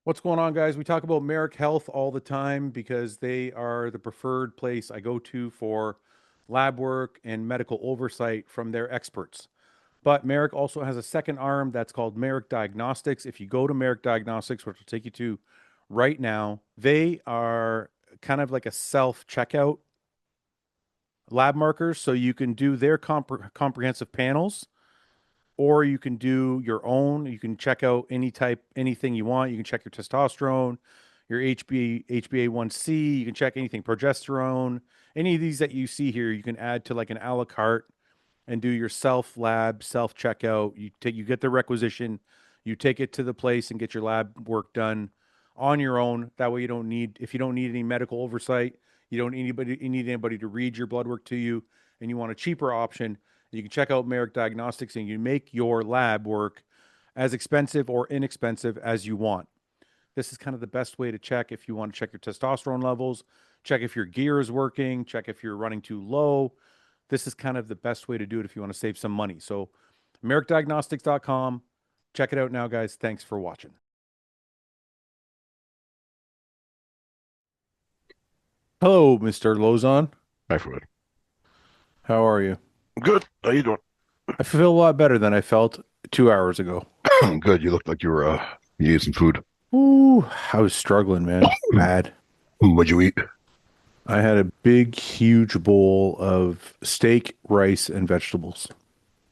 What's going on, guys? We talk about Merrick Health all the time because they are the preferred place I go to for lab work and medical oversight from their experts. But Merrick also has a second arm that's called Merrick Diagnostics. If you go to Merrick Diagnostics, which will take you to right now, they are kind of like a self checkout lab markers. So you can do their comprehensive panels or you can do your own. You can check out anything you want. You can check your testosterone, your HbA1c. You can check anything, progesterone, any of these that you see here. You can add to like an a la carte and do your self lab, self checkout. You get the requisition, you take it to the place and get your lab work done on your own. That way, if you don't need any medical oversight, you need anybody to read your blood work to you, and you want a cheaper option. You can check out Merrick Diagnostics and you make your lab work as expensive or inexpensive as you want. This is kind of the best way to check if you want to check your testosterone levels, check if your gear is working, check if you're running too low. This is kind of the best way to do it if you want to save some money. So, merrickdiagnostics.com. Check it out now, guys. Thanks for watching. Hello, Mr. Lozon. Hi, Fouad. How are you? Good. How you doing? I feel a lot better than I felt 2 hours ago. Good. You looked like you ate some food. Ooh, I was struggling, man. Bad. What'd you eat? I had a big, huge bowl of steak, rice, and vegetables.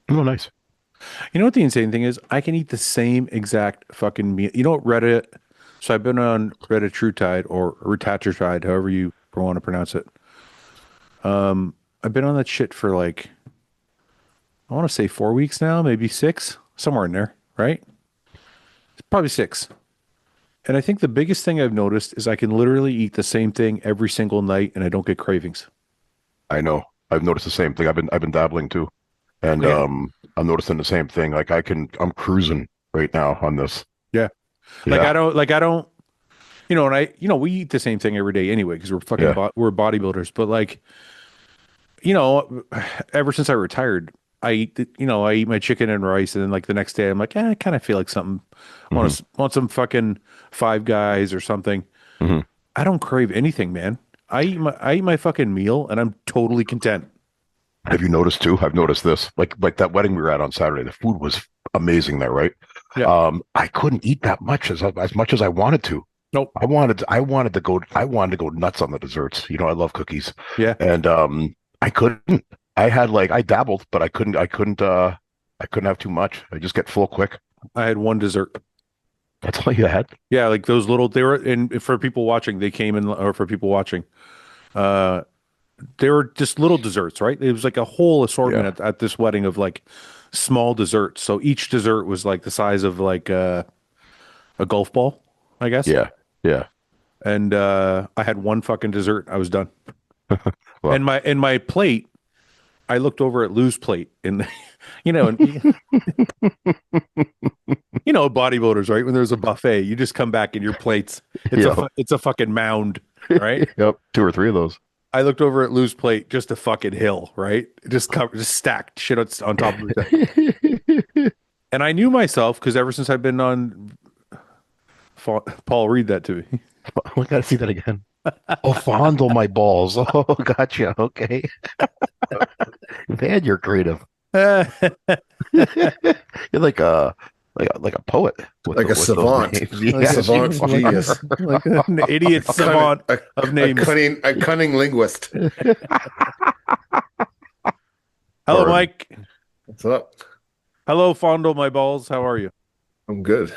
Oh, nice. You know what the insane thing is? I can eat the same exact fucking meal. You know what Reddit? So I've been on Reddit TrueTide or Retatrutide, however you want to pronounce it. I've been on that shit for like, I want to say 4 weeks now, maybe 6, somewhere in there, right? It's probably 6. And I think the biggest thing I've noticed is I can literally eat the same thing every single night and I don't get cravings. I know. I've noticed the same thing. I've been dabbling too, and Yeah. I'm noticing the same thing. Like I'm cruising right now on this. Yeah. Yeah. I don't, we eat the same thing every day anyway because Yeah. we're bodybuilders. But like, ever since I retired, I eat my chicken and rice, and then like the next day, I'm like, I kind of feel like something. hmm Want some fucking Five Guys or something. hmm I don't crave anything, man. I eat my fucking meal, and I'm totally content. Have you noticed too? I've noticed this. Like that wedding we were at on Saturday. The food was amazing there, right? Yeah. I couldn't eat that much as I wanted to. Nope. I wanted to go nuts on the desserts. I love cookies. Yeah. And I couldn't. I dabbled, but I couldn't have too much. I just get full quick. I had one dessert. That's all you had? Yeah, like those little. They were, and for people watching, they came in, or for people watching, uh, they were just little desserts, right? It was like a whole assortment Yeah. at this wedding of like small desserts. So each dessert was like the size of like a golf ball, I guess. Yeah. Yeah. And I had one fucking dessert. I was done. Well, And my plate, I looked over at Lou's plate, and and, bodybuilders, right? When there's a buffet, you just come back and your plates, yeah. it's a fucking mound, right? Yep. Two or three of those. I looked over at Lou's plate, just a fucking hill, right? Just stacked shit on top of it. And I knew myself because ever since I've been on, Paul, read that to me. I gotta see that again. Oh, fondle my balls. Oh, gotcha. Okay. Man, you're creative. You're like a poet Like a with those savant, names. a Yeah. savant genius, Like an idiot savant of names. a cunning linguist. Hello, Or Mike. What's up? Hello, fondle my balls. How are you? I'm good.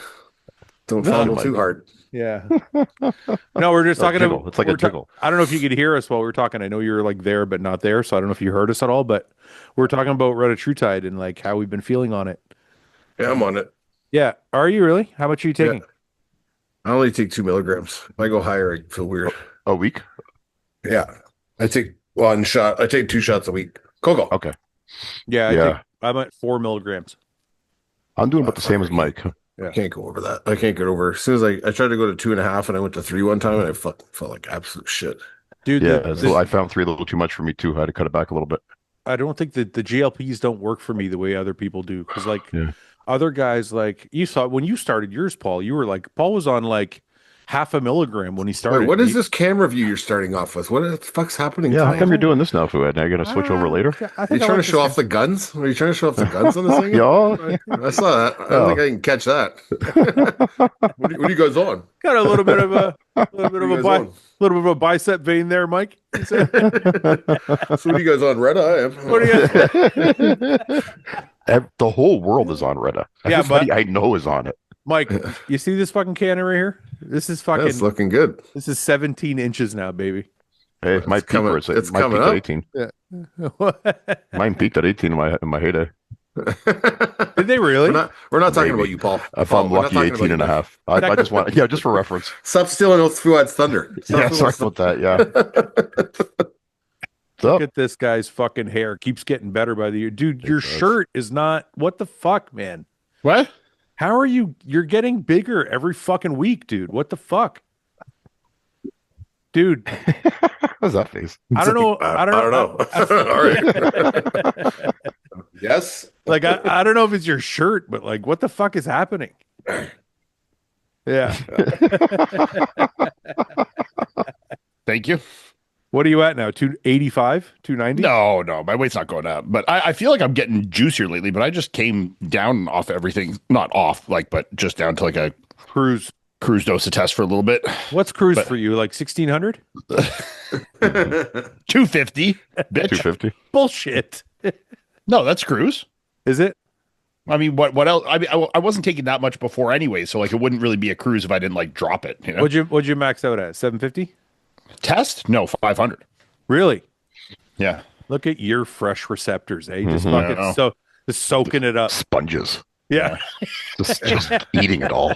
Don't Good, fondle Mike. too hard. Yeah. No, we're just a talking jiggle. It's like a jiggle. I don't know if you could hear us while we were talking. I know you were like there, but not there. So I don't know if you heard us at all, but we're talking about Retatrutide and like how we've been feeling on it. Yeah, I'm on it. Yeah. Are you really? How much are you Yeah. taking? I only take 2 milligrams. If I go higher, I feel weird. A week? Yeah, I take 1 shot. I take 2 shots a week. Coco. Okay. Yeah. Yeah. I'm at 4 milligrams. I'm doing about the same as Mike. I can't go over that. I can't get over. As soon as I tried to go to 2.5 and I went to 3 one time and I felt like absolute shit. Dude, Yeah. I found 3 a little too much for me too. I had to cut it back a little bit. I don't think that the GLPs don't work for me the way other people do. Because like Yeah. other guys, like you saw when you started yours, Paul, you were like, Paul was on like half a milligram when he Wait, started. what is this camera view you're starting off with? What the fuck's happening? Yeah, how tonight? come you're doing this now, Fouad? Now you're gonna switch over later? I Are think you I trying like to show this off the guns? Are you trying to show off the guns on this thing? Yeah. I saw that. I don't think I can catch that. What are you guys on? Got a little bit of a What are you guys on? little bit of a bicep vein there, Mike. You said? So what are you guys on? Red Eye? What are you? The whole world is on Reddit. Yeah, Everybody but- I know is on it. Mike, you see this fucking cannon right here? This is fucking. That's looking good. This is 17 inches now, baby. Hey, It's my peak coming- was it's mine coming peaked at up. 18. Mine peaked at 18 in my heyday. Did they really? We're not talking Maybe. about you, Paul. If Paul, I'm we're not lucky, talking 18 and a about you. half. I just want, just for reference. Stop stealing Fuad's thunder. Yeah, sorry about that. Yeah. Look at this guy's fucking hair. Keeps getting better by the year. Dude, your does. shirt is not. What the fuck, man? What? How are you? You're getting bigger every fucking week, dude. What the fuck? Dude, How's that face? I don't know. I don't know. All right. Yes. Like, I don't know if it's your shirt, but like, what the fuck is happening? Yeah. Thank you. What are you at now? 285? 290? No, my weight's not going up. But I feel like I'm getting juicier lately, but I just came down off everything. Not off, like, but just down to like a Cruise. cruise dose of test for a little bit. What's cruise But- for you? Like 1600? 250, bitch. 250. Bullshit. No, that's cruise. Is it? I mean, what else? I mean, I wasn't taking that much before anyway, so like it wouldn't really be a cruise if I didn't like drop it. You know, What'd you max out at? 750? test? No, 500. Really? Yeah, Look at your fresh receptors, eh? Just Mhm. I fucking know. just soaking it up. Sponges. Yeah. Just eating it all.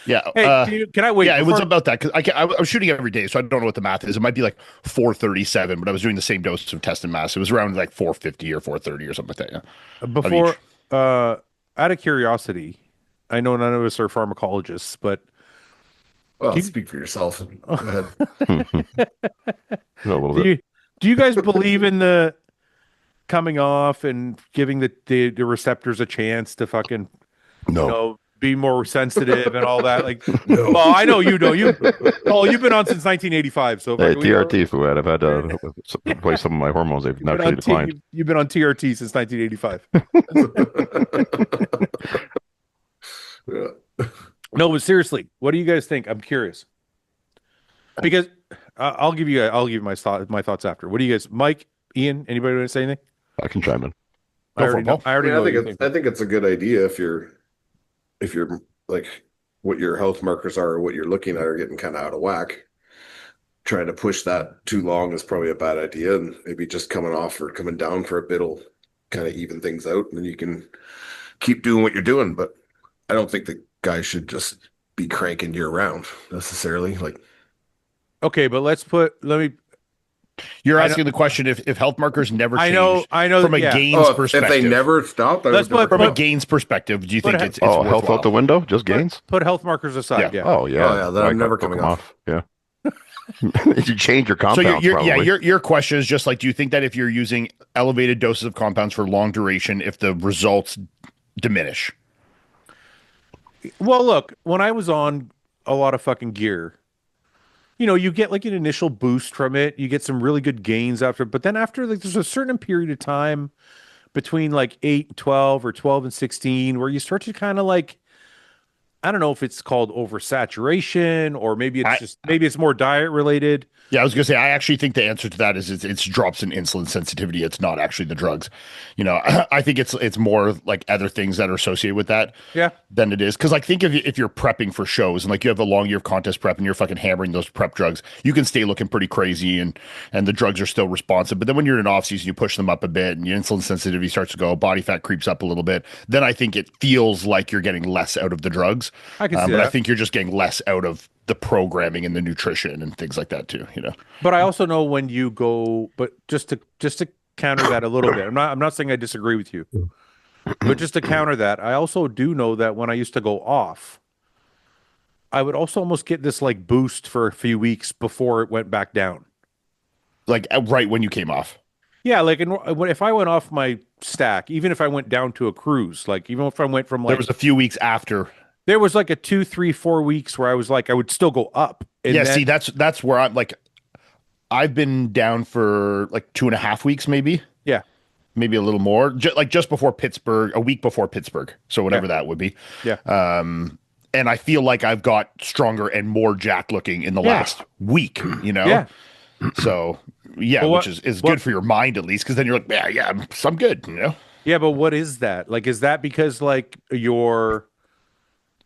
yeah. Hey, can I wait? yeah, it was before- about that because I was shooting every day, so I don't know what the math is. It might be like 437, but I was doing the same dose of test and mass. It was around like 450 or 430 or something like that. Yeah. before out of curiosity, I know none of us are pharmacologists, but Well, speak for yourself. Go ahead. A little bit. do you guys believe in the coming off and giving the receptors a chance to fucking No. be more sensitive and all that? Like, well, I know you know you. Oh, you've been on since 1985, so Hey, fucking we- TRT, Fouad. I've had to replace some of my hormones. They've You've been, naturally on declined. you've been on TRT since 1985. Yeah. No, but seriously, what do you guys think? I'm curious because I'll give you my thoughts after. What do you guys, Mike, Ian? Anybody want to say anything? I can chime in. I Go for already it, know. Paul. I already Yeah, know. I what you think think. I think it's a good idea if you're like what your health markers are or what you're looking at are getting kind of out of whack. Trying to push that too long is probably a bad idea, and maybe just coming off or coming down for a bit will kind of even things out, and then you can keep doing what you're doing. But I don't think the guy should just be cranking year round necessarily. Like, Okay, but let me. You're I asking the question if health markers never change I know. from a yeah. gains if perspective. they never stopped, Let's put- from a But- gains perspective, do you think but- it's Oh, health worthwhile? out the window? Just gains? Put health markers aside. Yeah. Oh, yeah. Oh, yeah, then I'm never took coming them off. Yeah. You change your So compounds, probably. your question is just like, do you think that if you're using elevated doses of compounds for long duration, if the results diminish? Well, look, when I was on a lot of fucking gear, you get like an initial boost from it. You get some really good gains after, but then after, like, there's a certain period of time between like 8 and 12 or 12 and 16 where you start to kind of like, I don't know if it's called oversaturation or maybe it's more diet related. Yeah, I was gonna say I actually think the answer to that is it's drops in insulin sensitivity. It's not actually the drugs. I think it's more like other things that are associated with that. Yeah. Than it is because like think if you're prepping for shows and like you have a long year of contest prep and you're fucking hammering those prep drugs, you can stay looking pretty crazy and the drugs are still responsive. But then when you're in off season, you push them up a bit and your insulin sensitivity starts to go, body fat creeps up a little bit. Then I think it feels like you're getting less out of the drugs. I can see but that. I think you're just getting less out of the programming and the nutrition and things like that too. But I also know when you go, but just to counter that a little bit, I'm not saying I disagree with you, but just to counter that, I also do know that when I used to go off, I would also almost get this like boost for a few weeks before it went back down. Like right when you came off. Yeah, like if I went off my stack, even if I went down to a cruise, like even if I went from There like was a few weeks after There was like a 2, 3, 4 weeks where I was like, I would still go up. And Yeah, then, see, that's where I'm like, I've been down for like 2.5 weeks, maybe yeah, a little more, like just before Pittsburgh, a week before Pittsburgh. So whatever that would be. yeah. And I feel like I've got stronger and more jacked looking in the last week, you know? Yeah. So yeah, Well, which is good for your mind at least, because then you're like, yeah, I'm good, you know? Yeah, but what is that? Like, is that because like your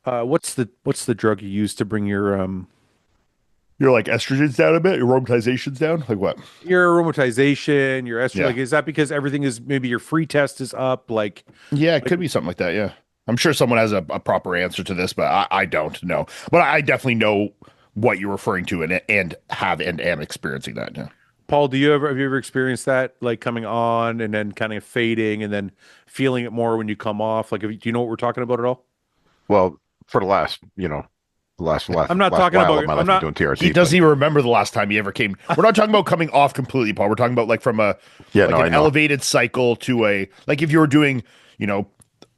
what's the drug you use to bring You're like estrogen's down a bit, your aromatization's down? Like what? your aromatization, your estrogen? Yeah. Like, is that because everything is maybe your free test is up? Like, Yeah, it could be something like that. Yeah. I'm sure someone has a proper answer to this, but I don't know. But I definitely know what you're referring to and have and am experiencing that. Yeah. Paul, have you ever experienced that? Like coming on and then kind of fading and then feeling it more when you come off? Like, do you know what we're talking about at all? Well, for the last, last I'm not last talking while about- of my I'm life not- doing TRT. He doesn't even remember the last time he ever came. We're not talking about coming off completely, Paul. We're talking about like from Yeah, like no, I an know. elevated cycle to like if you were doing,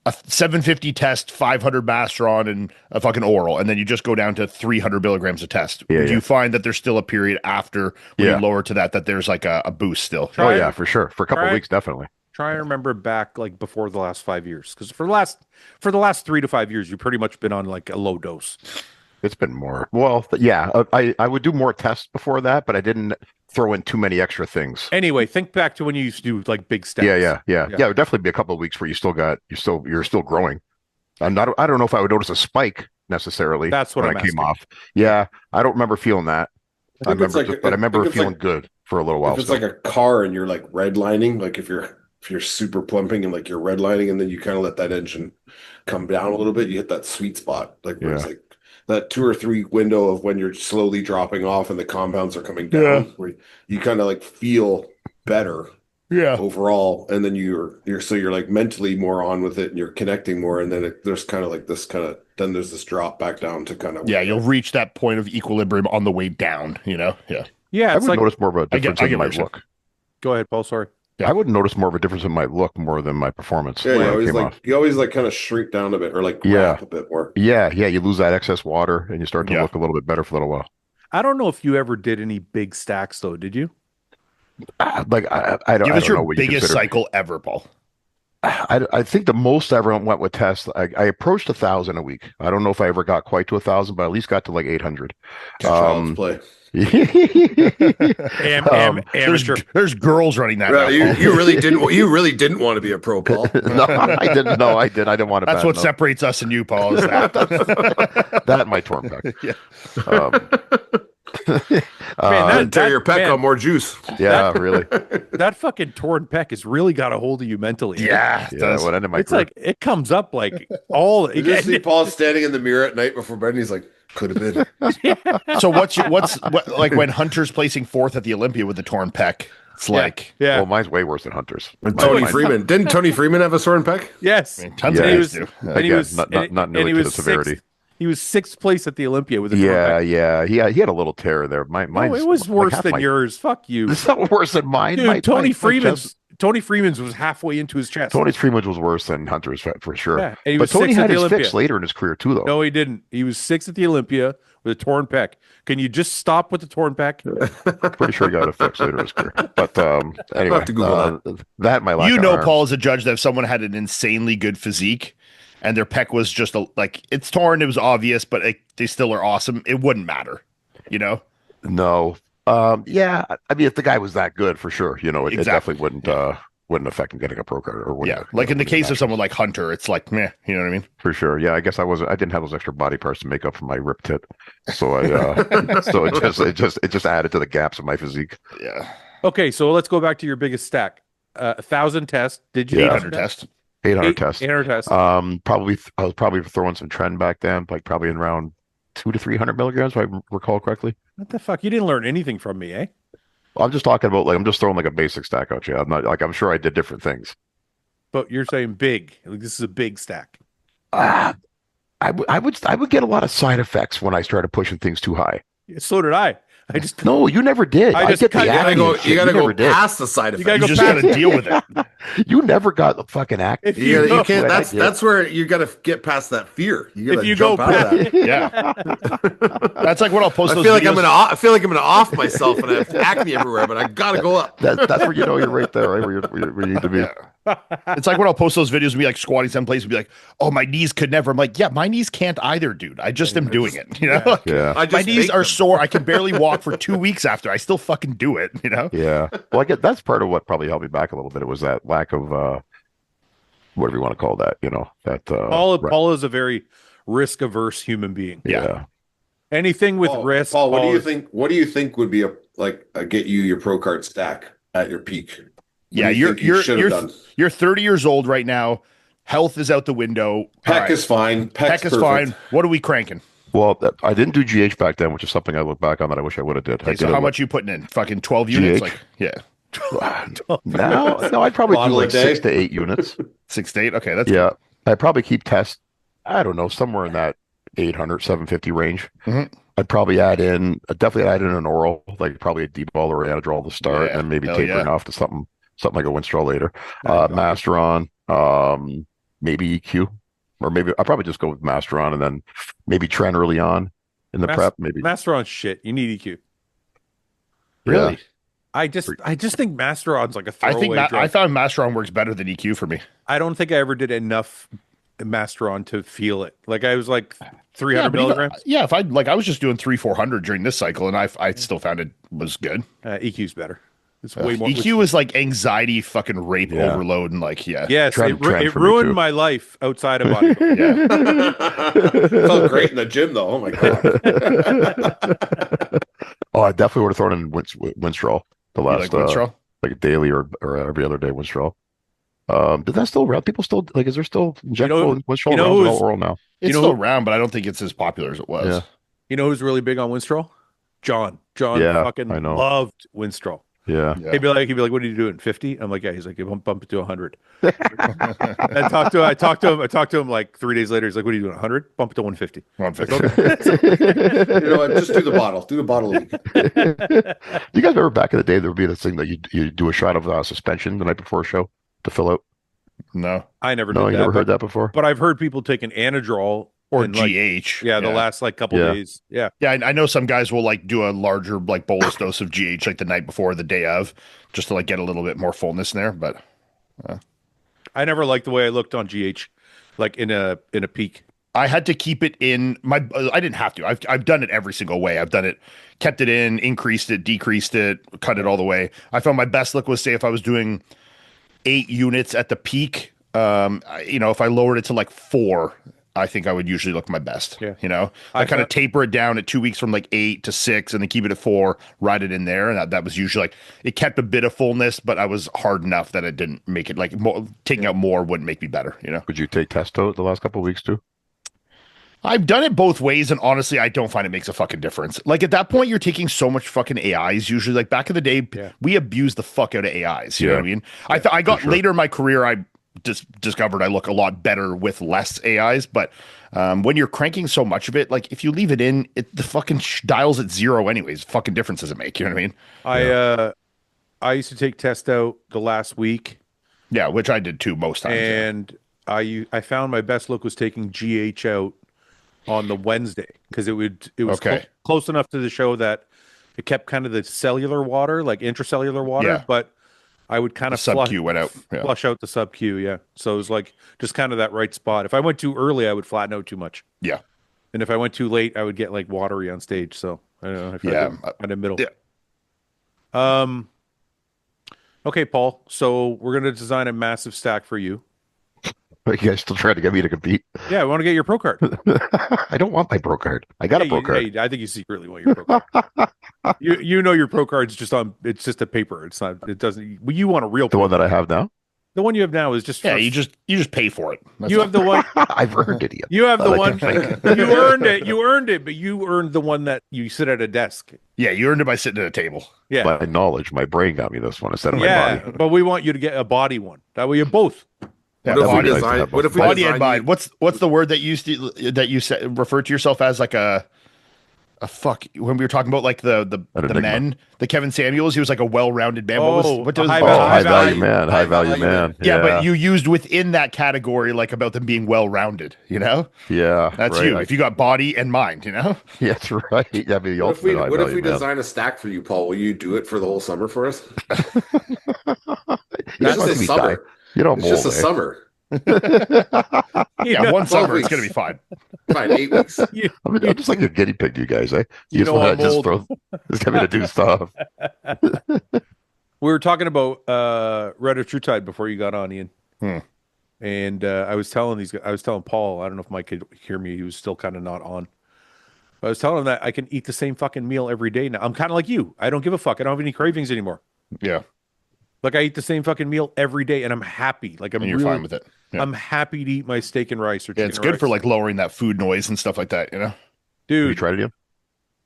a 750 test, 500 Mastron and a fucking oral, and then you just go down to 300 milligrams of test. Yeah, Do yeah. you find that there's still a period after when Yeah. you lower to that there's like a boost still? Oh yeah, for sure. For a couple of Try- weeks, definitely. Try and remember back like before the last 5 years, because for the last 3 to 5 years, you've pretty much been on like a low dose. It's been more. Well, yeah, I would do more tests before that, but I didn't throw in too many extra things. Anyway, think back to when you used to do like big stats. Yeah. Yeah. It would definitely be a couple of weeks where you're still growing. I don't know if I would notice a spike necessarily. That's what when I'm I came asking. off. Yeah, I don't remember feeling that. I think it's remember, like- but I remember think it's feeling like- good for a little while. If it's still. like a car and you're like redlining, like if you're super plumping and like you're redlining and then you kind of let that engine come down a little bit, you hit that sweet spot, like where it's Yeah. like that 2 or 3 window of when you're slowly dropping off and the compounds are coming down, Yeah. where you kind of like feel better Yeah. overall, and then you're like mentally more on with it and you're connecting more, and then there's kind of like this then there's this drop back down to kind of Yeah, you'll reach that point of equilibrium on the way down, Yeah. Yeah, I it's would like, notice more of a I get- difference I in get my what you're look. go ahead, Paul. Sorry. Yeah. I would notice more of a difference in my look more than my performance yeah, when you I always came like off. you always like kind of shrink down a bit or like Yeah. wrap a bit more. Yeah, you lose that excess water and you start to Yeah. look a little bit better for a little while. I don't know if you ever did any big stacks though. Did you? Like I don't, Give I us don't your know what you biggest consider. cycle ever, Paul. I think the most I ever went with tests. I approached 1,000 a week. I don't know if I ever got quite to 1,000, but at least got to like 800. Child's play. Amateur. There's girls running that. Right, now, Paul. you really didn't want to be a pro, Paul. No, I didn't. No, I didn't. I didn't want to. That's what separates us and you, Paul. Is that? that and my torn pec. Yeah. Man, Tear your pec man, on more juice. Yeah, really. that fucking torn pec has really got a hold of you mentally. Yeah, it Yeah, does. what ended my It's career. like it comes up like all. You just see Paul standing in the mirror at night before bed, and he's like, "Could have been." So what like when Hunter's placing fourth at the Olympia with the torn pec? It's like yeah. Well, mine's way worse than Hunter's. And Oh, Tony wait. Freeman didn't Tony Freeman have a sore pec? Yes. I mean, tons Yeah. of And he guys was, do. and he Again, was not and nearly he to the was severity. He was sixth place at the Olympia with a torn Yeah, pec. yeah. He had a little tear there. Oh, Mine's it was like worse half than my- yours. Fuck you, It's not worse than mine. dude. Tony Freeman's. Freeman's was halfway into his chest. Tony Freeman's was worse than Hunter's for sure. Yeah, and he But was Tony sixth at had the his Olympia. fix later in his career too, though. No, he didn't. He was sixth at the Olympia with a torn pec. Can you just stop with the torn pec? Pretty sure he got a fix later in his career. But anyway, have to Google that my lack You of know, arms. Paul, as a judge, that if someone had an insanely good physique and their pec was just like it's torn, it was obvious, but they still are awesome. It wouldn't matter, No. Yeah. I mean, if the guy was that good, for sure, it Exactly. definitely wouldn't affect him getting a pro card or wouldn't. Yeah, like in the wouldn't case of matter. someone like Hunter, it's like meh. You know what I mean? For sure. Yeah. I guess I didn't have those extra body parts to make up for my ripped tit, so so it just added to the gaps of my physique. Yeah, Okay, so let's go back to your biggest stack. 1,000 tests. Did you Yeah. do 800 test. 800 tests. 800 tests. Probably I was probably throwing some trend back then, like probably in around 200 to 300 milligrams, if I recall correctly. What the fuck? You didn't learn anything from me, eh? I'm just talking about I'm just throwing like a basic stack out. Yeah, I'm not I'm sure I did different things. But you're saying big. Like this is a big stack. I would get a lot of side effects when I started pushing things too high. So did I. I just No, you never did. I I just get the cut- You gotta acne go. and shit. You gotta never go did. past the side You gotta effects. You go just got to deal with it. You never got the fucking acne. if you, You go, can't. What I That's did. that's where you gotta get past that fear. You gotta If you jump go out of that. Yeah. That's like when I'll post I those feel like videos. I feel like I'm gonna off myself and I have acne everywhere, but I gotta go up. That's where you know you're right there, right where you need to be. It's like when I'll post those videos and be like squatting someplace and be like, "Oh, my knees could never." I'm like, "Yeah, my knees can't either, dude. I just am doing it." You know, Like, Yeah. I just my knees make are them. sore. I can barely walk for 2 weeks after. I still fucking do it. You know. Yeah. Well, I get that's part of what probably held me back a little bit. It was that lack of whatever you want to call that, that Paul is a very risk averse human being. yeah. Anything with Paul, risk. Paul, what do you is- think? What do you think would be a get you your pro card stack at your peak? What Yeah, do you think you should have done? you're 30 years old right now. Health is out the window. Pec All right. is fine. Peck is perfect. fine. What are we cranking? Well, I didn't do GH back then, which is something I look back on that I wish I would have did. I Okay, so did how it much you putting in? Fucking 12 units? GH? Like, yeah, no, I'd probably do Bottle a like day? 6 to 8 units. 6 to 8. Okay, that's Yeah. I'd probably keep test, I don't know, somewhere in that 800, 750 range. Mhm. I'd probably definitely add in an oral, like probably a D-ball or an Anadrol to start, Yeah, and maybe hell tapering yeah. off to something like a Winstrol later. Yeah, Masteron, maybe EQ, or maybe I'll probably just go with Masteron and then maybe Trent early on in the prep. Maybe Masteron's shit. You need EQ. really. I just think Masteron's like a I throwaway think drug. I found Masteron works better than EQ for me. I don't think I ever did enough Masteron to feel it. Like I was like 300 but even- milligrams. yeah, if I was just doing 300-400 during this cycle, and I still found it was good. EQ's better. It's way more. EQ is like anxiety, fucking rape, Yeah. overload, and like Yes, Trend it for me ruined too. my life outside of bodybuilding. yeah. Felt great in the gym though. Oh my god. Oh, I definitely would have thrown in Winstrol the You last like Winstrol? like daily or every other day Winstrol. Did that still around? People still like? Is there still injectable Winstrol you know around? who's- Is it all oral now? It's You know still who- around, but I don't think it's as popular as it was. Yeah. You know who's really big on Winstrol? John. John Yeah, fucking I know. loved Winstrol. Yeah. Yeah. He'd be like, what are you doing? 50? I'm like, yeah. He's like, bump it to 100. I talked to him like 3 days later. He's like, what are you doing? 100? Bump it to 150. 150. You know what? Just do the bottle. Do the bottle. a week. You guys remember back in the day there would be this thing that you do a shot of suspension the night before a show to fill out? No. I never No, did you that. never heard that before? But I've heard people take an Anadrol Or and, like, GH. the last like couple Yeah. days. Yeah. Yeah, I know some guys will like do a larger like bolus dose of GH like the night before, or the day of, just to like get a little bit more fullness in there. But I never liked the way I looked on GH, like in a peak. I had to keep it in my. I didn't have to. I've done it every single way. I've done it, kept it in, increased it, decreased it, cut it all the way. I found my best look was say if I was doing 8 units at the peak. If I lowered it to like 4. I think I would usually look my best. Yeah. I kind of found- taper it down at 2 weeks from like 8 to 6 and then keep it at 4, ride it in there. And that was usually like, it kept a bit of fullness, but I was hard enough that it didn't make it like more, taking out more wouldn't make me better. Would you take testo the last couple of weeks too? I've done it both ways. And honestly, I don't find it makes a fucking difference. Like at that point, you're taking so much fucking AIs usually. Like back in the day, Yeah. we abused the fuck out of AIs. You know Yeah. what I mean? I got sure. later in my career, I discovered I look a lot better with less AIs, but when you're cranking so much of it, like if you leave it in, the fucking dials at 0 anyways. Fucking difference does it make? You know what I mean? I used to take test out the last week, Yeah, which I did too most times. Yeah. and I found my best look was taking GH out on the Wednesday because it was Okay. close enough to the show that it kept kind of the cellular water, like intracellular water, Yeah. but I would kind The of sub-Q went out. Yeah. flush out the sub Q, yeah. So it was like just kind of that right spot. If I went too early, I would flatten out too much, Yeah. and if I went too late, I would get like watery on stage. So I don't know. I feel Yeah. like I'm in the middle. Yeah. Okay, Paul. So we're gonna design a massive stack for you. Are you guys still trying to get me to compete? Yeah, I want to get your pro card. I don't want my pro card. I got a pro card. I think you secretly want your pro card. you know your pro card's just on. It's just a paper. It's not. It doesn't. You want a real. The pro one that I card. have now? The one you have now is just. Yeah, for- you just pay for it. That's You all. have the one. I've earned it. Ian. You have I the like one. to think. You earned it. You earned it, but you earned the one that you sit at a desk. Yeah, you earned it by sitting at a table. Yeah. My knowledge, my brain got me this one instead of my Yeah, body. but we want you to get a body one. That way, you both. Yeah, What if we body- design? What if we body design and mind. you- What's the word that you said refer to yourself as like a fuck, when we were talking about like the enigma. men, the Kevin Samuels, he was like a well-rounded man. What was high high value value man. High value man. yeah, but you used within that category like about them being well-rounded, you know? Yeah. That's right. you. If you got body and mind, you know? Yeah, that's right. Yeah, be the What if we, ultimate high what if value we man. design a stack for you, Paul? Will you do it for the whole summer for us? You It's guys want just a to be summer. die. You don't It's just a mold, eh? summer. Yeah, one 12 summer, it's weeks. going to be fine. Fine, 8 weeks. I'm just like a guinea pig to you guys, eh? You just know want I'm to just old. throw, just get me to do stuff. We were talking about Red or True Tide before you got on, Ian. Hmm. And I was telling Paul, I don't know if Mike could hear me. He was still kind of not on. But I was telling him that I can eat the same fucking meal every day now. I'm kind of like you. I don't give a fuck. I don't have any cravings anymore. Yeah, Like I eat the same fucking meal every day, and I'm happy. Like I'm and you're really, fine with it. Yeah. I'm happy to eat my steak and rice or chicken. Yeah, it's good rice. for like lowering that food noise and stuff like that, you know? Have you dude. tried it yet?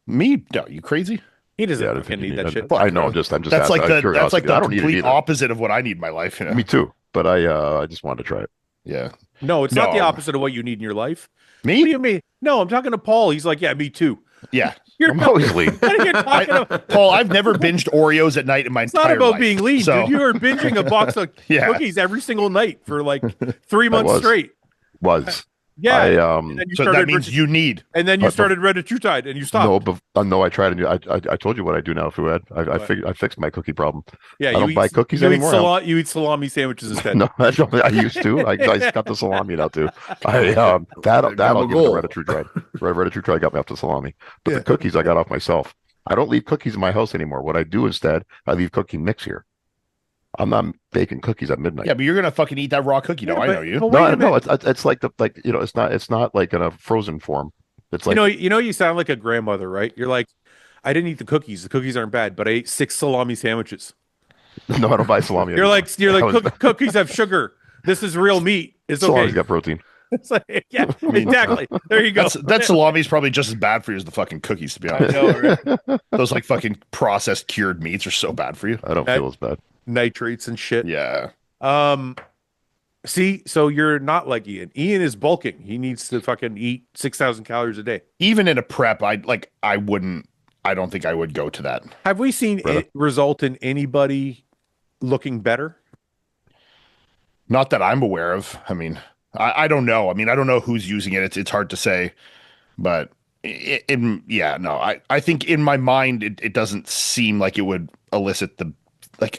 Me? No, you crazy? He doesn't Yeah, I don't fucking think you need that need shit. I know. I'm just That's asking like out of the curiosity. I don't need it complete either. opposite of what I need in my life, you know? Me too. But I just wanted to try it. Yeah. No, it's not the No. opposite of what you need in your life. What do Me? you mean? No, I'm talking to Paul. He's like, yeah, me too. Yeah. You're I'm always lean. what are you talking about? Paul, I've never binged Oreos at night in my It's not entire about life. being lean, So, dude. You were binging a box of Yeah. cookies every single night for like 3 months was. straight. Was Yeah. I and then you so that means you need. and then you but- started Red or True Tide and you stopped. no, but no, I tried and I told you what I do now, Fouad. I fixed my cookie problem. Yeah, I don't buy cookies anymore. You eat salami sandwiches instead. No, I used to. I got the salami now too. That I'll give it to goal. Red or True Tide. Red or True Tide got me off the salami, but Yeah. the cookies I got off myself. I don't leave cookies in my house anymore. What I do instead, I leave cookie mix here. I'm not baking cookies at midnight. Yeah, but you're gonna fucking eat that raw cookie, though. Yeah, I but- know you. but wait a No, minute. it's like it's not like in a frozen form. It's like You sound like a grandmother, right? You're like, I didn't eat the cookies. The cookies aren't bad, but I ate 6 salami sandwiches. no, I don't buy salami. You're anymore. like cookies have sugar. This is real meat. It's Salami's okay. got protein. It's like, yeah, exactly. There you go. That salami's probably just as bad for you as the fucking cookies, to be I honest. know, right? Those like fucking processed cured meats are so bad for you. I don't feel as bad. Nitrates and shit. Yeah. See, so you're not like Ian. Ian is bulking. He needs to fucking eat 6,000 calories a day. Even in a prep, I don't think I would go to that. Have we seen Really? it result in anybody looking better? Not that I'm aware of. I mean, I don't know. I mean, I don't know who's using it. It's hard to say, but I think in my mind, it doesn't seem like it would elicit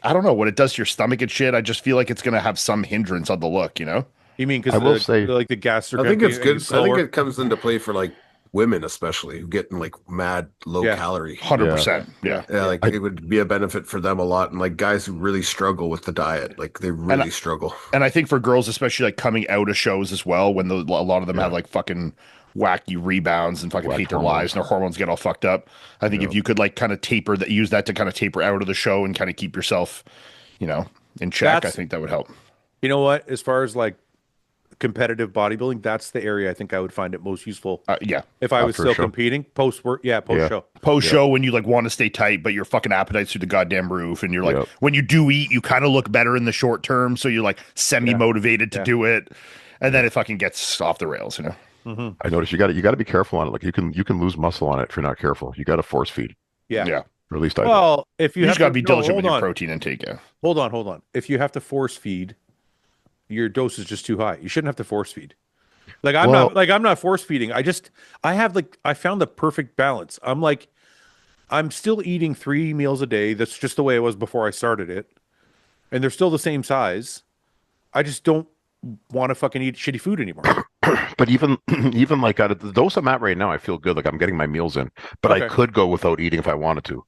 I don't know what it does to your stomach and shit. I just feel like it's going to have some hindrance on the look, you know? You mean I because will say- like the gastric? I think it's good. I think slower? it comes into play for like women, especially who get in like mad low Yeah. calorie. 100%. Yeah. Yeah, like it would be a benefit for them a lot, and like guys who really struggle with the diet, like they really struggle. And I think for girls, especially like coming out of shows as well, when a lot of them have like fucking wacky rebounds and fucking Whack hate their hormones. lives and their hormones get all fucked up. I think if you could like kind of use that to kind of taper out of the show and kind of keep yourself, you know, in check, That's- I think that would help. You know what? As far as like competitive bodybuilding, that's the area I think I would find it most useful Yeah. if I was for still sure. competing post work. Yeah, post show. Post show when you like want to stay tight, but your fucking appetite's through the goddamn roof, and you're like, Yep. when you do eat, you kind of look better in the short term, so you're like semi motivated to do it, and then it fucking gets off the rails, you know. I noticed you got to be careful on it. Like you can lose muscle on it if you're not careful. You got to force feed, Yeah. Yeah. or at least I do. Well, if you You have just got to be no, diligent hold with your on. protein intake. Yeah. Hold on. If you have to force feed, your dose is just too high. You shouldn't have to force feed. Like I'm not force feeding. I found the perfect balance. I'm still eating 3 meals a day. That's just the way it was before I started it. And they're still the same size. I just don't want to fucking eat shitty food anymore. But even like at the dose I'm at right now, I feel good. Like I'm getting my meals in, but I Okay. could go without eating if I wanted to.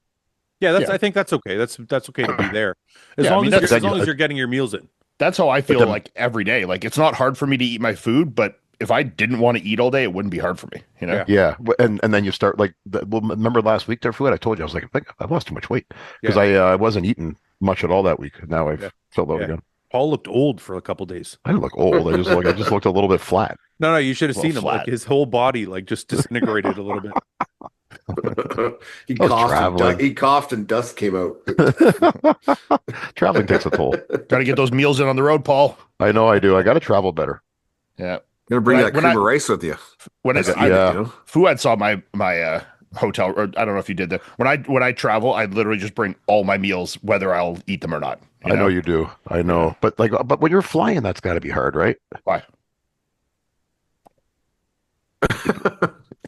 Yeah, Yeah. I think that's okay. That's okay to be there. As Yeah, I long mean, as that's- you're getting your meals in. That's how I feel then- like every day. Like it's not hard for me to eat my food, but if I didn't want to eat all day, it wouldn't be hard for me. You know? Yeah. Yeah, and then you start like remember last week there, Fouad? I told you I was like, I think I've lost too much weight because I wasn't eating much at all that week. Now I've filled out Yeah. again. Paul looked old for a couple days. I didn't look old. I just looked a little bit flat. No, you should have Well, seen him. Like flat. his whole body, like just disintegrated a little bit. he I was coughed. traveling. He coughed, and dust came out. Traveling takes a toll. Got to get those meals in on the road, Paul. I know I do. I got to travel better. Yeah. Gonna bring When I- that when cream I- of rice with you. When I, Yeah. You know? Fouad saw my hotel, or I don't know if you did that. When I travel, I literally just bring all my meals, whether I'll eat them or not. I know you do. I know. But when you're flying, that's got to be hard, right? Why?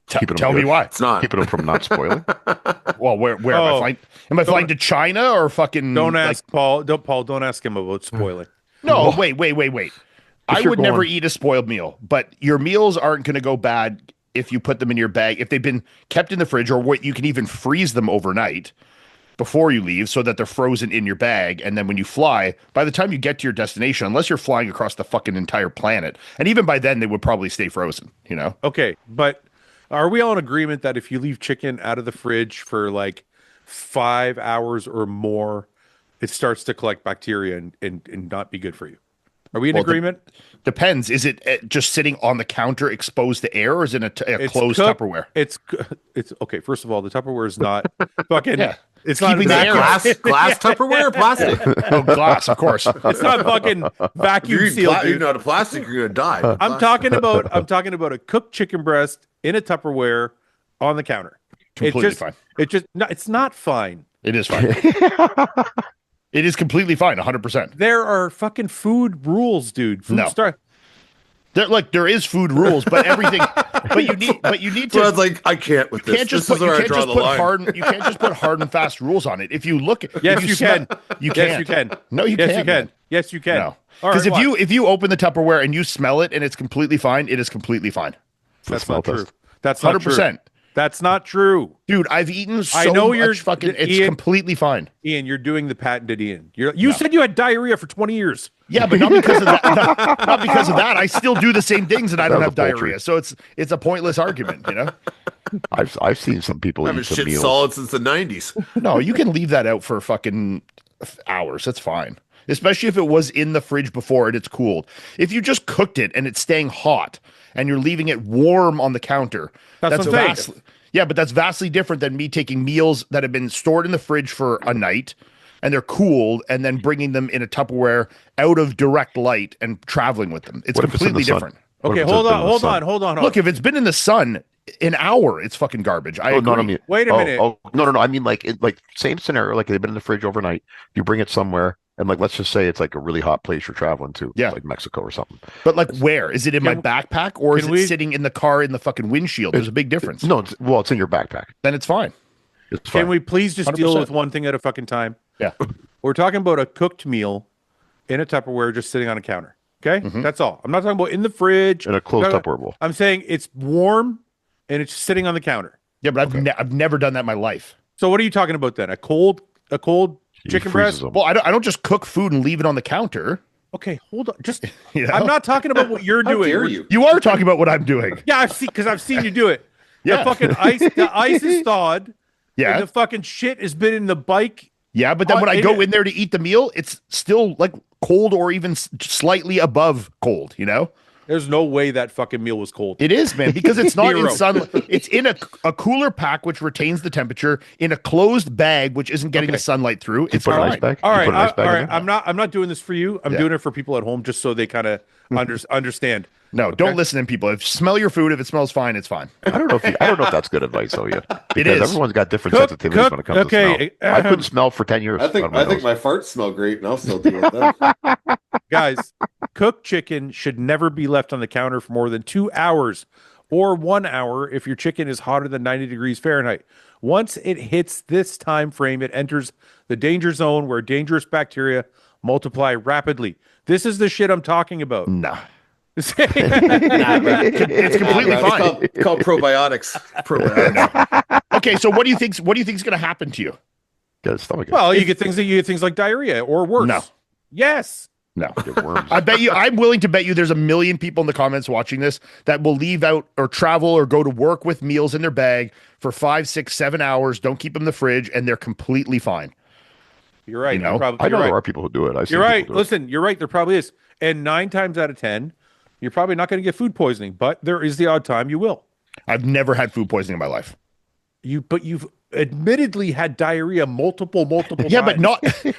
Keeping them Tell me good. why. It's not. Keeping them from not spoiling. Well, where am I flying? Am I flying to China or fucking? Don't ask Paul. Don't ask him about spoiling. No, wait. I you're would never going- eat a spoiled meal, but your meals aren't going to go bad if you put them in your bag. If they've been kept in the fridge, or what, you can even freeze them overnight before you leave so that they're frozen in your bag. And then when you fly, by the time you get to your destination, unless you're flying across the fucking entire planet, and even by then they would probably stay frozen, you know? Okay, but are we all in agreement that if you leave chicken out of the fridge for like 5 hours or more, it starts to collect bacteria and not be good for you? Are we in agreement? Depends. Is it just sitting on the counter exposed to air, or is it a It's closed cooked- Tupperware? It's okay. First of all, the Tupperware is not fucking. Yeah. It's not Keeping the air Glass Tupperware or plastic? Oh, glass, of course. It's not fucking vacuum sealed. You're Dude. not a plastic, you're gonna die. I'm talking about a cooked chicken breast in a Tupperware on the counter. Completely fine. It's not fine. It is fine. It is completely fine, 100%. There are fucking food rules, dude. No. There is food rules, but everything. but you need to. So I was like, I can't with You this. can't just This put is where I draw the line. you can't just put hard and fast rules on it. If you look, Yes, if you smell- can. You Yes, can't. you can. No, you Yes, can't. you can. man. Yes, you can. No, All because right, if you open the Tupperware and you smell it and it's completely fine, it is completely fine. that's smell not true. test. That's not 100%. true. That's not true. Dude, I've eaten so I know much you're- fucking. It's Ian- completely fine. Ian, you're doing the patented Ian. You said you had diarrhea for 20 years. Yeah, but not because of that. Not because of that. I still do the same things and I don't was have a poultry. diarrhea. So it's a pointless argument, you know. I've seen some people I eat haven't some shit meals. solid since the 90s. No, you can leave that out for fucking hours. That's fine. Especially if it was in the fridge before and it's cooled. If you just cooked it and it's staying hot and you're leaving it warm on the counter, That's what I'm saying. vastly, yeah, but that's vastly different than me taking meals that have been stored in the fridge for a night and they're cooled and then bringing them in a Tupperware out of direct light and traveling with them. It's What if it's in completely the sun? different. What Okay, if it's hold been on, in the hold sun? on, hold on. Look, if it's been in the sun an hour, it's fucking garbage. I Oh, agree. no, I mean, Wait a minute. Oh, no. I mean, like same scenario. Like they've been in the fridge overnight. You bring it somewhere, and like let's just say it's like a really hot place you're traveling to, Yeah. like Mexico or something. But like, where is it in my Can- backpack or is can it we- sitting in the car in the fucking windshield? There's a big difference. No, it's in your backpack. Then it's fine. It's fine. Can we please just deal 100%. with one thing at a fucking time? Yeah. We're talking about a cooked meal in a Tupperware just sitting on a counter. Okay? Mm-hmm. That's all. I'm not talking about in the fridge. in a closed No, Tupperware bowl? I'm saying it's warm and it's sitting on the counter. Yeah, but I've never done that in my life. So what are you talking about then? A cold He chicken freezes breast? them. Well, I don't just cook food and leave it on the counter. Okay, hold on. Just You know? I'm not talking about what you're How doing. dare We're- you? You are talking about what I'm doing. Yeah, I've seen you do it. Yeah. The fucking ice is thawed. Yeah. And the fucking shit has been in the bike. Yeah, but then when I and go it- in there to eat the meal, it's still like cold or even slightly above cold, you know? There's no way that fucking meal was cold. It is, man, because it's not in Zero. sun. It's in a cooler pack, which retains the temperature, in a closed bag, which isn't getting the sunlight through. It's put an ice fine. bag. All You right, put an ice bag all in right. there? I'm not doing this for you. I'm Yeah. doing it for people at home, just so they kind of understand. No, don't listen to people. If smell your food, if it smells fine, it's fine. I don't know if that's good advice though yet. Because is. everyone's got different Cook- sensitivities when it comes okay, to smell. I couldn't smell for 10 years. I think out of my nose. my farts smell great, and I'll still do it. Guys, cooked chicken should never be left on the counter for more than 2 hours or 1 hour if your chicken is hotter than 90 degrees Fahrenheit. Once it hits this time frame, it enters the danger zone where dangerous bacteria multiply rapidly. This is the shit I'm talking about. Nah. It's It's completely fine. It's called probiotics. Probiotics. Okay, so what do you think's going to happen to you? Got a stomach ache. Well, you get things like diarrhea or worse. No. Yes. No. Get worms. I bet you, I'm willing to bet you there's a million people in the comments watching this that will leave out or travel or go to work with meals in their bag for 5, 6, 7 hours. Don't keep them in the fridge and they're completely fine. You're right. You know, You're probably, I know you're there right. are people who do it. I've seen You're right. people do it. Listen, you're right. There probably is. And 9 times out of 10, you're probably not going to get food poisoning, but there is the odd time you will. I've never had food poisoning in my life. But you've admittedly had diarrhea multiple Yeah, times. but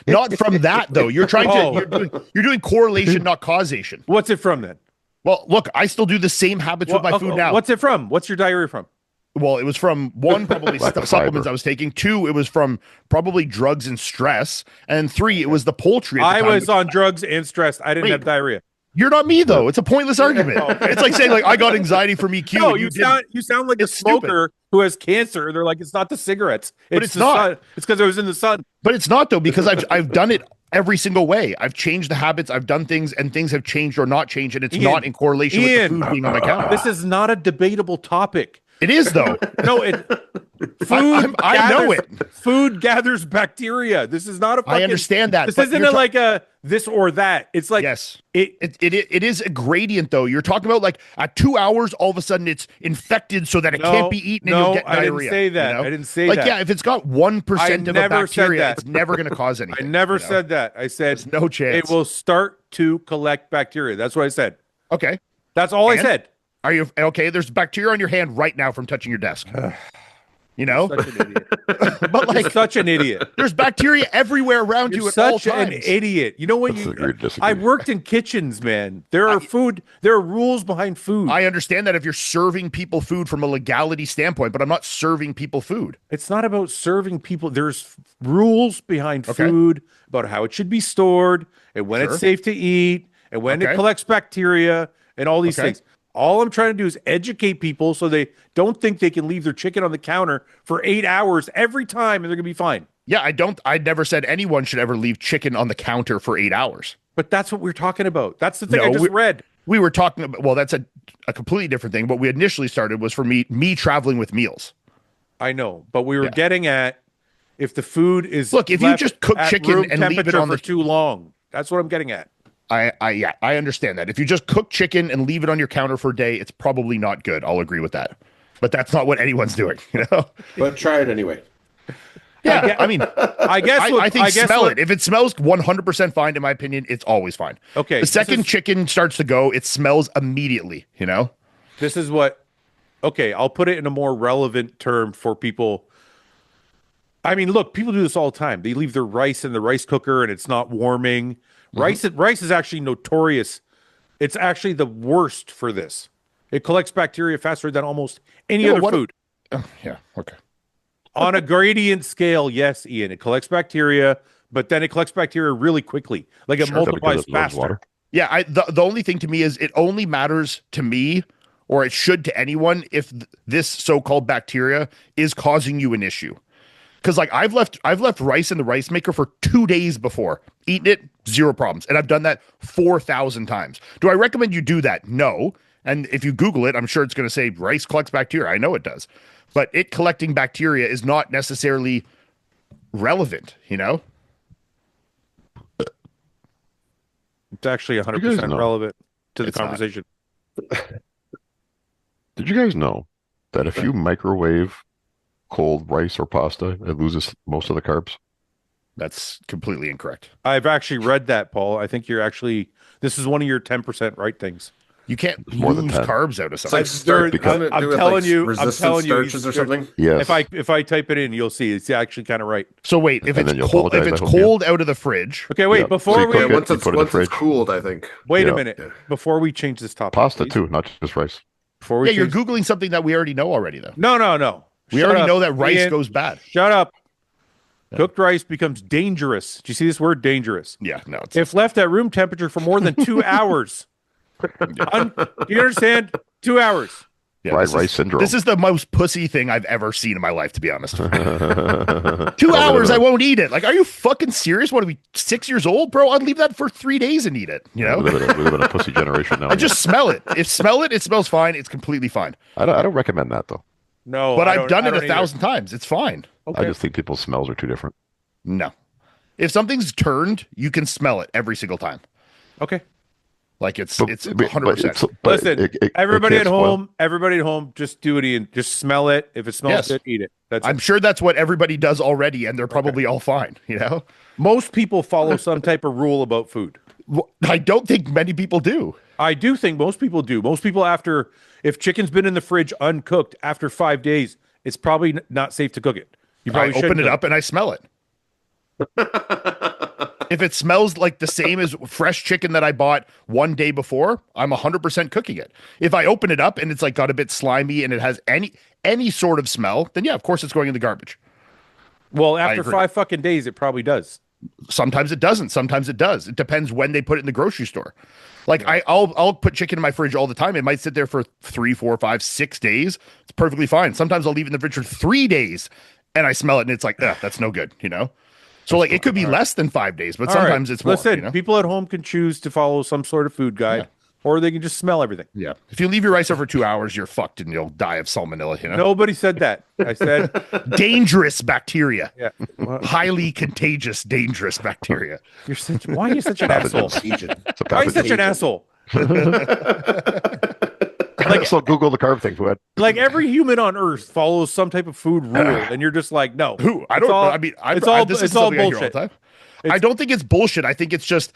not from that though. You're trying to you're doing correlation, not causation. What's it from then? Well, look, I still do the same habits with my food now. What's it from? What's your diarrhea from? Well, it was from one, probably Lack of supplements fiber. I was taking. Two, it was from probably drugs and stress. And three, it was the poultry. At the I time, was which- on drugs and stressed. I didn't Wait. have diarrhea. You're not me though. It's a pointless argument. It's like saying like I got anxiety from EQ. No, and you didn't. sound like a It's stupid. smoker who has cancer. They're like, it's not the cigarettes. But it's the not. sun. It's because I was in the sun. But it's not though, because I've done it every single way. I've changed the habits. I've done things, and things have changed or not changed, and it's Ian, not in correlation with the food being on my counter. This is not a debatable topic. It is though. No, food. I know gathers- Food gathers bacteria. This is not a. I understand that. This but isn't you're like a this or that. It's like yes. It It is a gradient though. You're talking about like at 2 hours, all of a sudden it's infected so that it can't be eaten and you'll get I diarrhea. didn't say that. you know? I didn't say like that. yeah, if it's got 1% of a never said bacteria, that. it's never going to cause I anything. never you know? said that. I said There's no chance. it will start to collect bacteria. That's what I said. Okay. That's all I And? said. Are you okay? There's bacteria on your hand right now from touching your desk. You know, Such an idiot. but like You're such an idiot. there's bacteria everywhere around you You're at all such an times. idiot. You know what Let's you agree to disagree. I worked in kitchens, man. There are rules behind food. I understand that if you're serving people food from a legality standpoint, but I'm not serving people food. It's not about serving people. There's rules behind Okay. food about how it should be stored and when Sure. it's safe to eat and when Okay. it collects bacteria and all these Okay. things. All I'm trying to do is educate people so they don't think they can leave their chicken on the counter for 8 hours every time and they're going to be fine. Yeah, I never said anyone should ever leave chicken on the counter for 8 hours. But that's what we're talking about. That's the thing No, I just read. We were talking about, well, that's a completely different thing. What we initially started was for me traveling with meals. I know, but we were Yeah. getting at if the food is Look, if you left just cook at chicken room and leave it temperature on for the- too long. That's what I'm getting at. I understand that. If you just cook chicken and leave it on your counter for a day, it's probably not good. I'll agree with that. But that's not what anyone's doing, you know? But try it anyway. Yeah, I mean, I guess I think smell what- it. If it smells 100% fine, in my opinion, it's always fine. Okay, The this second is- chicken starts to go, it smells immediately, you know? This is what okay, I'll put it in a more relevant term for people. I mean, look, people do this all the time. They leave their rice in the rice cooker and it's not warming. Rice is actually notorious. It's actually the worst for this. It collects bacteria faster than almost any Yeah, other what- food. Yeah, okay. On a gradient scale, yes, Ian, it collects bacteria, but then it collects bacteria really quickly. Like it Sure, because multiplies it loves faster. water. Yeah, the only thing to me is it only matters to me, or it should to anyone, if this so-called bacteria is causing you an issue. Because like I've left rice in the rice maker for 2 days before, eaten it, zero problems, and I've done that 4,000 times. Do I recommend you do that? No. And if you Google it, I'm sure it's going to say rice collects bacteria. I know it does, but it collecting bacteria is not necessarily relevant. You know? It's actually You guys 100% know. relevant to the It's not. conversation. Did you guys know that if you microwave cold rice or pasta, it loses most of the carbs? That's completely incorrect. I've actually read that, Paul. I think this is one of your 10% right things. You can't more than lose 10. carbs out of It's something. like starch, because- doesn't it I'm do with, telling like, you- I'm resistant telling you, starches or something. Yes. If I type it in, you'll see it's actually kind of right. So wait, if And then it's you'll cold, if apologize, it's I hope, yeah. cold out of the fridge, Okay, wait, Yeah. before So you we cook Yeah, it, once you it's put it in the once it's fridge. cooled, I think. wait Yeah. a minute. Yeah. Before we change this topic. Pasta please. too, not just rice. Before we yeah, you're change- googling something that we already know already, though. No. We Shut already up. know that rice Ian, goes bad. Shut up. Cooked rice becomes dangerous. Do you see this word dangerous? Yeah, no, it's If left at room temperature for more than 2 hours. Do you understand? 2 hours. yeah, Fried this rice is, syndrome. This is the most pussy thing I've ever seen in my life, to be honest. 2 2 hours, I won't eat it. Like, are you fucking serious? What are we, 6 years old, bro? I'd leave that for 3 days and eat it. You know, We live in a pussy generation now. I just smell it. It smells fine. It's completely fine. I don't recommend that though. No. But I I've don't- done I it don't 1,000 times. It's fine. either. I Okay. just think people's smells are too different. No, if something's turned, you can smell it every single time. Okay. Like it's But- 100%. but Listen, it everybody can't at spoil. home, just do it, Ian. Just smell it. If it smells Yes. good, eat it. That's I'm it. sure that's what everybody does already, and they're probably all fine. You know, Most people follow some type of rule about food. I don't think many people do. I do think most people do. Most people, if chicken's been in the fridge uncooked after 5 days, it's probably not safe to cook it. You I probably open shouldn't it cook up and I smell it. If it smells like the same as fresh chicken that I bought one day before, I'm 100% cooking it. If I open it up and it's like got a bit slimy and it has any sort of smell, then yeah, of course it's going in the garbage. Well, after agree. 5 fucking days, it probably does. Sometimes it doesn't. Sometimes it does. It depends when they put it in the grocery store. Like I'll put chicken in my fridge all the time. It might sit there for 3, 4, 5, 6 days. It's perfectly fine. Sometimes I'll leave it in the fridge for 3 days and I smell it and it's like, that's no good, you know? So like it could be less than 5 days, but sometimes it's more. Listen, you know? people at home can choose to follow some sort of food guide, or they can just smell everything. Yeah. If you leave your rice over 2 hours, you're fucked and you'll die of salmonella, you know? Nobody said that. I said Dangerous bacteria. yeah. Well, Highly contagious, dangerous bacteria. why are you such an asshole? It's a Why are you such an asshole? So Google the carb thing, Fouad. Like every human on Earth follows some type of food rule, and you're just like, no. Who? I don't know. I mean, it's all this is it's all something I hear all the bullshit. time. I don't think it's bullshit. I think it's just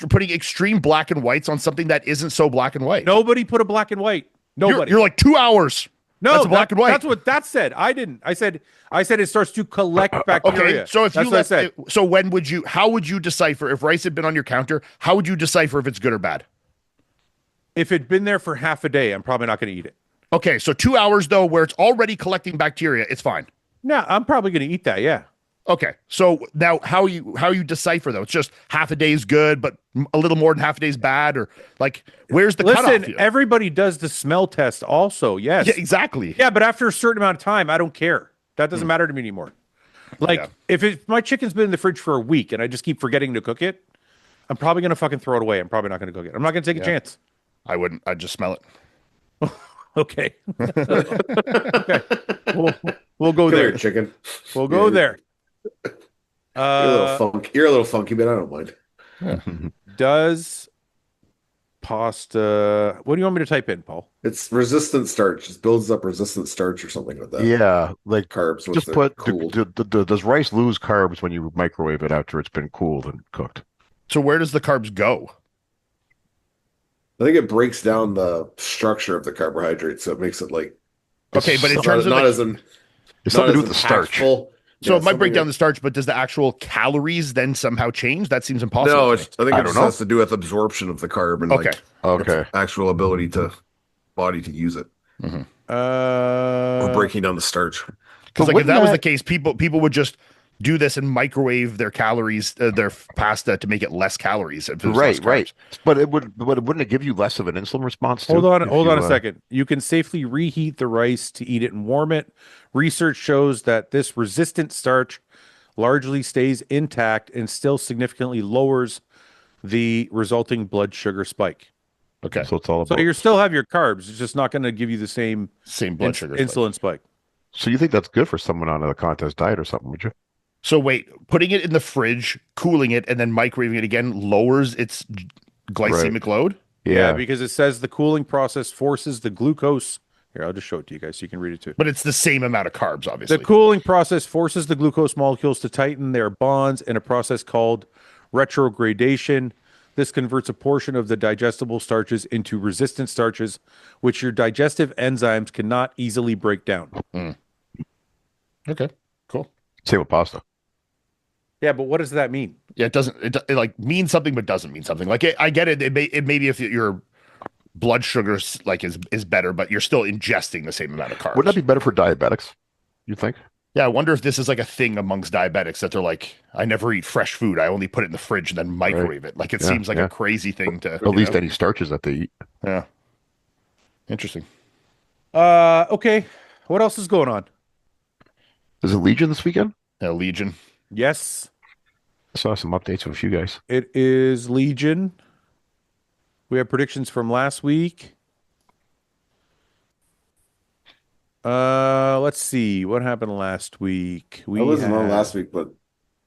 putting extreme black and whites on something that isn't so black and white. Nobody put a black and white. Nobody. You're like 2 hours. No, that's black and white. That's what that said. I didn't. I said it starts to collect bacteria. Okay, so if that's you what I said. so how would you decipher if rice had been on your counter? How would you decipher if it's good or bad? If it'd been there for half a day, I'm probably not going to eat it. Okay, so 2 hours though, where it's already collecting bacteria, it's fine. No, I'm probably going to eat that. Yeah. Okay, so now how you decipher though? It's just half a day is good, but a little more than half a day is bad, or like where's the cutoff? Listen, here? everybody does the smell test also. Yes. Yeah, exactly. Yeah, but after a certain amount of time, I don't care. That doesn't matter to me anymore. Like if my chicken's been in the fridge for a week and I just keep forgetting to cook it, I'm probably going to fucking throw it away. I'm probably not going to cook it. I'm not going to take a chance. I wouldn't. I'd just smell it. Okay. Okay. We'll go Come there. here, chicken. We'll go there. You're a little funky, but I don't mind. Does pasta? What do you want me to type in, Paul? It's resistant starch. It builds up resistant starch or something like that. Yeah, like Carbs. just put does rice lose carbs when you microwave it after it's been cooled and cooked? So where does the carbs go? I think it breaks down the structure of the carbohydrate, so it makes it like Okay, but in terms of not like, as in It's not something to do as with the starch. impactful. so it might break something down the starch, but does the actual calories then somehow change? That seems impossible. No, to me. I think I it don't just know. has to do with absorption of the carb and Okay. like Okay. its actual ability to body to use it or Uh, breaking down the starch. Because But like if that was wouldn't the case, people would just do this and microwave their calories, their pasta to make it less calories. If it was less Right. carbs. But wouldn't it give you less of an insulin response too? hold on if a you, second. You can safely reheat the rice to eat it and warm it. Research shows that this resistant starch largely stays intact and still significantly lowers the resulting blood sugar spike. Okay. So it's all So about. you still have your carbs. It's just not going to give you the same Same blood sugar. spike. insulin spike. So you think that's good for someone on a contest diet or something? Would you? So wait, putting it in the fridge, cooling it, and then microwaving it again lowers its glycemic load? Yeah, because it says the cooling process forces the glucose. Here, I'll just show it to you guys so you can read it too. But it's the same amount of carbs, obviously. The cooling process forces the glucose molecules to tighten their bonds in a process called retrogradation. This converts a portion of the digestible starches into resistant starches, which your digestive enzymes cannot easily break down. Okay, cool. Same with pasta. Yeah, but what does that mean? Yeah, it like means something, but doesn't mean something. Like I get it. It maybe if your blood sugar like is better, but you're still ingesting the same amount of carbs. Wouldn't that be better for diabetics? You think? Yeah, I wonder if this is like a thing amongst diabetics that they're like, I never eat fresh food. I only put it in the fridge and then microwave it. Like it seems like a crazy thing to. At least any starches that they eat. Yeah. Interesting. Okay. What else is going on? Is it Legion this weekend? Yeah, Legion. Yes, I saw some updates from a few guys. it is Legion. We have predictions from last week. Let's see what happened last week. I wasn't on last week, but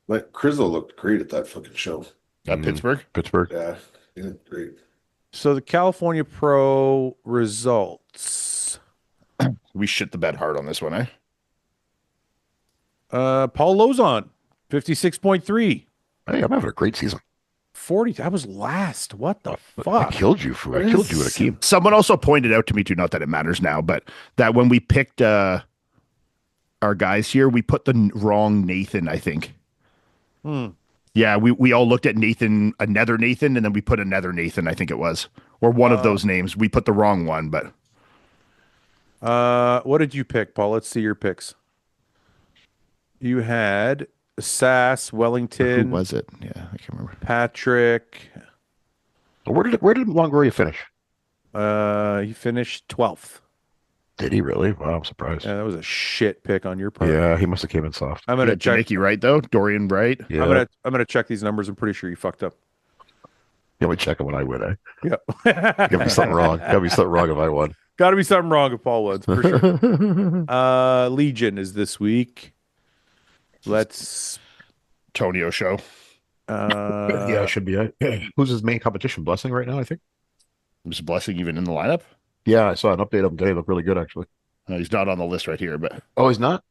like Crizzle looked great at that fucking show. Pittsburgh. Pittsburgh. Yeah, he looked great. So the California Pro results. We shit the bed hard on this one, eh? Paul Lozon, 56.3. Hey, I'm having a great season. 40. I was last. What the I fuck? killed you, Fouad. I killed you at Akeem. Someone also pointed out to me too, not that it matters now, but that when we picked our guys here, we put the wrong Nathan, I think. Yeah, we all looked at Nathan, another Nathan, and then we put another Nathan, I think it was. Or one of those names. We put the wrong one, but What did you pick, Paul? Let's see your picks. You had Sass, who Wellington, was it? Yeah, I can't remember. Patrick. Where did Longoria finish? He finished 12th. Did he really? Wow, I'm surprised. Yeah, that was a shit pick on your part. Yeah, he must have came in soft. I'm Yeah, gonna check. Janicki, right, though? Dorian, right? Yeah, I'm gonna check these numbers. I'm pretty sure you fucked up. yeah, we check it when I win. Eh? Yeah. Gotta be something wrong. Gotta be something wrong if I won. Got to be something wrong if Paul wins for sure. Legion is this week. Let's. Tonio show. Yeah, it should be. Who's his main competition? Blessing right now, I think. Was Blessing even in the lineup? Yeah, I saw an update of him today. Looked really good, actually. No, he's not on the list right here, but Oh, he's not.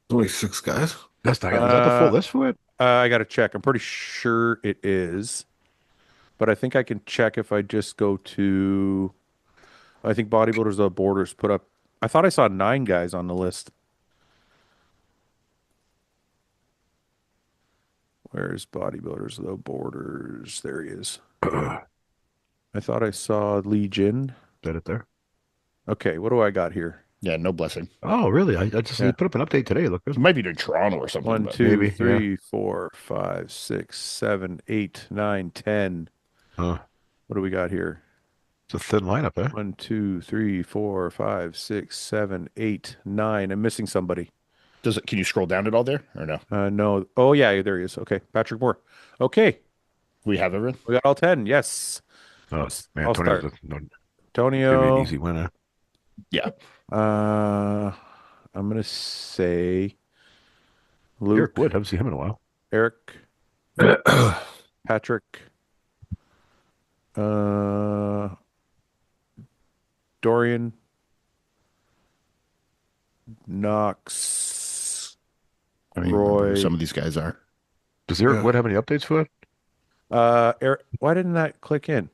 Only 6 guys. That's not. Is that the full list for it? I got to check. I'm pretty sure it is, but I think I can check if I just go to. I think Bodybuilders Without Borders put up. I thought I saw 9 guys on the list. Where's Bodybuilders Without Borders? There he is. I thought I saw Legion. Is that it there? Okay, what do I got here? yeah, no Blessing. Oh, really? I just Yeah. he put up an update today. Look, He might be doing Toronto or something. 1, but 2, maybe, 3, 4, 5, 6, 7, 8, 9, 10. Huh. What do we got here? It's a thin lineup, eh? 1, 2, 3, 4, 5, 6, 7, 8, 9. I'm missing somebody. Does it? Can you scroll down at all there or no? No. Oh, yeah, there he is. Okay, Patrick Moore. Okay, We have everyone. we got all 10. Yes. Oh man, I'll Tonio's start. no, gonna be Antonio. an easy winner. Yeah, I'm gonna say Luke, Eric Wood, haven't seen him in a while. Eric, Patrick, Dorian, Knox, I mean, remember Roy. who some of these guys are. Does Eric Yeah. Wood have any updates for it? Eric. Why didn't that click in?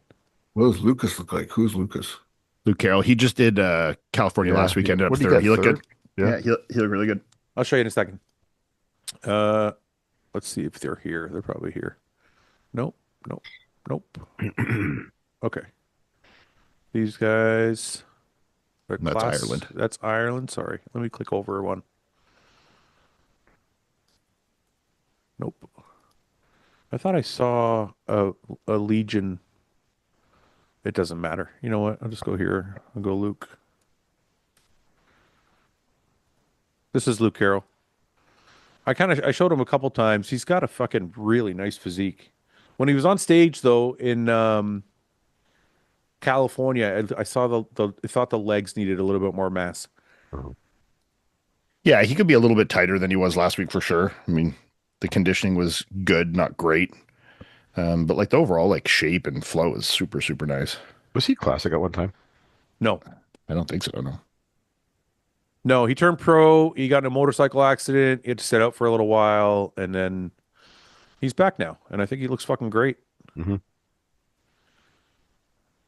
What does Lucas look like? Who's Lucas? Luke Carroll. He just did California Yeah, last weekend. Ended up what did he third. get, He looked third? good. Yeah. Yeah, he looked really good. I'll show you in a second. Let's see if they're here. They're probably here. Nope. Nope. Nope. Okay. These guys. They're That's Ireland. That's Ireland. Sorry. Let me click over one. Nope. I thought I saw a Legion. It doesn't matter. You know what? I'll just go here. I'll go Luke. This is Luke Carroll. I showed him a couple times. He's got a fucking really nice physique. When he was on stage though in California, I saw I thought the legs needed a little bit more mass. Yeah, he could be a little bit tighter than he was last week for sure. I mean, the conditioning was good, not great. But like the overall like shape and flow is super, super nice. Was he classic at one time? No. I don't think so, no. No, he turned pro. He got in a motorcycle accident. He had to sit out for a little while, and then he's back now. And I think he looks fucking great. Mhm.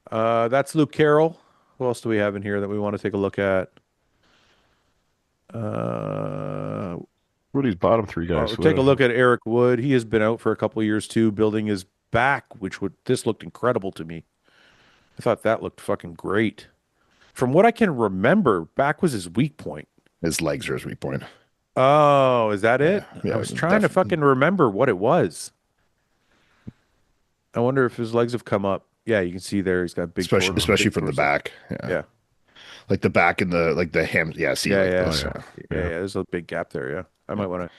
That's Luke Carroll. Who else do we have in here that we want to take a look at? Who are these bottom three guys? Take a look at Eric Wood. He has been out for a couple of years too, building his back, this looked incredible to me. I thought that looked fucking great. From what I can remember, back was his weak point. His legs are his weak point. Oh, is that it? Yeah, I was trying to fucking remember what it was. I wonder if his legs have come up. Yeah, you can see there he's got big, Especially from the back. Yeah, Like the back and the ham. Yeah, see. yeah, like yeah. this, Yeah. There's a big gap there. Yeah, I might want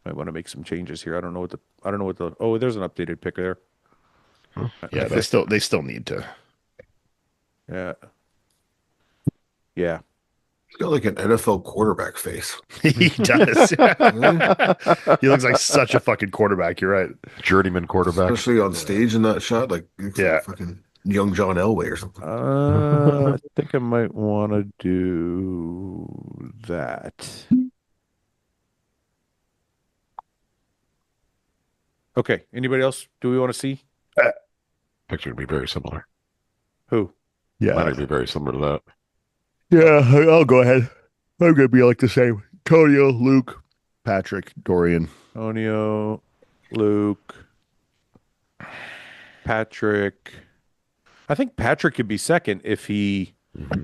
to make some changes here. I don't know what the. Oh, there's an updated pick there. Yeah, they still need to. Yeah. Yeah. He's got like an NFL quarterback face. He does. He looks like such a fucking quarterback. You're right. Journeyman quarterback. Especially on stage in that shot. Like, looks Yeah. like fucking young John Elway or something. I think I might want to do that. Okay. Anybody else? Do we want to see Picture would be very similar. who? Mine Yeah. would be very similar to that. Yeah, I'll go ahead. I'm gonna be like the same. Tonio, Luke, Patrick, Dorian. Antonio, Luke, Patrick. I think Patrick could be second if he,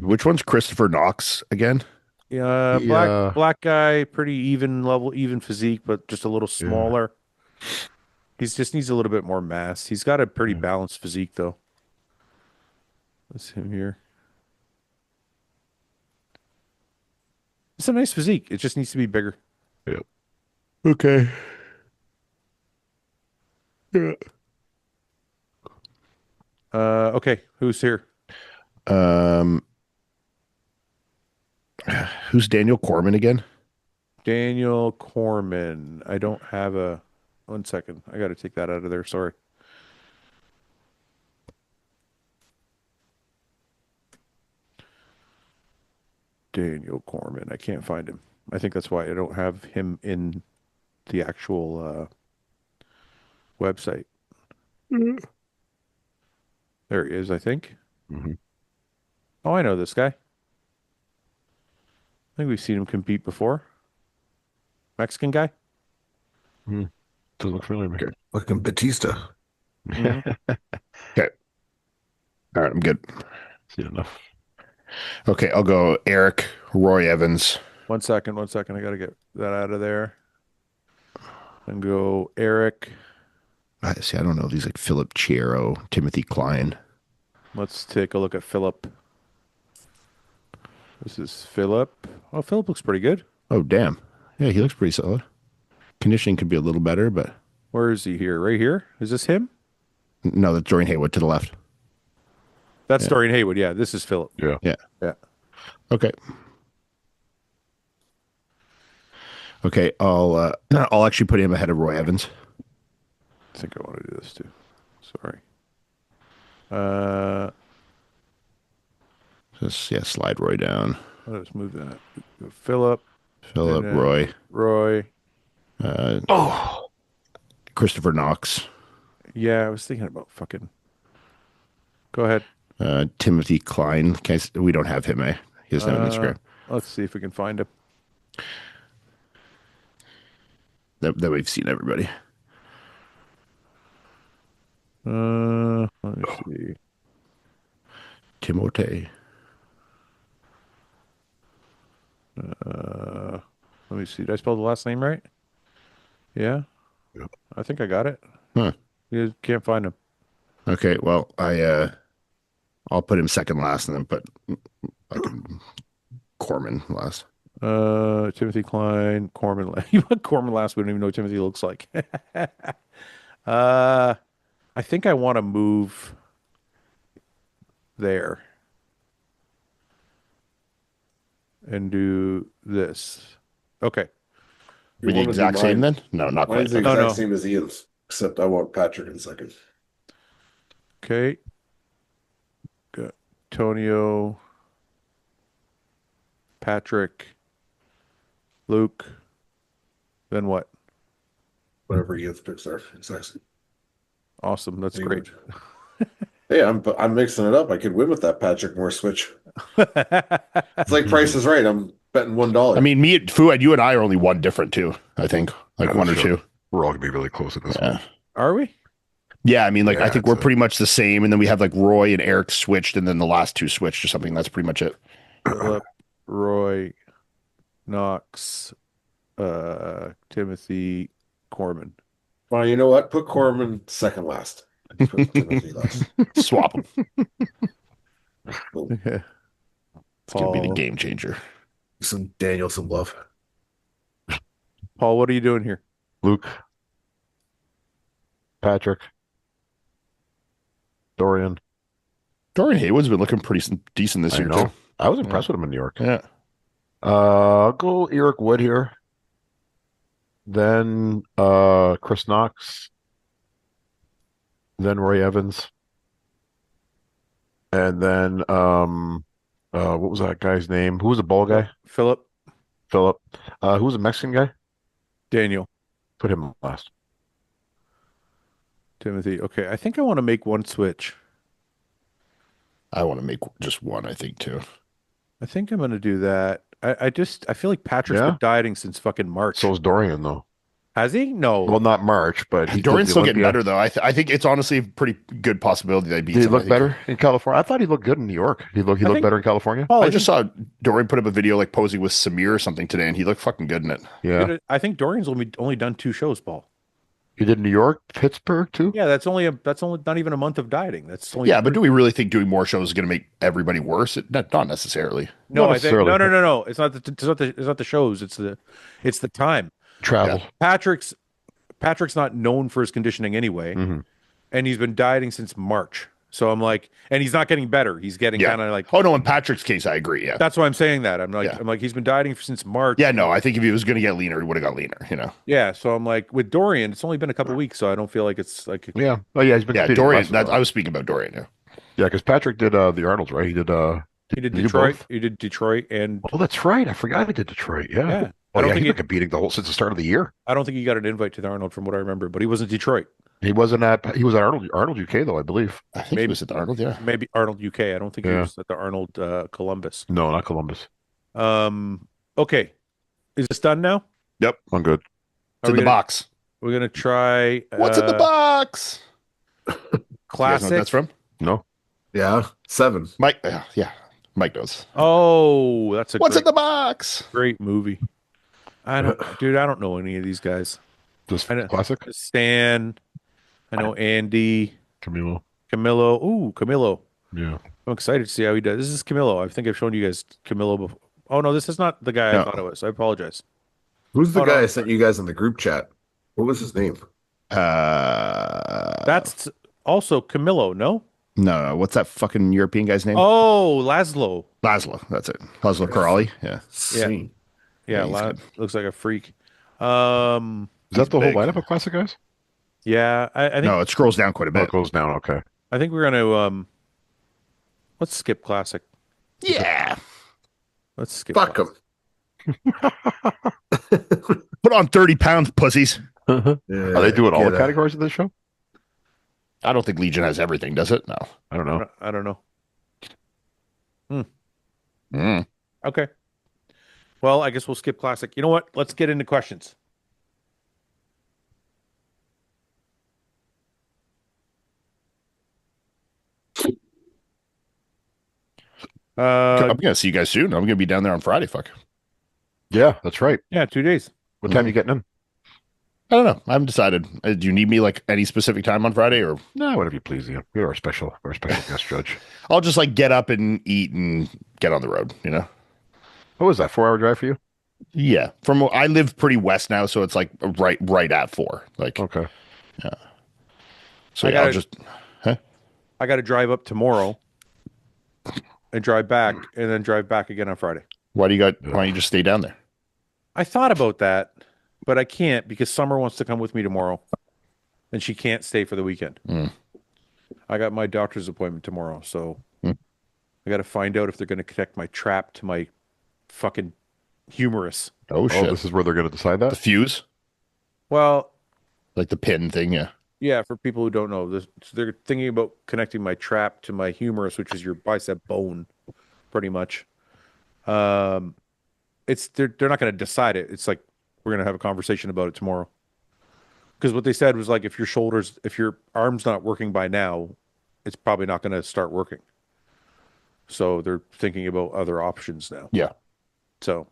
Which one's Christopher Knox again? black guy, pretty even level, even physique, but just a little smaller. He just needs a little bit more mass. He's got a pretty balanced physique though. That's him here. It's a nice physique. It just needs to be bigger. Yep. Okay. Yeah. Okay, who's here? Um, who's Daniel Corman again? Daniel Corman. I don't have a. 1 second. I got to take that out of there. Sorry. Daniel Corman. I can't find him. I think that's why I don't have him in the actual website. There he is, I think. Mhm. Oh, I know this guy. I think we've seen him compete before. Mexican guy. Doesn't look familiar to me. Looking Batista. Mhm. Okay. All right, I'm good. See enough. Okay, I'll go Eric, Roy Evans. 1 second. 1 second. I got to get that out of there. And go Eric. I see. I don't know. These like Philip Chiero, Timothy Klein. Let's take a look at Philip. This is Philip. Oh, Philip looks pretty good. Oh, damn. Yeah, he looks pretty solid. Conditioning could be a little better, but Where is he here? Right here? Is this him? no, that's Dorian Haywood to the left. That's Yeah. Dorian Haywood. Yeah, this is Philip. Yeah. Yeah. Yeah. Okay. Okay, I'll actually put him ahead of Roy Evans. I think I want to do this too. Sorry. Just slide Roy down. Let's move that. Philip, Philip, and then Roy, Roy. Christopher Knox, Yeah, I was thinking about fucking. Go ahead. Timothy Klein. We don't have him, eh? He doesn't have an Instagram. Let's see if we can find him. That we've seen everybody. Let me see. Timote. Let me see. Did I spell the last name right? Yeah. Yeah. I think I got it. Huh. You can't find him. Okay, well, I'll put him second last and then put fucking Corman last. Timothy Klein, Corman. You put Corman last. We don't even know what Timothy looks like. I think I want to move there and do this. Okay. You Be the wanna do exact same mine? then? No, not quite. Mine's the No, exact no. same as Ian's, except I want Patrick in second. Okay. Got Tonio, Patrick, Luke. Then what? Whatever Ian's picks are. Exactly. Awesome. That's great. Hey, I'm mixing it up. I could win with that Patrick Moore switch. It's like Price is Right. I'm betting $1. I mean, Fouad, you and I are only one different too, I think. Like Yeah, one or sure. two. We're all gonna be really close at this Yeah. one. Are we? Yeah, I mean, like I Yeah, think we're it's pretty much the same, and then we have like Roy and Eric switched, and then the last two switched or something. That's pretty much it. Philip, Roy, Knox, Timothy, Corman. Well, you know what? Put Corman second last. Put Timothy last. Swap them. Boom. Yeah. It's gonna be the Paul. game changer. Some Daniel, some love. Paul, what are you doing here? Luke, Patrick, Dorian. Dorian Haywood's been looking pretty decent this I year know. too. I was impressed with him in New York. Yeah. I'll go Eric Wood here. Then Chris Knox. Then Roy Evans. And then what was that guy's name? Who was the ball guy? Philip, Philip. Who was the Mexican guy? Daniel, Put him last. Timothy. Okay, I think I want to make one switch. I want to make just one, I think, too. I think I'm going to do that. I feel like Patrick's Yeah. been dieting since fucking March. So is Dorian though. Has he? No. Well, not March, but he did Dorian's the still getting Olympia. better though. I think it's honestly a pretty good possibility that he beats Did he him. look better in California? I thought he looked good in New York. He I looked think- better in California. Paul, I just saw Dorian put up a video like posing with Samir or something today, and he looked fucking good in it. Yeah, I think Dorian's only done 2 shows, Paul. he did New York, Pittsburgh too. Yeah, that's only not even a month of dieting. That's only Yeah, but do we really think doing more shows is going to make everybody worse? Not necessarily. no. Not I think necessarily. no. It's not the shows. It's the time. Travel. Patrick's not known for his conditioning anyway, Mhm. and he's been dieting since March. So I'm like, and he's not getting better. He's getting Yeah. kind of like. Oh no, in Patrick's case, I agree. Yeah, That's why I'm saying that. I'm like, Yeah. he's been dieting since March. yeah. No, I think if he was going to get leaner, he would have got leaner. You know. Yeah. So I'm like, with Dorian, it's only been a couple weeks, so I don't feel like it's like. Yeah. Oh yeah, he's been Yeah, competing Dorian. less, I was speaking about Dorian. Yeah. Yeah, because Patrick did the Arnold's, right? He did. He did Did you Detroit. both? He did Detroit, and Oh, that's right. I forgot he did Detroit. Yeah. yeah. Oh I don't yeah, think he's been competing since the start of the year. I don't think he got an invite to the Arnold from what I remember, but he was in Detroit. He wasn't at. He was at Arnold UK though, I believe. I think Maybe- he was at the Arnold. Yeah. Maybe Arnold UK. I don't think he Yeah. was at the Arnold Columbus. No, not Columbus. Okay. Is this done now? I'm good. It's in the box. We're gonna try What's in the box? You guys know what classic. that's from No. Yeah, 7. Mike. Yeah, Mike knows. Oh, that's a What's great, in the box? great movie. I don't know any of these guys. Just I know. classic. Stan, I know Andy, Camilo. Camillo. Ooh, Camillo. Yeah. I'm excited to see how he does. This is Camillo. I think I've shown you guys Camillo before. Oh no, this is not the guy No. I thought it was. I apologize. Who's the Oh, guy no. I sent you guys in the group chat? What was his name? That's also Camillo, no? no. What's that fucking European guy's name? Oh, Laszlo. Laszlo. That's it. Laszlo Karali. Yeah. Sweet. Yeah, Yeah, he's good. looks like a freak. Is that the whole big. lineup of classic guys? Yeah, I think No, it scrolls down quite a Oh, bit. it goes down. Okay. I think we're gonna let's skip classic. Yeah. Let's skip. Fuck classic. him. Put on 30 pounds, pussies. Are they doing all the categories of this show? I don't think Legion has everything, does it? No. I don't know. I don't know. Mm. Okay. Well, I guess we'll skip classic. You know what? Let's get into questions. I'm gonna see you guys soon. I'm gonna be down there on Friday. Fuck. Yeah, that's right. Yeah, 2 days. What time you getting in? I don't know. I haven't decided. Do you need me like any specific time on Friday, or No, whatever you please. Yeah, you're our special guest judge. I'll just like get up and eat and get on the road? You know. What was that? 4-hour drive for you? Yeah. I live pretty west now, so it's like right at 4. Like Okay. so. I Yeah, I'll gotta- just. I got to drive up tomorrow and drive back, and then drive back again on Friday. Why don't you just stay down there? I thought about that, but I can't because Summer wants to come with me tomorrow, and she can't stay for the weekend. Mm. I got my doctor's appointment tomorrow, so Mm. I got to find out if they're going to connect my trap to my fucking humerus. Oh Oh, shit! this is where they're going to decide The that? fuse, Well, like the pin thing. Yeah. yeah, for people who don't know, they're thinking about connecting my trap to my humerus, which is your bicep bone, pretty much. They're not going to decide it. It's like we're going to have a conversation about it tomorrow. Because what they said was like if your arm's not working by now, it's probably not going to start working. So they're thinking about other options now. Yeah. So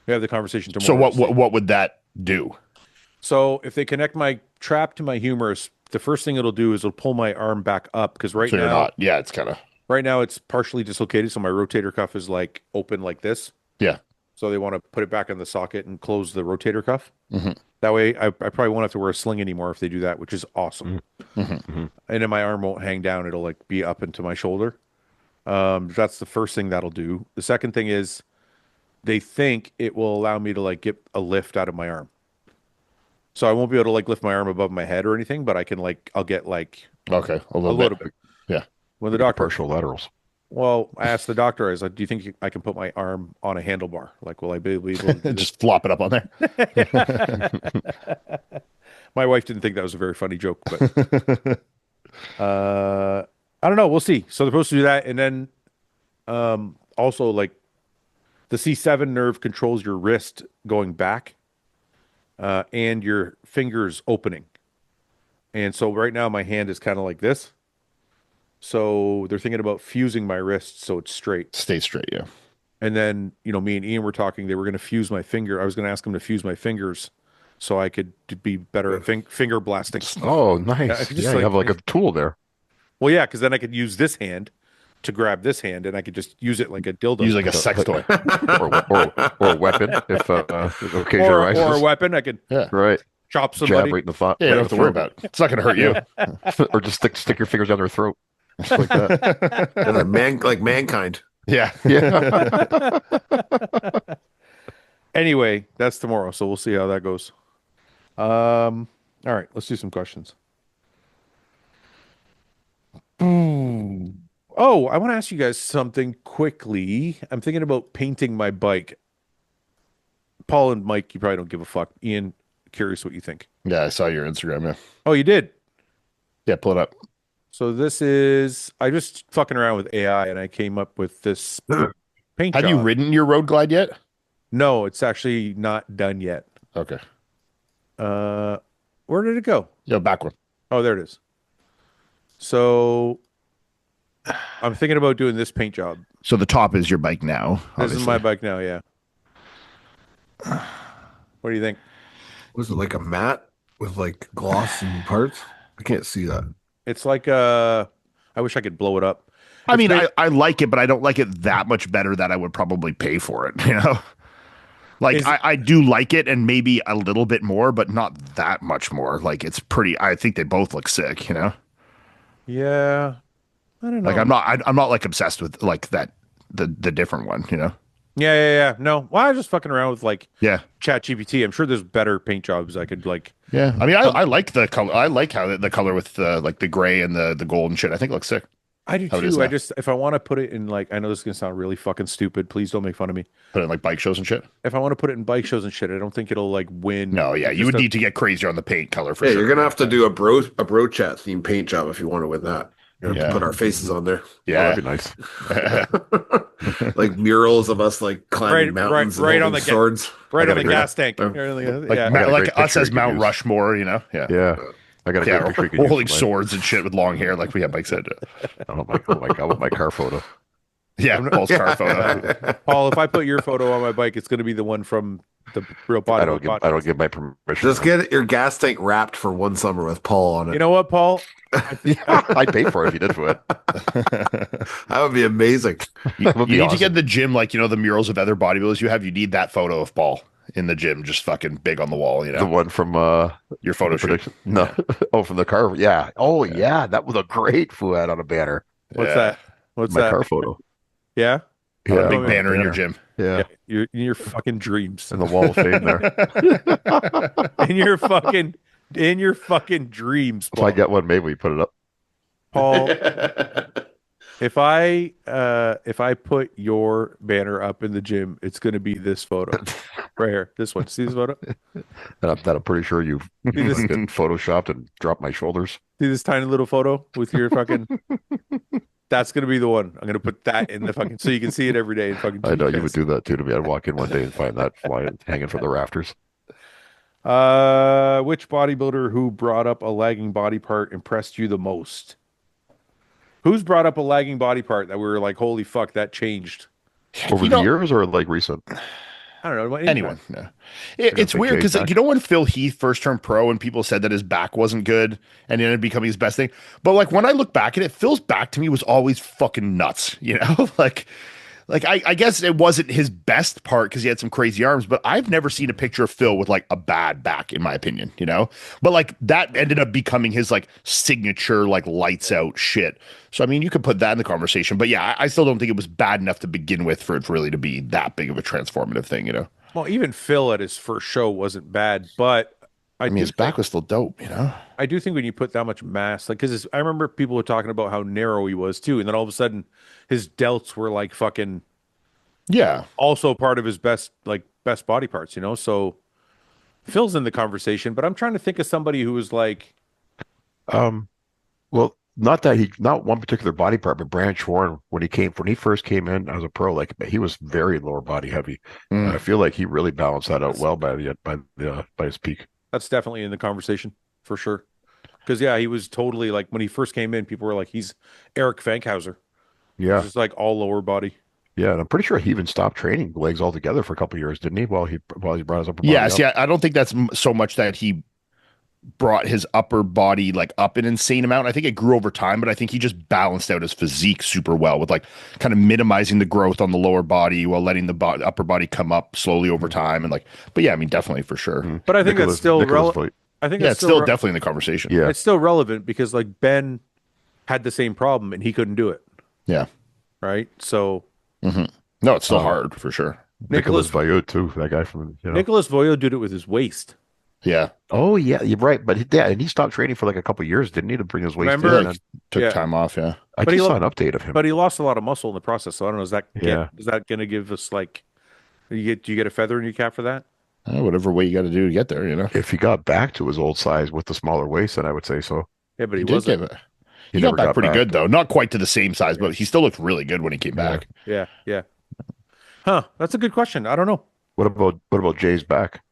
we have the conversation tomorrow. So what would that do? So if they connect my trap to my humerus, the first thing it'll do is it'll pull my arm back up because right So you're now, not. Yeah, it's kind of. right now it's partially dislocated, so my rotator cuff is like open like this. Yeah. So they want to put it back in the socket and close the rotator cuff. Mhm. That way, I probably won't have to wear a sling anymore if they do that, which is awesome. Mhm. And then my arm won't hang down; it'll like be up into my shoulder. That's the first thing that'll do. The second thing is, they think it will allow me to like get a lift out of my arm. So I won't be able to like lift my arm above my head or anything, but I'll get like Okay, a a little little bit. bit. Yeah. When the doctor, Partial laterals. well, I asked the doctor, I was like, "Do you think I can put my arm on a handlebar? Like, will I be able to do this?" Just flop it up on there. My wife didn't think that was a very funny joke, but I don't know. We'll see. So they're supposed to do that, and then also like the C7 nerve controls your wrist going back. and your fingers opening. And so right now my hand is kind of like this. So they're thinking about fusing my wrist so it's straight. Stay straight, yeah. And then, me and Ian were talking, they were going to fuse my finger. I was going to ask them to fuse my fingers so I could be better at finger blasting. Oh, I nice. could Yeah, just you have like a tool there. Well, yeah, because then I could use this hand to grab this hand and I could just use it like a dildo. Use like a sex toy. or a weapon if occasion or arises. a weapon. I could Yeah. Right. chop somebody. Jab right in the thought. Yeah, you don't have to worry about it. It's not going to hurt you. Or just stick your fingers down their throat. Just like that. And like mankind. Yeah. Yeah. Anyway, that's tomorrow, so we'll see how that goes. All right, let's do some questions. Oh, I want to ask you guys something quickly. I'm thinking about painting my bike. Paul and Mike, you probably don't give a fuck. Ian, curious what you think. Yeah, I saw your Instagram. Yeah. Oh, you did? Yeah, pull it up. So this is, I just fucking around with AI and I came up with this paint Have you job. ridden your Road Glide yet? No, it's actually not done yet. Okay. Where did it go? Yeah, back one. Oh, there it is. So I'm thinking about doing this paint job. So the top is your bike now. This is obviously. my bike now, yeah. What do you think? Was it like a mat with like gloss and parts? I can't see that. It's like I wish I could blow it up. I mean, ba- I like it, but I don't like it that much better that I would probably pay for it, you know? Like, Is- I do like it and maybe a little bit more, but not that much more. Like, it's pretty, I think they both look sick, you know? Yeah. I don't know. Like, I'm not like obsessed with like that, the different one, you know? Yeah. No. Well, I was just fucking around with like Yeah. Chat GPT. I'm sure there's better paint jobs I could like. Yeah. I mean, I like the color. I like how the color with the, like the gray and the gold and shit. I think it looks sick. I do How it is too. I now. just, if I want to put it in like, I know this is gonna sound really fucking stupid. Please don't make fun of me. Put it in like bike shows and shit. If I want to put it in bike shows and shit, I don't think it'll like win. No, yeah. You Just would a- need to get crazier on the paint color for Yeah, sure. you're gonna have to do a bro chat theme paint job if you want to win that. You have Yeah. to put our faces on there. Oh, Yeah. that'd be nice. Like murals of us like climbing Right- mountains right and on holding the swords. right I on got the a great- gas tank. Like- Yeah. I got a Like great us picture as you could Mount use. Rushmore, you know? Yeah. Yeah. I got a Yeah, great picture you can use holding for mine. swords and shit with long hair, like we have Mike said. I want my car photo. Yeah, Paul's car photo. Paul, if I put your photo on my bike, it's going to be the one from the Real Body. I don't give my permission. Just get your gas tank wrapped for one summer with Paul on it. You know what, Paul? I'd pay for it if you did for it. That would be amazing. You, That would you be need to get awesome. the gym, like, you know, the murals of other bodybuilders you have. You need that photo of Paul in the gym, just fucking big on the wall, you The know? one from Your photo shoot. prediction. No. Oh, from the car. Yeah. Oh, yeah. That was a great Fouad on a banner. What's Yeah. that? What's My that? car photo. Yeah, On a Yeah. big banner in your gym. Yeah. in your fucking dreams, In the wall of fame there. in your fucking dreams, If Paul. I get one, maybe we put it up. Paul, if I put your banner up in the gym, it's going to be this photo right here. This one. See this photo? That I'm pretty sure you this- fucking photoshopped and dropped my shoulders. See this tiny little photo with your fucking. That's going to be the one. I'm going to put that in the fucking so you can see it every day. In fucking I know you GPS. would do that too to me. I'd walk in one day and find that flying, hanging from the rafters. Which bodybuilder who brought up a lagging body part impressed you the most? Who's brought up a lagging body part that we were like, holy fuck, that changed? Over You the know- years or like recent? I don't know. Anyone. No. gonna It's say weird Jake because back. you know when Phil Heath first turned pro and people said that his back wasn't good and it ended up becoming his best thing. But like when I look back at it, Phil's back to me was always fucking nuts, you know? Like I guess it wasn't his best part because he had some crazy arms, but I've never seen a picture of Phil with like a bad back, in my opinion, you know? But like that ended up becoming his like signature, like lights out shit. So I mean, you could put that in the conversation, but yeah, I still don't think it was bad enough to begin with for it really to be that big of a transformative thing, you know? Well, even Phil at his first show wasn't bad, but I mean, his back was still dope, you know? I do think when you put that much mass, like, because I remember people were talking about how narrow he was too, and then all of a sudden his delts were like fucking Yeah. also part of his best body parts, you know. So Phil's in the conversation, but I'm trying to think of somebody who was like, Well, not one particular body part, but Brand Schwarn when he first came in as a pro, like he was very lower body heavy. And I feel like he really balanced that out well by his peak. That's definitely in the conversation for sure. Because yeah, he was totally like when he first came in, people were like, he's Eric Fankhauser. Yeah, He's just like all lower body. yeah, and I'm pretty sure he even stopped training legs altogether for a couple of years, didn't he? While he brought his upper body Yeah, up. see, I don't think that's so much that he brought his upper body like up an insane amount. I think it grew over time, but I think he just balanced out his physique super well with like kind of minimizing the growth on the lower body while letting the upper body come up slowly over time. And like, but yeah, I mean, definitely for sure. But I think that's still relevant. I think Yeah, that's it's still definitely in the conversation. Yeah, it's still relevant because like Ben had the same problem and he couldn't do it. Yeah. Right. So No, it's still hard for sure. Nicholas Voyot too, that guy from Nicholas Voyo did it with his waist. Yeah. Oh yeah, you're right. But and he stopped training for like a couple of years, didn't he, to bring his weight Remember? in? Like, took time off. Yeah. I just saw an update of him. But he lost a lot of muscle in the process. So I don't know. Is that Yeah. is that going to give us like do you get a feather in your cap for that? Whatever way you got to do to get there, you know. If he got back to his old size with the smaller waist, then I would say so. Yeah, but he did wasn't. give it. He He got never back got pretty back. good though. Not quite to the same size, but he still looked really good when he came back. Yeah. Yeah. Huh. That's a good question. I don't know. What about Jay's back?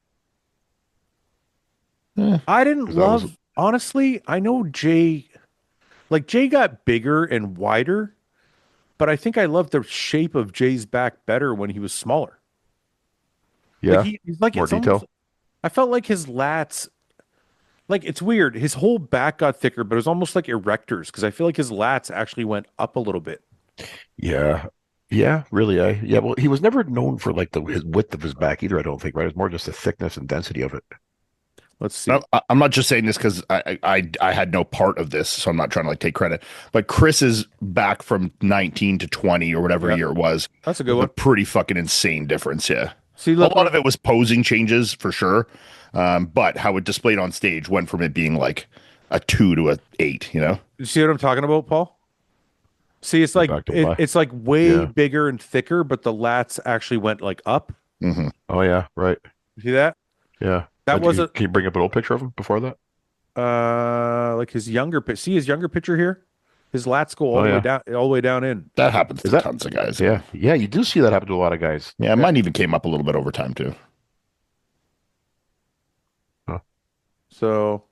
I didn't 'Cause that was- love honestly. I know Jay got bigger and wider, but I think I loved the shape of Jay's back better when he was smaller. Yeah, Like he's like more it's detail. almost- I felt like his lats, like it's weird. His whole back got thicker, but it was almost like erectors because I feel like his lats actually went up a little bit. Yeah, really. Well, he was never known for like his width of his back either. I don't think. Right, it's more just the thickness and density of it. Let's see. No, I'm not just saying this because I had no part of this, so I'm not trying to like take credit. But Chris's back from 19 to 20 or whatever year it was, That's a good a one. pretty fucking insane difference. Yeah, See, a look, lot of it was posing changes for sure, but how it displayed on stage went from it being like a 2 to a 8. You know? you see what I'm talking about, Paul? See, it's like Back to what? it's like way Yeah. bigger and thicker, but the lats actually went like up. Oh yeah, right. You see that? Yeah, That Can wasn't you bring up an old picture of him before that? like his younger see his younger picture here? His lats go all the way down in. That happens to that- tons of guys. Yeah, you do see that happen to a lot of guys. Yeah, mine even came up a little bit over time too. So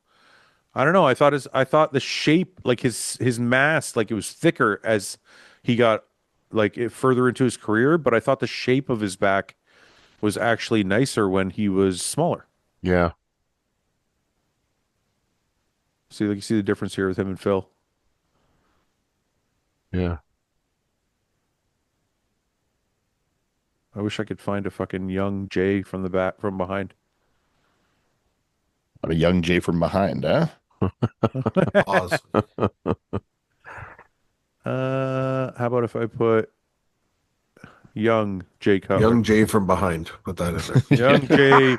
I don't know. I thought the shape, like his mass, like it was thicker as he got like further into his career, but I thought the shape of his back was actually nicer when he was smaller. Yeah, See, like you see the difference here with him and Phil. yeah. I wish I could find a fucking young Jay from the back from behind. What a young Jay from behind, huh? Pause. How about if I put young Jay Cutler? Young Jay from behind. Put that in there.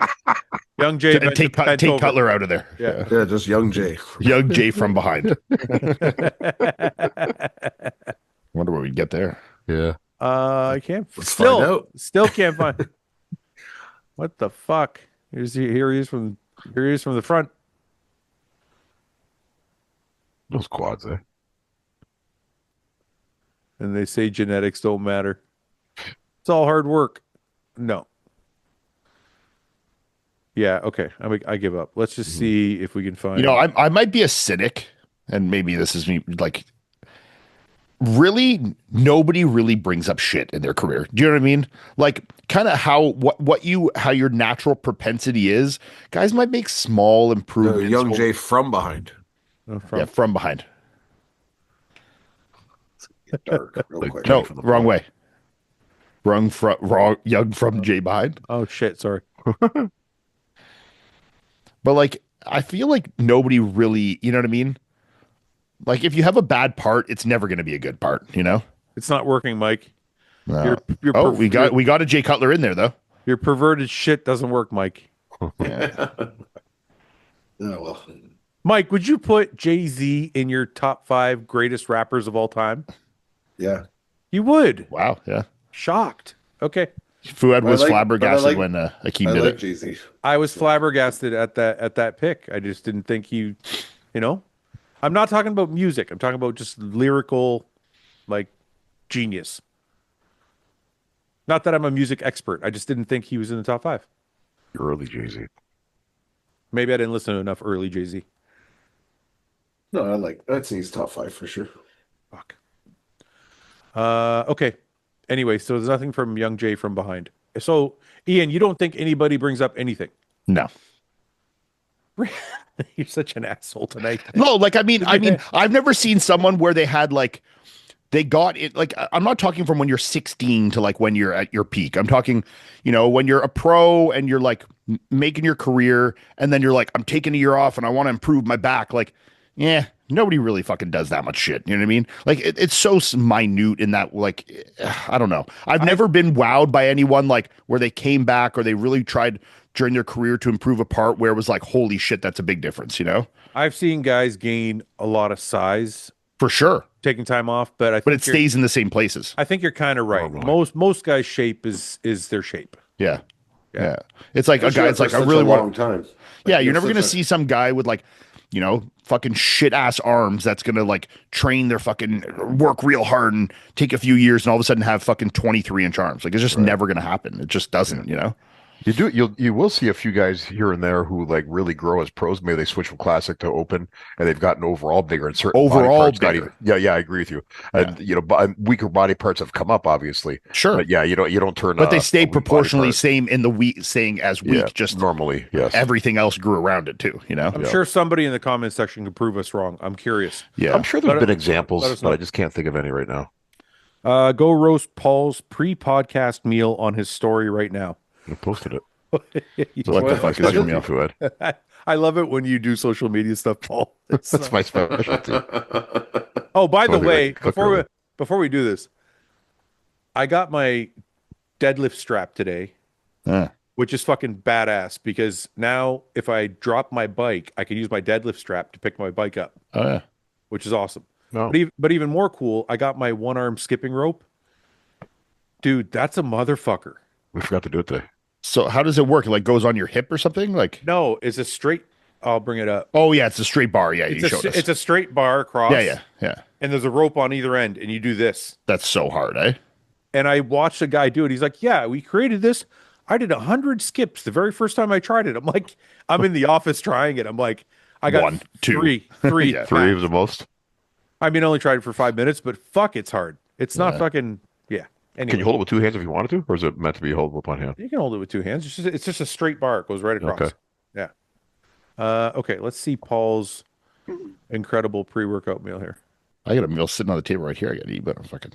Young Jay. Take bent over. Cutler out of there. Yeah. Yeah, just young Jay. Young Jay from behind. Wonder what we'd get there. Yeah. I can't. Let's find out. Still can't find. What the fuck? Here he is from the front. Those quads, eh? And they say genetics don't matter. It's all hard work. No. Yeah. Okay. I give up. Let's just see if we can find. You know, I might be a cynic, and maybe this is me. Like, really, nobody really brings up shit in their career. Do you know what I mean? Like, kind of how your natural propensity is. Guys might make small improvements. Young Jay from behind. Yeah, from behind. Get dark real quick. No, wrong way. Wrong. Young from Jay behind. Oh shit! Sorry. But like, I feel like nobody really, you know what I mean? Like, if you have a bad part, it's never going to be a good part, you know? It's not working, Mike. No. Your We got a Jay Cutler in there though. Your perverted shit doesn't work, Mike. Oh, well. Mike, would you put Jay-Z in your top 5 greatest rappers of all time? Yeah. You would. Wow, yeah. Shocked. Okay. Fouad was I like- flabbergasted but I like- when Akeem I did like it. Jay-Z. I was flabbergasted at that pick. I just didn't think he, you know. I'm not talking about music. I'm talking about just lyrical, like, genius. Not that I'm a music expert. I just didn't think he was in the top 5. Early Jay-Z. Maybe I didn't listen to enough early Jay-Z. No, I'd say he's top 5 for sure. Fuck. Okay. Anyway, so there's nothing from Young Jay from behind. So, Ian, you don't think anybody brings up anything? No. You're such an asshole tonight. No, like I mean, I've never seen someone where they had like they got it. Like I'm not talking from when you're 16 to like when you're at your peak. I'm talking, when you're a pro and you're like making your career, and then you're like, I'm taking a year off and I want to improve my back. Like, yeah, nobody really fucking does that much shit. You know what I mean? Like it's so minute in that. Like, I don't know. I've never been wowed by anyone like where they came back or they really tried during their career to improve a part where it was like, holy shit, that's a big difference, I've seen guys gain a lot of size For sure. taking time off, but I think But it stays in the same places. I think you're kind of right. Normally. Most guys' shape is their shape. Yeah. Yeah. Yeah. It's like a guy, it's like, I really want. time. Yeah. You're never going to see some guy with like, fucking shit ass arms that's going to like train their fucking work real hard and take a few years and all of a sudden have fucking 23-inch arms. Like it's just never going to happen. It just doesn't, You will see a few guys here and there who like really grow as pros. Maybe they switch from classic to open, and they've gotten overall bigger in certain body Overall parts. Not bigger. even, yeah, I agree with you. And weaker body parts have come up, obviously. Sure. But yeah, you don't turn. But they a stay weak body proportionally part. same in the weak, saying as weak, Yeah, just normally, yes. everything else grew around it too, I'm sure somebody in the comment section can prove us wrong. I'm curious. Yeah. I'm sure there's Let been us examples, know. but I just can't think of any right now. Go roast Paul's pre-podcast meal on his story right now. I posted it. What the fuck is your meal? Fouad. I love it when you do social media stuff, Paul. It's, That's my specialty. oh, by the Totally way, like to cook before we do this, I got my deadlift strap today, which is fucking badass because now if I drop my bike, I can use my deadlift strap to pick my bike up, Oh yeah. which is awesome. No. But even more cool, I got my one-arm skipping rope. Dude, that's a motherfucker. We forgot to do it today. So how does it work? It like goes on your hip or something? Like, No, it's a straight. I'll bring it up. oh yeah, it's a straight bar. Yeah, you showed us. It's a straight bar across. Yeah. And there's a rope on either end, and you do this. That's so hard, eh? And I watched a guy do it. He's like, "Yeah, we created this. I did 100 skips the very first time I tried it." I'm like, I'm in the office trying it. I'm like, I got 1, 2. three. Yeah. Three max. was the most. I mean, I only tried it for 5 minutes, but fuck, it's hard. It's not fucking. Yeah. Anyway, Can you hold it with two hands if you wanted to, or is it meant to be held with one hand? You can hold it with two hands. It's just a straight bar. It goes right across. Okay. Yeah. Okay. Let's see Paul's incredible pre-workout meal here. I got a meal sitting on the table right here. I got to eat, but I'm fucking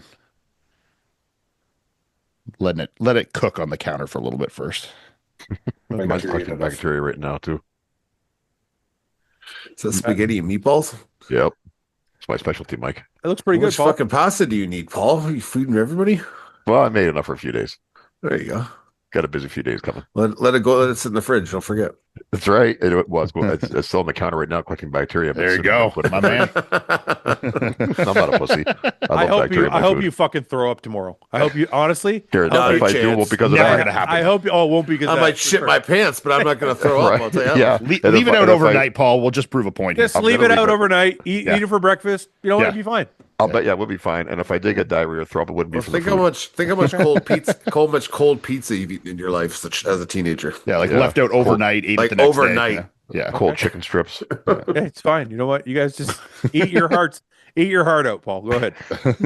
let it cook on the counter for a little bit first. Mine's collecting bacteria right now too. Is that spaghetti and meatballs? Yep, it's my specialty, Mike. It looks pretty How good, much Paul. fucking pasta do you need, Paul? Are you feeding everybody? Well, I made enough for a few days. There you go. Got a busy few days coming. Let it go. Let it sit in the fridge. Don't forget. That's right. It was. It's still on the counter right now, collecting bacteria. There you go, my man. I'm not a pussy. I hope bacteria in my I hope food. you fucking throw up tomorrow. I hope you honestly. Here, Not if a I do, it chance. won't because of Never that. gonna happen. I hope. Oh, it won't be because I of that, might for shit sure. my pants, but I'm not going to throw up. Right. I'll tell you. That Yeah. much. And Leave if it I- out and if I- overnight, Paul. We'll just prove a point. Just I'm leave gonna it out leave it. overnight. Eat it for breakfast. You know what? Yeah. It'd be fine. I'll bet. Yeah, we'll be fine. And if I did get diarrhea or throw up, it wouldn't be Well, from the think how food. much cold pizza you've eaten in your life as a teenager. Yeah, like Yeah. left out overnight, ate Like it the next overnight. day. Yeah. Cold chicken strips. Hey, it's fine. You know what? You guys just eat your heart out, Paul. Go ahead.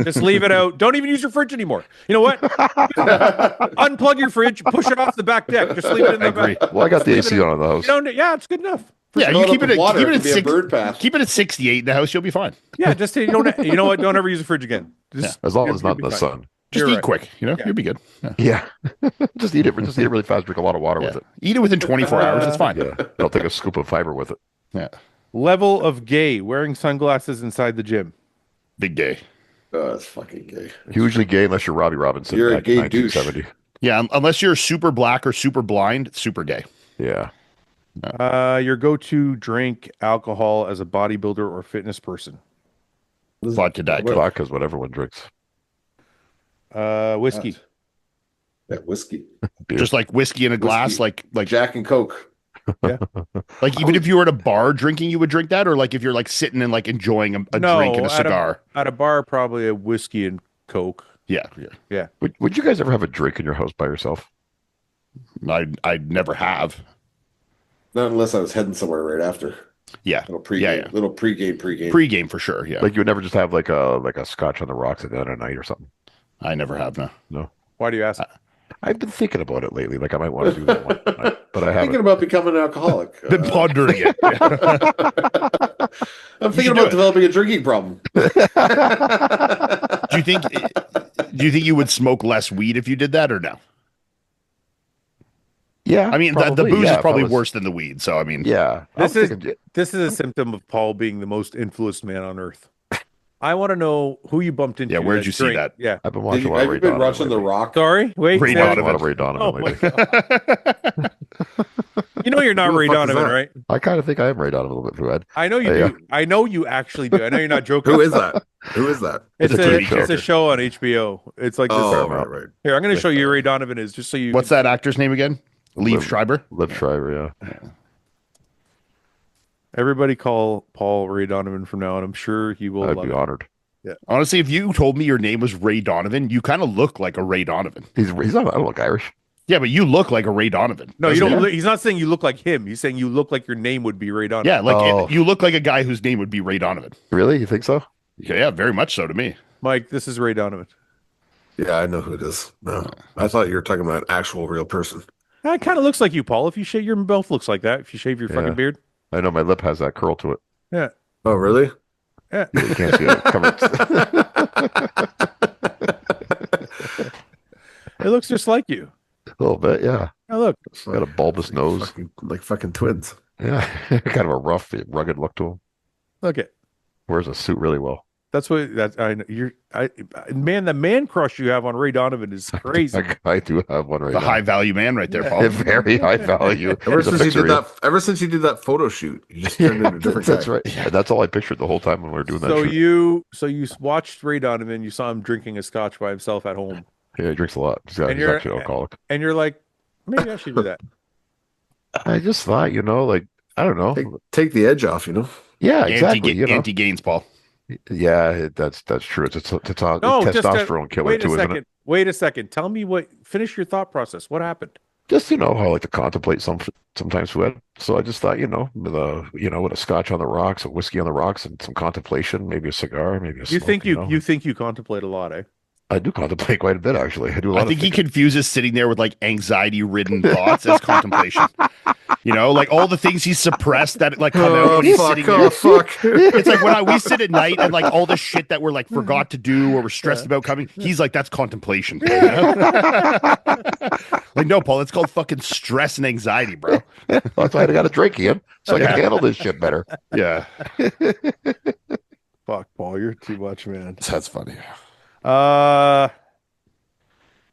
Just leave it out. Don't even use your fridge anymore. You know what? Unplug your fridge. Push it off the back deck. Just leave it in the back. Well, I got the Leave it AC in. on in the house. You don't. Yeah, it's good enough. Yeah, you Fill it keep up it with water. keep it It at could be a 6 bird bath. keep it at 68 in the house, you'll be fine. Yeah, just you don't. You know what? Don't ever use the fridge again. Just, As long as it's you'll not be in the fine. sun. Just You're eat right. quick, Yeah. you'll be good. Yeah. Yeah. Just eat it. Just eat it really fast. Drink a lot of water with it. Eat it within 24 hours, it's fine. Yeah. I'll take a scoop of fiber with it. Yeah. Level of gay wearing sunglasses inside the gym. Big gay. Oh, that's fucking gay. Hugely gay unless you're Robbie Robinson. You're a back in gay douche. 1970. Yeah, unless you're super black or super blind, it's super gay. Yeah. Your go-to drink alcohol as a bodybuilder or fitness person. Vodka Diet Coke. Vodka's what everyone drinks. Whiskey. That whiskey. Beer. Just like whiskey in a glass, Whiskey. like Jack and Coke. Like even if you were at a bar drinking, you would drink that, or like if you're like sitting and like enjoying a drink and a cigar. At a bar, probably a whiskey and Coke. Yeah. Yeah. Would you guys ever have a drink in your house by yourself? I never have. Not unless I was heading somewhere right after. Yeah. Little pregame, Yeah. little pregame. Pre-game for sure. Yeah. Like you would never just have like a scotch on the rocks at the end of the night or something? I never have. No. No. Why do you ask? I've been thinking about it lately. Like I might want to do that one night, but I Thinking haven't. about becoming an alcoholic. Been pondering it. I'm thinking should do about it. developing a drinking problem. Do you think you would smoke less weed if you did that or no? Yeah. I mean, the probably, booze yeah, is if probably I was- worse than the weed. So I mean, Yeah. I was This is thinking- this is a symptom of Paul being the most influenced man on earth. I want to know who you bumped into. Yeah, where'd that you see drink. that? Yeah. I've been Have watching a you, lot of have Ray you been Donovan watching The lately. Rock? Sorry. Wait. Ray say- Watching a Donovan. lot of Ray Donovan Oh my lately. god. You know you're not Who the Ray fuck is Donovan, that? right? I kind of think I am Ray Donovan a little bit, Fouad. I know you Yeah. do. I know you actually do. I know you're not joking. Who is that? Who is that? It's It's a a TV show. it's a show on HBO. It's like this. Oh, right. Here, I'm going to show you who Ray Donovan is, just so you. what's that actor's name again? Liev Liv- Schreiber. Liv Schreiber, yeah. Everybody call Paul Ray Donovan from now on. I'm sure he will I'd love be it. honored. Honestly, if you told me your name was Ray Donovan, you kind of look like a Ray Donovan. He's not. I don't look Irish. Yeah, but you look like a Ray Donovan. No, you doesn't don't. he? He's not saying you look like him. He's saying you look like your name would be Ray Donovan. Yeah, like Oh. you look like a guy whose name would be Ray Donovan. Really? You think so? Yeah, very much so to me. Mike, this is Ray Donovan. Yeah, I know who it is. No, I thought you were talking about an actual real person. It kind of looks like you, Paul. If you shave your mouth, looks like that. If you shave your Yeah. fucking beard. I know my lip has that curl to it. Yeah. Oh, really? Yeah. You can't see it. Covered. It looks just like you. A little bit, yeah. Oh, look. It's Got a bulbous nose. like fucking twins. Yeah, kind of a rough, rugged look to him. Look it. Wears a suit really well. That's what I know. Man, the man crush you have on Ray Donovan is crazy. I do have one right The now. high value man right there, A Paul. very high value. Ever There's a since you picture did of that, ever since you did that photo shoot, you just turned into a different That's guy. right. Yeah, that's all I pictured the whole time when we were doing that. So shoot. you watched Ray Donovan. You saw him drinking a scotch by himself at home, Yeah, he drinks a lot. He's And he's you're- actually an alcoholic. and you're like, maybe I should do that. I just thought, like, I don't know. Take the edge off, you know. Yeah, exactly. You know. Anti gains, Paul. Yeah, that's true. It's a No, just testosterone killer wait too, a isn't second. it? Wait a second. Tell me finish your thought process. What happened? Just how I like to contemplate sometimes with. So I just thought, with a scotch on the rocks, a whiskey on the rocks, and some contemplation, maybe a cigar, maybe a You smoke, think know? you think you contemplate a lot, eh? I do contemplate quite a bit, actually. I do a lot I of think he thinking. confuses sitting there with like anxiety ridden thoughts as contemplation. Like all the things he's suppressed that like come out when he's sitting there. fuck. It's like when we sit at night and like all the shit that we're like forgot to do or we're stressed about coming, he's like, that's contemplation. You know? Like, no, Paul, it's called fucking stress and anxiety, bro. That's why I got a drink, Ian, so I can handle this shit better. Yeah. Fuck, Paul, you're too much, man. That's funny.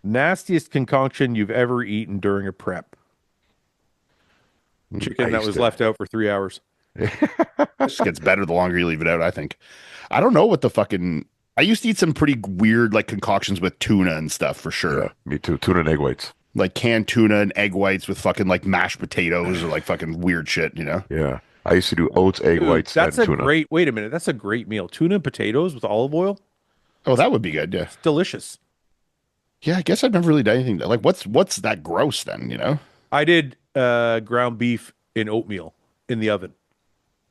Nastiest concoction you've ever eaten during a prep. Chicken that was left out for 3 hours. Just gets better the longer you leave it out, I think. I don't know what the fucking I used to eat some pretty weird like concoctions with tuna and stuff for sure. Yeah, me too. Tuna and egg whites. Like canned tuna and egg whites with fucking like mashed potatoes or like fucking weird shit, Yeah, I used to do oats, egg Dude, whites, that's and a tuna. great. Wait a minute, that's a great meal. Tuna and potatoes with olive oil. Oh, that would be good, yeah. Delicious. Yeah, I guess I've never really done anything like what's that gross then, I did ground beef in oatmeal in the oven.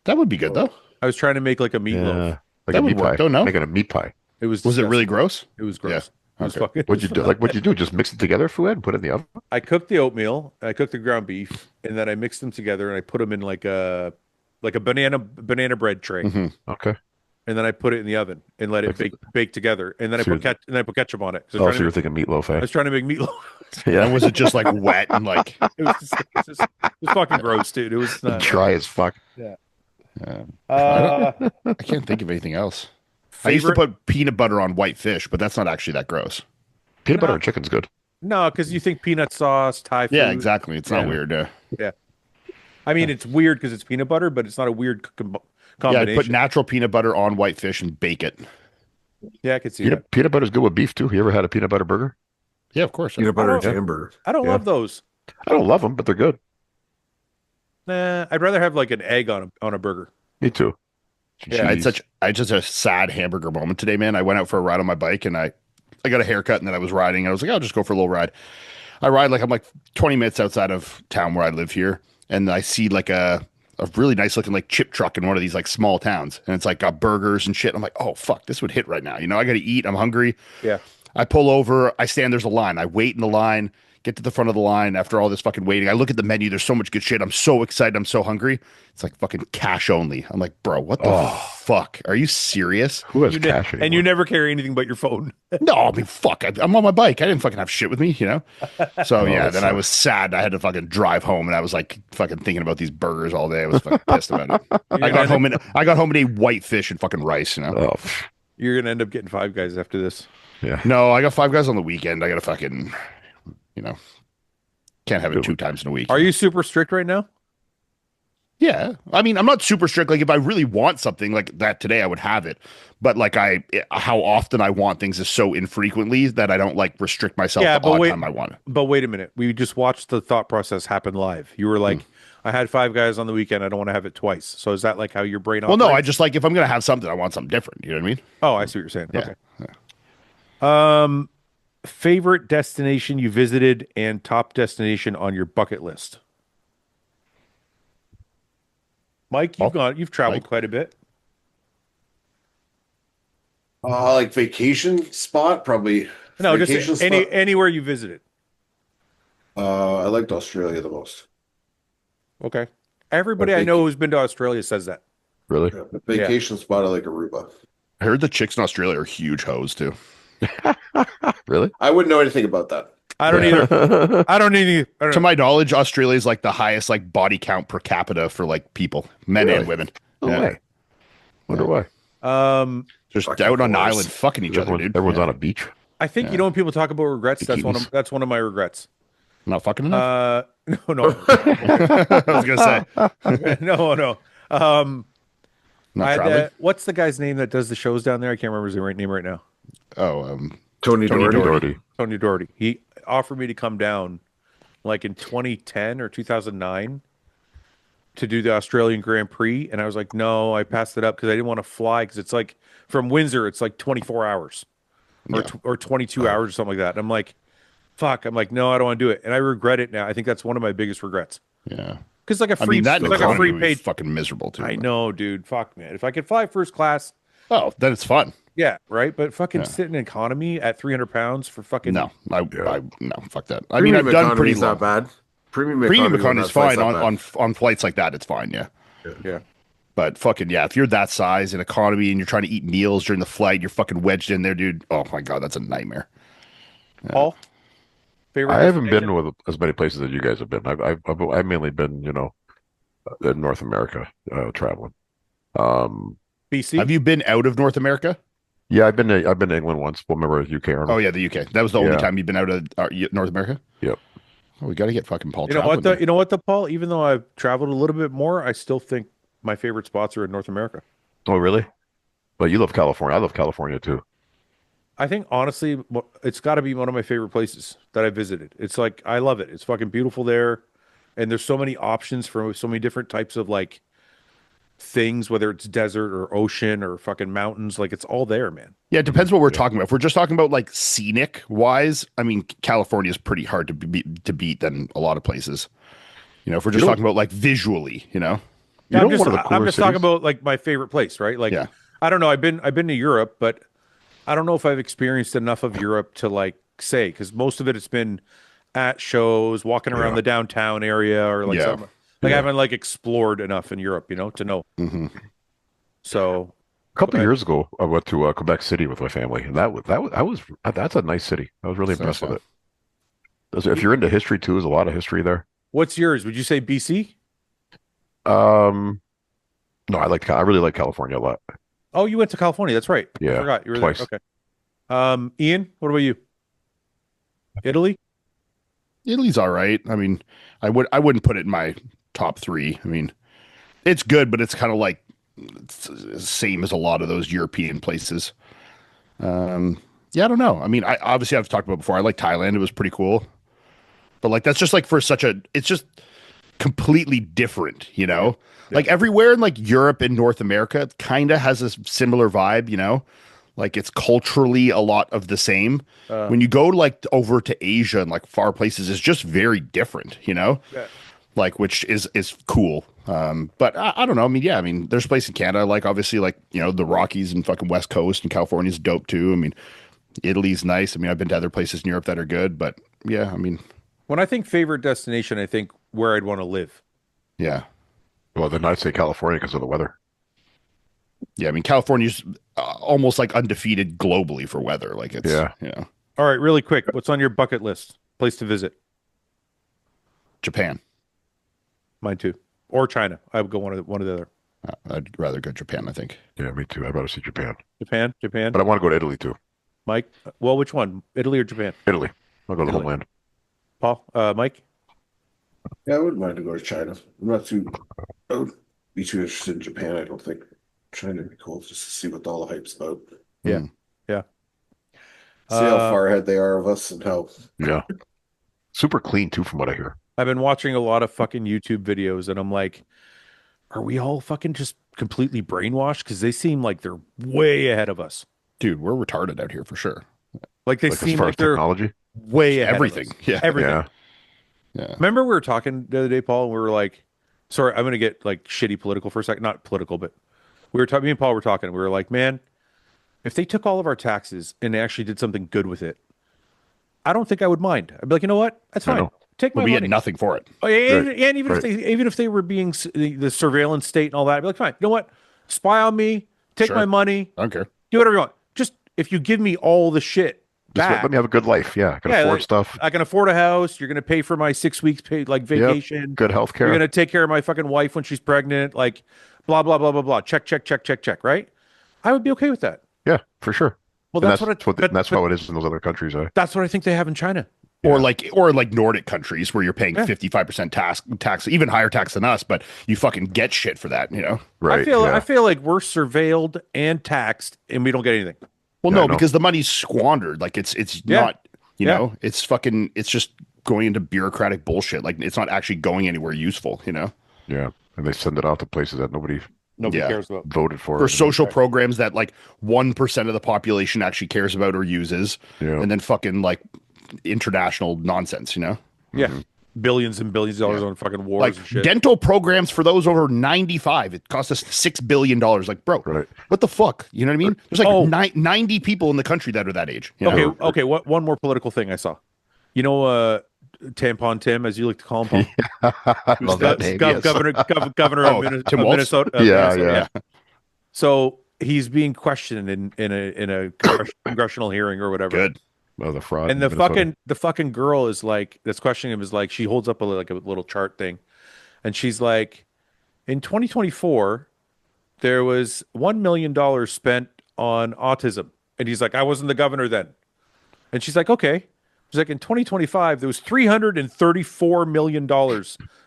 That would be good though. I was trying to make like a meatloaf. Yeah, like That a would meat work, pie. don't know. Making a meat pie. It was. Was it disgusting. really gross? It was gross. Yeah. It was Okay. fucking. What'd you do? What'd you do? Just mix it together, Fouad, and put it in the oven? I cooked the oatmeal. I cooked the ground beef, and then I mixed them together, and I put them in like a banana bread tray, Mhm. Okay. and then I put it in the oven and let it bake together, and then I So put ketchup on it. 'Cause Oh, so you're thinking meatloaf, I eh? was trying to make meatloaf. And was it just like wet and like It was fucking gross, dude. It was not. Dry as fuck. Uh, I can't think of anything else. I used to put peanut butter on white fish, but that's not actually that gross. Peanut butter and chicken's good. No, because you think peanut sauce, Thai food. Yeah, exactly. It's not Yeah. weird. Yeah. I mean, it's weird because it's peanut butter, but it's not a weird Yeah, I combination. put natural peanut butter on white fish and bake it. Yeah, I could see that. Peanut butter's good with beef too. You ever had a peanut butter burger? Yeah, of course. Peanut butter and don't- hamburger. I don't Yeah. love those. I don't love them, but they're good. Nah, I'd rather have like an egg on a burger. Me too. Yeah. I had just a sad hamburger moment today, man. I went out for a ride on my bike and I got a haircut and then I was riding and I was like, I'll just go for a little ride. I ride I'm like 20 minutes outside of town where I live here, and I see like a really nice looking like chip truck in one of these like small towns, and it's like got burgers and shit. I'm like, oh fuck, this would hit right now. I got to eat. I'm hungry. Yeah. I pull over. I stand. There's a line. I wait in the line. Get to the front of the line after all this fucking waiting. I look at the menu. There's so much good shit. I'm so excited. I'm so hungry. It's like fucking cash only. I'm like, bro, what the fuck? Are you serious? Who has cash And you never carry anything but your phone. No, I mean, fuck. I'm on my bike. I didn't fucking have shit with me, So yeah, that then I sucks. was sad. I had to fucking drive home, and I was like fucking thinking about these burgers all day. I was fucking pissed about it. I got home and ate white fish and fucking rice. Oh, You're gonna end up getting Five Guys after this. yeah. No, I got Five Guys on the weekend. I got to fucking, can't have it 2 times in a week. Are you super strict right now? Yeah. I mean, I'm not super strict. Like if I really want something like that today, I would have it. But like how often I want things is so infrequently that I don't like restrict myself Yeah, the but odd wait- time I want it. But wait a minute. We just watched the thought process happen live. You were like, I had Five Guys on the weekend. I don't want to have it twice. So is that like how your brain Well, no, I operates? just like if I'm going to have something, I want something different. You know what I mean? Oh, I see what you're saying. Yeah. Okay. Favorite destination you visited and top destination on your bucket list? Mike, you've traveled Mike? quite a bit. Like vacation spot, probably. No, Vacation just any spot? anywhere you visited. I liked Australia the most. Okay. Everybody I know who's been to Australia says that. Really? Yeah, but vacation spot, I like Aruba. I heard the chicks in Australia are huge hoes too. Really? I wouldn't know anything about that. I don't either. I don't either. I don't To know. my knowledge, Australia is like the highest like body count per capita for like people, men Really? and women. No Yeah. way. Wonder why. Just Fucking out on an whores. island fucking each other, dude. Everyone's Yeah. on a beach. I think when people talk about regrets, Bikinis. that's one of my regrets. Not fucking enough. No, I was gonna say no. not traveling. What's the guy's name that does the shows down there? I can't remember his name right now. Tony Doherty. Doherty. Tony Doherty. He offered me to come down like in 2010 or 2009 to do the Australian Grand Prix. And I was like, no, I passed it up because I didn't want to fly because it's like from Windsor, it's like 24 hours or 22 hours or something like that. And I'm like, fuck. I'm like, no, I don't want to do it. And I regret it now. I think that's one of my biggest regrets. Yeah. Because like a I free, mean, that it's like a economy free would be paid. fucking miserable too. I but- know, dude. Fuck, man. If I could fly first class, Oh, then it's fun. yeah, right. But fucking sit in economy at 300 pounds for fucking No, no, fuck that. I mean, Premium I've done economy pretty is long. not bad. Premium Premium economy economy is on that flight's fine not on, bad. on flights like that. It's fine, yeah. Yeah. But fucking yeah, if you're that size in economy and you're trying to eat meals during the flight, you're fucking wedged in there, dude. Oh my god, that's a nightmare. Paul, favorite. I haven't destination? been with as many places as you guys have been. I've mainly been, in North America, traveling. BC. Um, Have you been out of North America? Yeah, I've been to England once. Well, remember UK? Arnold? Oh yeah, the UK. That was the only Yeah. time you've been out of North America. Yep. Oh, we got to get fucking Paul. You know what? traveling, You know what, though, Paul. Even though I've traveled a little bit more, I still think my favorite spots are in North America. Oh, really? But you love California. I love California too. I think honestly, it's got to be one of my favorite places that I visited. It's like I love it. It's fucking beautiful there, and there's so many options for so many different types of like things, whether it's desert or ocean or fucking mountains. Like it's all there, man. Yeah, it depends what we're talking about. If we're just talking about like scenic wise, I mean, California is pretty hard to beat than a lot of places. If we're just know- talking about like visually, Yeah, You I'm know, one of the I'm cooler just talking cities- about like my favorite place, right? Like Yeah. I don't know. I've been to Europe, but I don't know if I've experienced enough of Europe to like say because most of it's been at shows, walking around the downtown area, or like Yeah. something. Like I haven't like explored enough in Europe, to know. Mm-hmm. So A couple Go of ahead. years ago, I went to Quebec City with my family, and that's a nice city. I was really It's impressed nice, with it. If you're into history too, there's a lot of history there. what's yours? Would you say BC? No, I really like California a lot. Oh, you went to California. That's right. I Yeah, forgot you were twice. there. Okay. Ian, what about you? Italy? Italy's all right. I mean, I wouldn't put it in my top 3. I mean, it's good, but it's kind of like same as a lot of those European places. Yeah, I don't know. I mean, I've talked about it before. I like Thailand. It was pretty cool. But like that's just like for it's just completely different, you know? Like everywhere in like Europe and North America kind of has a similar vibe, you know? Like it's culturally a lot of the same. When you go like over to Asia and like far places, it's just very different, you know? Yeah. Like which is cool. But I don't know. I mean, yeah, I mean, there's a place in Canada, like obviously like, you know, the Rockies and fucking West Coast and California's dope too. I mean, Italy's nice. I mean, I've been to other places in Europe that are good, but yeah, I mean, When I think favorite destination, I think where I'd want to live. yeah. Well, then I'd say California because of the weather. Yeah, I mean, California's almost like undefeated globally for weather. Like it's, Yeah. you know, All right, really quick. What's on your bucket list? Place to visit. Japan. Mine too. Or China. I would go one of the other. I'd rather go Japan, I think. Yeah, me too. I'd rather see Japan. Japan. But I want to go to Italy too. Mike. Well, which one? Italy or Japan? Italy. I'll go to the Italy. homeland. Paul. Mike. Yeah, I wouldn't mind to go to China. I would be too interested in Japan. I don't think China would be cool just to see what all the hype's about. Yeah. Mm. Yeah. See how far ahead they are of us and how. Yeah. Super clean too, from what I hear. I've been watching a lot of fucking YouTube videos, and I'm like, are we all fucking just completely brainwashed? Because they seem like they're way ahead of us. Dude, we're retarded out here for sure. Like they Like as seem far like as they're technology. way ahead Everything. of us. Yeah. Everything. Yeah. Yeah. Remember we were talking the other day, Paul, and we were like, sorry, I'm gonna get like shitty political for a second. Not political, but we were talking, me and Paul were talking, we were like, man, if they took all of our taxes and they actually did something good with it, I don't think I would mind. I'd be like, you know what? That's I fine. know. Take my But we money. get nothing for it. Oh, and, Right. and even Right. if they were being the surveillance state and all that, I'd be like, fine. You know what? Spy on me. Take Sure. my money. I don't care. Do whatever you want. Just if you give me all the shit Just back, let me have a good life. Yeah. I can Yeah, afford like, stuff. I can afford a house. You're gonna pay for my 6 weeks paid like vacation. Good health care. You're gonna take care of my fucking wife when she's pregnant. Like, blah blah blah blah blah. Check check check check check. Right? I would be okay with that. Yeah, for sure. Well, And that's that's how it is in those other countries. that's what I think they have in China. Or like Nordic countries where you're paying Yeah. 55% tax, even higher tax than us, but you fucking get shit for that, you know? Right. I feel like we're surveilled and taxed, and we don't get anything. Well, Yeah, I no, know. because the money's squandered. Like it's Yeah. not, you Yeah. know, it's just going into bureaucratic bullshit. Like it's not actually going anywhere useful, you know? Yeah. And they send it out to places that nobody Nobody Yeah. cares about. voted for. For social programs that like 1% of the population actually cares about or uses, Yeah. and then fucking like international nonsense, you know? Yeah, billions and billions of dollars on fucking wars Like and shit. dental programs for those over 95, it cost us $6 billion. Like, bro, Right. what the fuck? You know what I mean? There's like Oh. 90 people in the country that are that age. You know? Okay, okay. What one more political thing I saw? You know, Tampon Tim, as you like to call him, Paul. I love that name. yes. Governor Oh, of Tim Walz? Minnesota. Yeah, Minnesota, yeah. So he's being questioned in a congressional hearing or whatever. Good. Oh, the fraud. And in Minnesota. the fucking girl is like, that's questioning him is like, she holds up a little chart thing, and she's like, in 2024, there was $1 million spent on autism, and he's like, I wasn't the governor then, and she's like, okay. She's like, in 2025, there was $334 million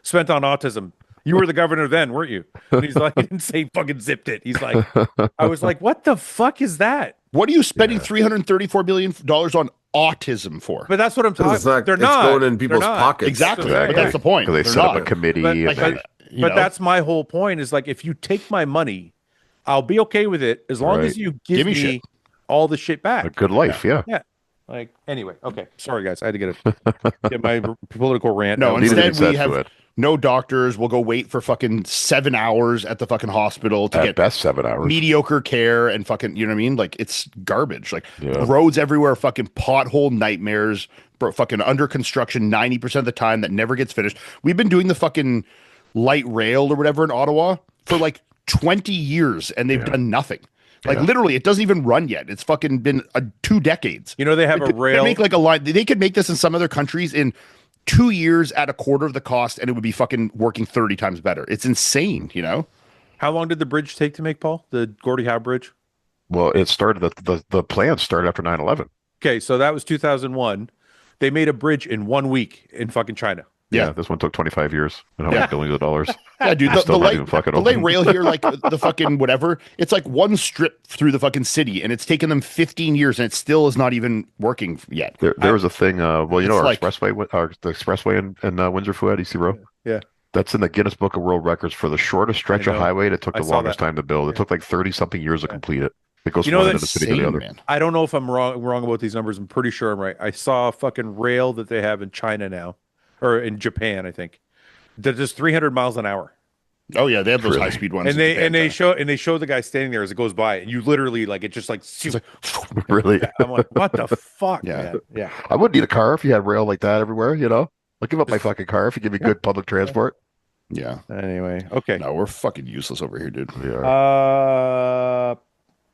spent on autism. You were the governor then, weren't you? And he's like, he didn't say fucking zipped it. He's like, I was like, what the fuck is that? What are you spending $334 million on autism for? But that's what I'm talking It's not, They're it's not going in They're people's not. pockets. Exactly. Exactly. But that's the point. Because they They're set up not. a committee. But, and like, they- You but know? that's my whole point is like, if you take my money, I'll be okay with it as long as Right. you give me me shit. all the shit a back. good life. Yeah. Yeah. Like, anyway. Okay. Sorry, guys. I had to get my political rant. No, out. Needed instead we insight to have it. no doctors. We'll go wait for fucking 7 hours at the fucking hospital to At get best 7 hours. mediocre care and fucking, you know what I mean? Like it's garbage. Like Yeah. roads everywhere, fucking pothole nightmares, bro, fucking under construction 90% of the time that never gets finished. We've been doing the fucking light rail or whatever in Ottawa for like 20 years and they've done nothing. Like literally, it doesn't even run yet. It's fucking been 2 decades. You know, they have a They rail. make like a line. They could make this in some other countries in 2 years at a quarter of the cost, and it would be fucking working 30 times better. It's insane, you know? How long did the bridge take to make, Paul? The Gordie Howe Bridge? Well, it started, the plan started after 9/11. Okay. So that was 2001. They made a bridge in 1 week in fucking China. Yeah. This one took 25 years and how many billions of dollars. Yeah, dude. The Still not light, even fucking the light open. rail here, like the fucking whatever, it's like one strip through the fucking city, and it's taken them 15 years, and it still is not even working yet. There was a thing, well, you know, It's our like- expressway, the expressway in Windsor, Fouad, EC Row. Yeah. That's in the Guinness Book of World Records for the shortest stretch I of know. highway that took I the saw longest that. time to build. It Yeah. took like 30 something years to complete it. It goes You from know one that- end of the city to the Insane, other. man. I don't know if I'm wrong about these numbers. I'm pretty sure I'm right. I saw a fucking rail that they have in China now, or in Japan, I think. That is 300 miles an hour, Oh yeah, they have those Really? high speed ones. and in Japan, they show the guy standing there as it goes by, and you literally like it just like. It's like, Really? I'm like, what the fuck, Yeah. man? Yeah. I wouldn't need a car if you had rail like that everywhere, you know? I'll give up my fucking car if you give me good public transport. yeah. Anyway, okay. No, we're fucking useless over here, dude. Yeah.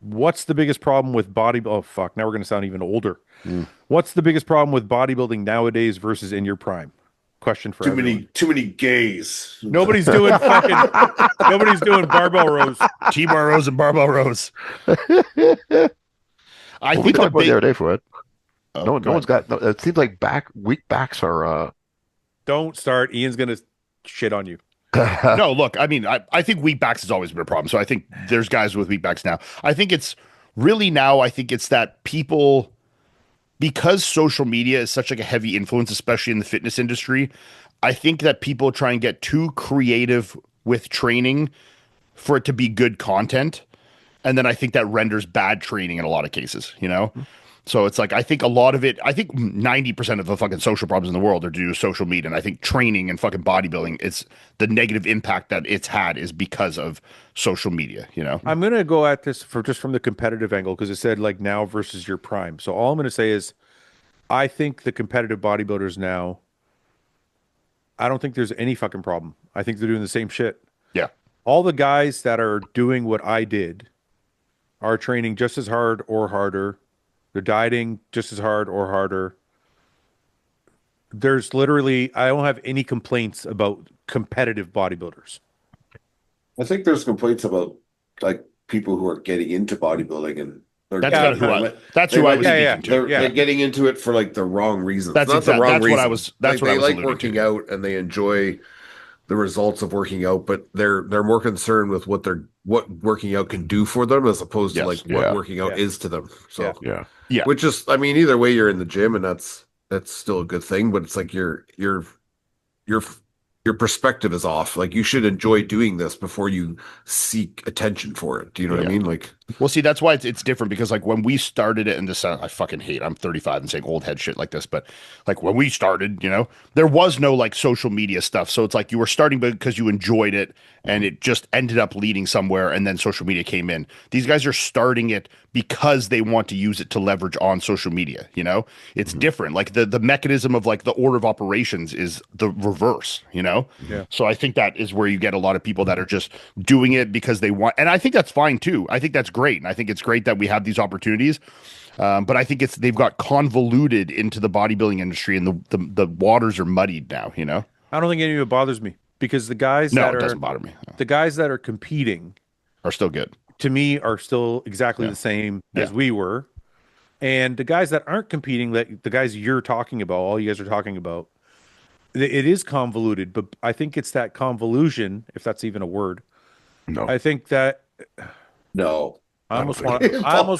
What's the biggest problem with Oh fuck! Now we're gonna sound even older. Mm. What's the biggest problem with bodybuilding nowadays versus in your prime? Question for everyone. Too many gays. Nobody's doing fucking. Nobody's doing barbell rows. T-bar rows and barbell rows. I Well, we think talked about big- the other day, Fouad. Oh, No go one's ahead. got. No, it seems like weak backs are. Don't start. Ian's gonna shit on you. No, look, I mean, I think weak backs has always been a problem. So I think there's guys with weak backs now. I think it's really now, I think it's that people, because social media is such like a heavy influence, especially in the fitness industry, I think that people try and get too creative with training for it to be good content. And then I think that renders bad training in a lot of cases, you know? So it's like, I think a lot of it, I think 90% of the fucking social problems in the world are due to social media. And I think training and fucking bodybuilding, it's the negative impact that it's had is because of social media, you know? I'm gonna go at this from the competitive angle because it said like now versus your prime. So all I'm gonna say is, I think the competitive bodybuilders now. I don't think there's any fucking problem. I think they're doing the same shit. Yeah. All the guys that are doing what I did are training just as hard or harder. They're dieting just as hard or harder. There's literally, I don't have any complaints about competitive bodybuilders. I think there's complaints about like people who are getting into bodybuilding and they're That's getting kind of into it. that's They who I might- was yeah, speaking to. They're getting into it for like the wrong reasons. That's Not exact- the wrong that's what I reasons. was- that's what I they was like alluding working to. out and they enjoy the results of working out, but they're more concerned with what working out can do for them as opposed to Yes. like what Yeah. working out Yeah. is to them. So Yeah. which is, I mean, either way you're in the gym and that's still a good thing, but it's like your perspective is off. Like you should enjoy doing this before you seek attention for it. Do you know what I mean? Like, Well, see, that's why it's different because like when we started it, and this I fucking hate. I'm 35 and saying old head shit like this, but like when we started, you know, there was no like social media stuff. So it's like you were starting because you enjoyed it, and it just ended up leading somewhere, and then social media came in. These guys are starting it because they want to use it to leverage on social media. You know, it's different. Like the mechanism of like the order of operations is the reverse. You know, So I think that is where you get a lot of people that are just doing it because they want, and I think that's fine too. I think that's great, and I think it's great that we have these opportunities. But I think they've got convoluted into the bodybuilding industry, and the waters are muddied now. You know, I don't think any of it bothers me because the guys no, that it are doesn't bother me. the guys that are competing Are still good. to me are still exactly the same as we were. And the guys that aren't competing, like the guys you're talking about, all you guys are talking about, it is convoluted, but I think it's that convolution, if that's even a word. No. I think that no. I almost think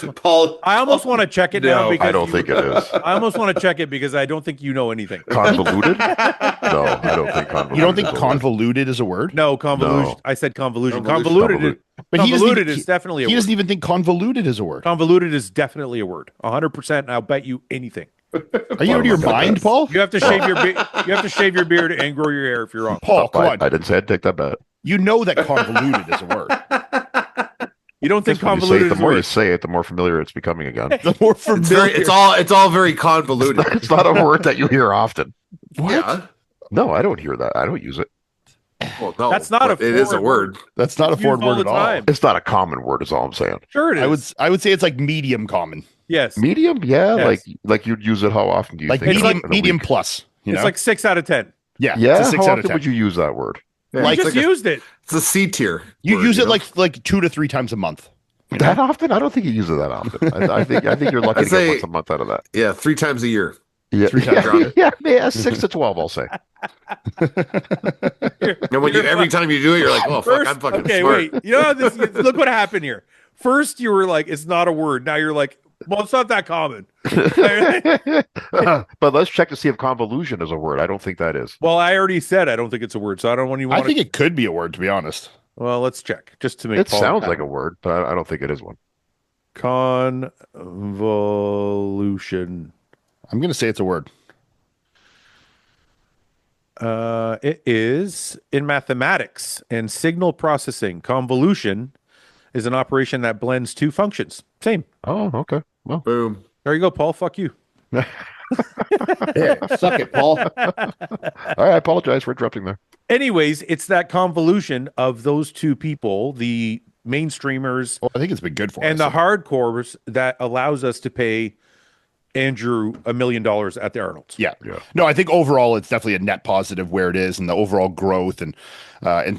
want Paul, I almost want to check it now No, because I don't think it is. I almost want to check it because I don't think you know anything. Convoluted? No, I don't think convoluted. You don't think is a word. convoluted is a word? No, convolution. No. I said convolution. Convolution. But he doesn't Convoluted even- is definitely a He word. doesn't even think convoluted is a word. Convoluted is definitely a word. 100%. And I'll bet you anything. Are you out of your mind, Paul? You have to shave your you have to shave your beard and grow your hair if you're wrong. Paul, come on. I didn't say I'd take that bet. You know that convoluted is a word. You don't think When you say convoluted it, the is a more you word? say it, the more familiar it's becoming again. The more familiar. it's all very convoluted. It's not a word that you hear often. Yeah. No, I don't hear that. I don't use it. Well, no, That's not but a it is a foreign word. That's not a It's foreign used all word at the all. time. It's not a common word, is all I'm saying. Sure it is. I would say it's like medium common. Yes. Medium, yeah, Yes. like you'd use it. How often do you Like think? medium, in a medium week? plus. You It's know? like 6 out of 10. yeah, Yeah, it's a 6 how out of often 10. would you use that word? Yeah, You it's just like used it. it's a C tier. You word, use it know? like 2 to 3 times a month. You know? That often? I don't think you use it that often. I think you're lucky I'd to say- get once a month out of that. Yeah, 3 times a year. Yeah, 3 times around it. yeah, 6 to 12, I'll say. And when every time you do it, you're like, oh fuck, I'm fucking okay, smart. wait. You know how this? Look what happened here. First, you were like, "It's not a word." Now you're like, Well, it's not that common. But let's check to see if convolution is a word. I don't think that is. Well, I already said I don't think it's a word, so I don't want you I want think to. it could be a word, to be honest. Well, let's check just to make It Paul sounds happy. like a word, but I don't think it is one. Convolution. I'm going to say it's a word. It is in mathematics and signal processing. Convolution is an operation that blends two functions. Same. Oh, okay. Well, Boom. There you go, Paul. Fuck you. Yeah, suck it, Paul. all right. I apologize for interrupting there. Anyways, it's that convolution of those two people, the mainstreamers Well, I think it's been good for and us. the hardcores, that allows us to pay Andrew $1 million at the Arnold's. Yeah. Yeah. No, I think overall it's definitely a net positive where it is and the overall growth and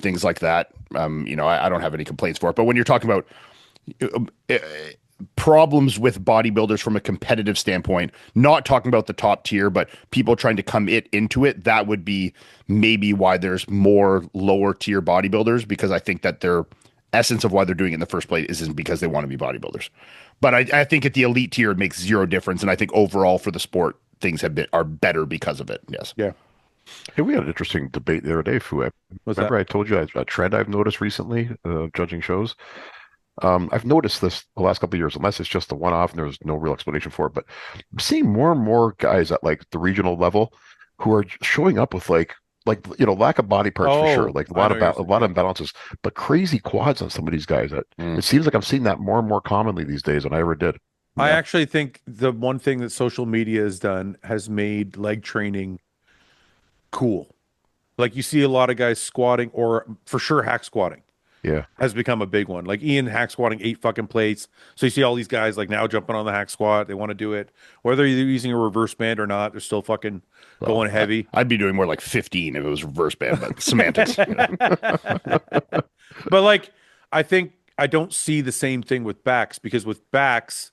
things like that. I don't have any complaints for it. But when you're talking about problems with bodybuilders from a competitive standpoint, not talking about the top tier, but people trying to come into it, that would be maybe why there's more lower tier bodybuilders, because I think that their essence of why they're doing it in the first place isn't because they want to be bodybuilders. But I think at the elite tier, it makes zero difference. And I think overall for the sport, things are better because of it. Yes. Yeah. Hey, we had an interesting debate the other day, Fouad. What's Remember that? I told you a trend I've noticed recently, judging shows? I've noticed this the last couple of years, unless it's just a one-off and there's no real explanation for it, but I'm seeing more and more guys at like the regional level who are showing up with like lack of body parts for sure, like a I lot know of what you're a lot of imbalances, but crazy quads on some of these guys. That it seems like I'm seeing that more and more commonly these days than I ever did. I actually think the one thing that social media has done has made leg training cool. Like you see a lot of guys squatting, or for sure hack squatting Yeah, has become a big one. Like Ian hack squatting 8 fucking plates. So you see all these guys like now jumping on the hack squat. They want to do it. Whether you're using a reverse band or not, they're still fucking going heavy. I'd be doing more like 15 if it was reverse band, but semantics. But like, I think I don't see the same thing with backs, because with backs,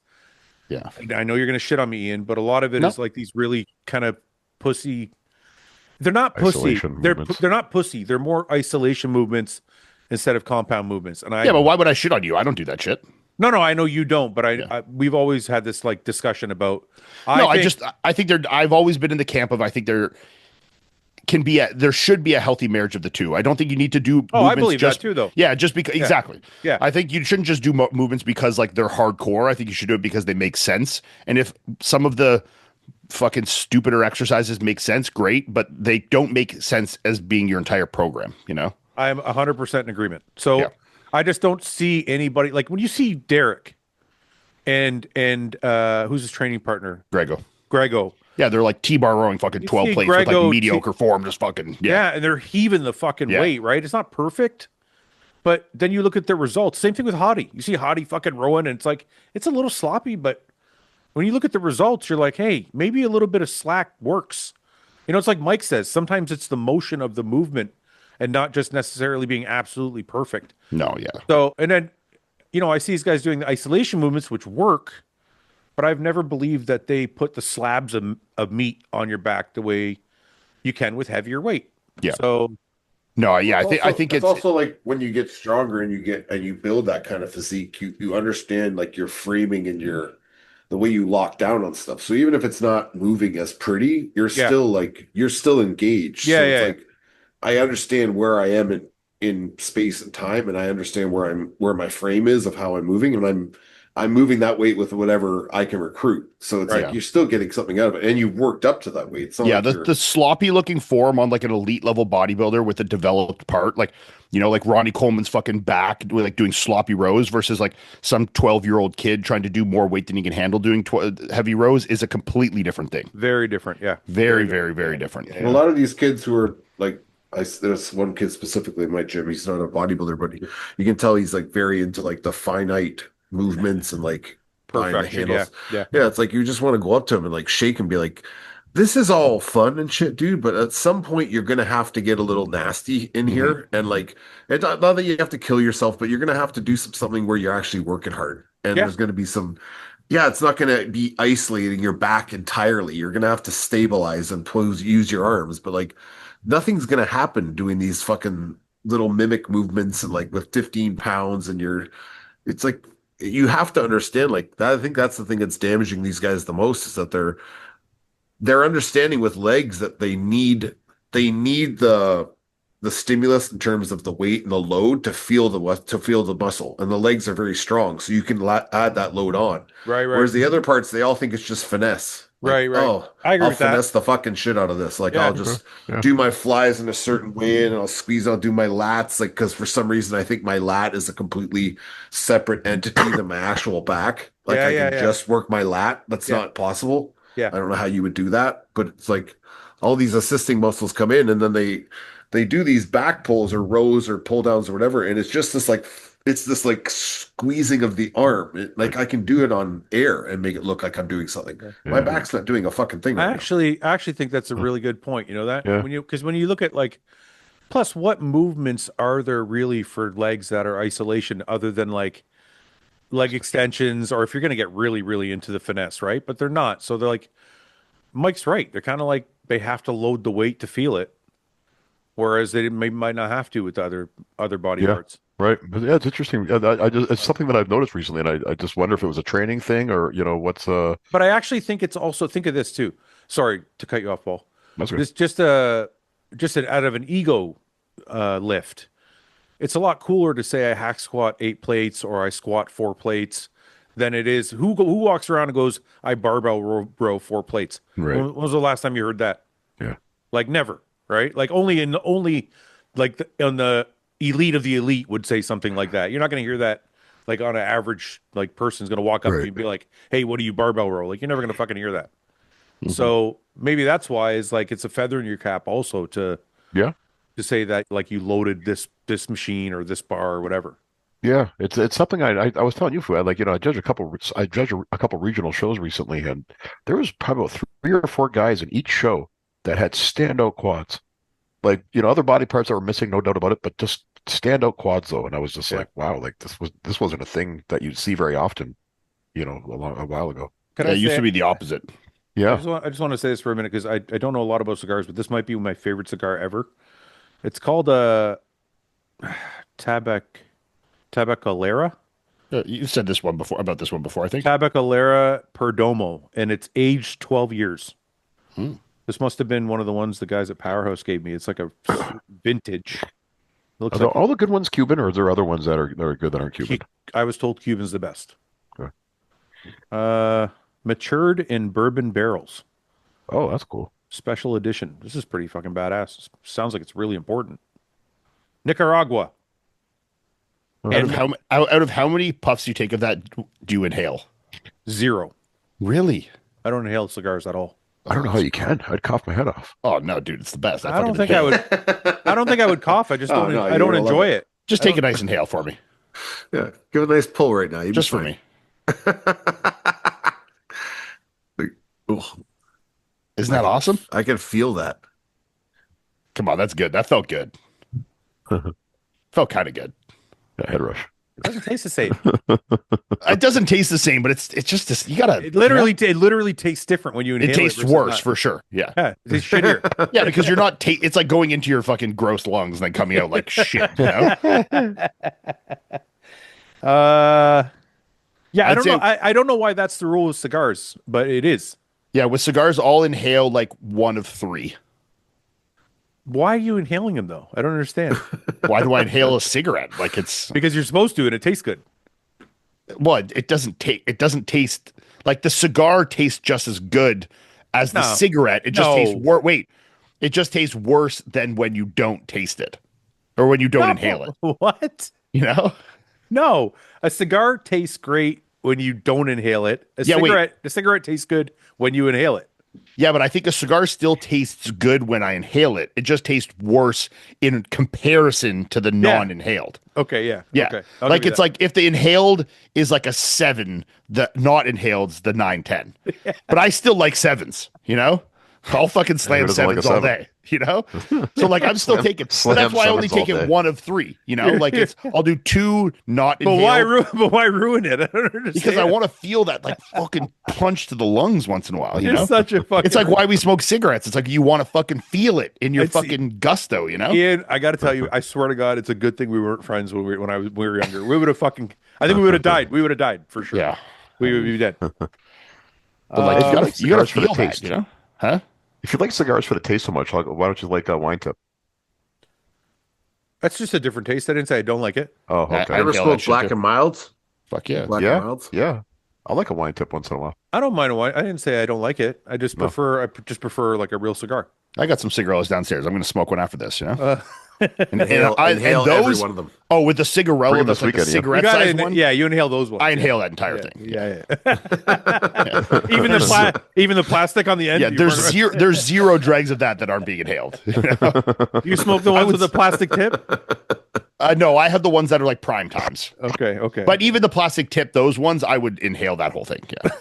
Yeah. I know you're going to shit on me, Ian, but a lot of it is No. like these really kind of pussy. They're not pussy. Isolation They're movements. they're not pussy. They're more isolation movements instead of compound movements. And I Yeah, but why would I shit on you? I don't do that shit. no, I know you don't, but Yeah. we've always had this like discussion about. I think I've always been in the camp of, I think there should be a healthy marriage of the two. I don't think you need to do Oh, I movements believe that just too, though. Yeah, just because exactly. Yeah. I think you shouldn't just do movements because like they're hardcore. I think you should do it because they make sense. And if some of the fucking stupider exercises make sense, great, but they don't make sense as being your entire program, you know? I'm 100% in agreement. So Yeah. I just don't see anybody like when you see Derek and who's his training partner, Grego. Yeah, they're like T-bar rowing fucking You 12 see plates with Grego like mediocre form, just fucking Yeah, and they're heaving the fucking Yeah. weight, right? It's not perfect, but then you look at the results. Same thing with Hottie. You see Hottie fucking rowing, and it's like it's a little sloppy, but when you look at the results, you're like, hey, maybe a little bit of slack works. You know, it's like Mike says. Sometimes it's the motion of the movement, and not just necessarily being absolutely perfect. No, yeah. So, and then, I see these guys doing the isolation movements, which work, but I've never believed that they put the slabs of meat on your back the way you can with heavier weight. Yeah. So, No, yeah, I think it's also like when you get stronger and you build that kind of physique, you understand like your framing and the way you lock down on stuff. So even if it's not moving as pretty, you're still engaged. Yeah, So it's yeah. like I understand where I am in space and time, and I understand where my frame is of how I'm moving, and I'm moving that weight with whatever I can recruit. So it's Right. like you're still getting something out of it, and you've worked up to that weight. It's not yeah, like the sloppy looking form on like an elite level bodybuilder with a developed part, like like Ronnie Coleman's fucking back, with like doing sloppy rows versus like some 12-year-old kid trying to do more weight than he can handle doing heavy rows is a completely different thing. very different. Yeah. Very, very, very different. And a lot of these kids who are like, there's one kid specifically in my gym. He's not a bodybuilder, but you can tell he's like very into like the finite movements and like behind the Perfection. Yeah. handles. Yeah. Yeah, it's like you just want to go up to him and like shake and be like, "This is all fun and shit, dude." But at some point, you're gonna have to get a little nasty in here, and like, it's not that you have to kill yourself, but you're gonna have to do something where you're actually working hard, and Yeah. there's gonna be some. Yeah, it's not going to be isolating your back entirely. You're going to have to stabilize and use your arms, but like nothing's going to happen doing these fucking little mimic movements and like with 15 pounds and it's like you have to understand, like that. I think that's the thing that's damaging these guys the most is that they're understanding with legs that they need the stimulus in terms of the weight and the load to feel the muscle, and the legs are very strong, so you can add that load on. Right, right. Whereas the other parts, they all think it's just finesse. Like, Right, right. oh, I agree I'll with that. finesse the fucking shit out of this. Like Yeah. I'll just Yeah. do my flies in a certain way, and I'll squeeze. I'll do my lats, like because for some reason I think my lat is a completely separate entity than my actual back. Like Yeah, I yeah, can yeah. just work my lat. That's Yeah. not possible. Yeah. I don't know how you would do that, but it's like all these assisting muscles come in, and then they do these back pulls or rows or pull downs or whatever, and it's just this like squeezing of the arm. Like I can do it on air and make it look like I'm doing something. My Yeah. back's not doing a fucking thing I right actually think that's a really good point. You know that Yeah. when you look at like, plus what movements are there really for legs that are isolation other than like leg extensions, or if you're going to get really, really into the finesse, right? But they're not. So they're like, Mike's right. They're kind of like they have to load the weight to feel it, whereas they might not have to with other body Yeah. parts. Right. But yeah, it's interesting. I just it's something that I've noticed recently, and I just wonder if it was a training thing or what's But I actually think it's also think of this too. Sorry to cut you off, Paul. that's good. This just out of an ego lift. It's a lot cooler to say I hack squat 8 plates or I squat 4 plates than it is who walks around and goes I barbell row 4 plates. Right. When was the last time you heard that? Yeah. Like never, right? Like only like on the elite of the elite would say something like that. You're not going to hear that like on an average like person's going to walk up to Right. you and be like, "Hey, what do you barbell row?" Like you're never going to fucking hear that. Mm-hmm. So maybe that's why is like it's a feather in your cap also to Yeah. say that like you loaded this machine or this bar or whatever. Yeah, it's something I was telling you, Fouad, like I judged a couple regional shows recently, and there was probably about 3 or 4 guys in each show that had standout quads. Like other body parts that were missing, no doubt about it, but just standout quads though. And I was just Yeah. like, wow, like this wasn't a thing that you'd see very often, a while ago. Can Yeah, I it used say- to be the opposite. Yeah. I just want to say this for a minute because I don't know a lot about cigars, but this might be my favorite cigar ever. It's called Tabacalera. You said this one before about this one before, I think. Tabacalera Perdomo, and it's aged 12 years. Hmm. This must have been one of the ones the guys at Powerhouse gave me. It's like a vintage. It looks Are like all the good ones Cuban, or are there other ones that are good that aren't Cuban? I was told Cuban's the best. Okay. Matured in bourbon barrels. Oh, that's cool. Special edition. This is pretty fucking badass. Sounds like it's really important. Nicaragua. Out of how many puffs you take of that do you inhale? 0. Really? I don't inhale cigars at all. I don't know how you can. I'd cough my head off. Oh no, dude, it's the best. I don't think I would. I don't think I would cough. I just Oh, don't. no, I don't you're gonna enjoy love it. Just take a nice inhale for me, Yeah, give it a nice pull right now. You'd be just for fine. me. Ugh, Isn't that awesome? I can feel that. Come on, that's good. That felt good. Felt kind of good. Yeah, head rush. It doesn't taste the same. It doesn't taste the same, but it's just this. You gotta. It literally tastes different when you inhale It it. tastes versus worse not. for sure. Yeah. Yeah, it tastes shittier. Yeah, because you're not. It's like going into your fucking gross lungs and then coming out like shit. You know? Yeah, I I'd don't say- know. I don't know why that's the rule with cigars, but it is. Yeah, with cigars, I'll inhale like 1 of 3. Why are you inhaling them though? I don't understand. Why do I inhale a cigarette? Like it's Because you're supposed to, and it tastes good. it doesn't take. It doesn't taste like the cigar tastes just as good as the No. cigarette. It just No. tastes worse. Wait, it just tastes worse than when you don't taste it, or when you don't inhale it. What? You know? No, a cigar tastes great when you don't inhale it. Yeah, wait. A cigarette tastes good when you inhale it. Yeah, but I think a cigar still tastes good when I inhale it. It just tastes worse in comparison to the non-inhaled. Okay, yeah. Yeah. Okay. I'll Like give you it's that. like if the inhaled is like a 7, the not inhaled's the 9, 10. But I still like 7s, you know? I'll fucking slam Who doesn't like a sevens all seven? day, you know? So like I'm still taking, but slam that's why I only sevens all take it day. one of three, you know? Like I'll do two not But why inhaled ruin? But why ruin it? I don't understand. because I want to feel that like fucking punch to the lungs once in a while, you You're know? such a fucking. It's like why we smoke cigarettes. It's like you want to fucking feel it in your It's- fucking gusto, you know? Ian, I got to tell you, I swear to God, it's a good thing we weren't friends when we were younger. We would have fucking. I think we would have died. We would have died for sure. Yeah. We would be dead. But like you like you gotta cigars for the feel that, taste. you know? Huh? If you like cigars for the taste so much, like, why don't you like a wine tip? That's just a different taste. I didn't say I don't like it. Oh, I- okay. I ever inhale that smoked shit black too. and milds? Fuck yeah. Black and Yeah, milds? yeah. I like a wine tip once in a while. I don't mind a wine. I didn't say I don't like it. I just No. prefer. Just prefer like a real cigar. I got some cigarillos downstairs. I'm gonna smoke one after this, you know? Inhale, and inhale every those, one of them. oh, with the cigarello, Bring 'em that's this like the weekend, yeah. You cigarette got size one. Yeah, you inhale those ones. I inhale that entire yeah, thing. Yeah, even the plastic on the end. Yeah, you there's burn- there's zero dregs of that aren't being inhaled. You know? You smoke the ones with the plastic tip. No, I have the ones that are like prime times. Okay, okay. But even the plastic tip, those ones, I would inhale that whole thing. Yeah.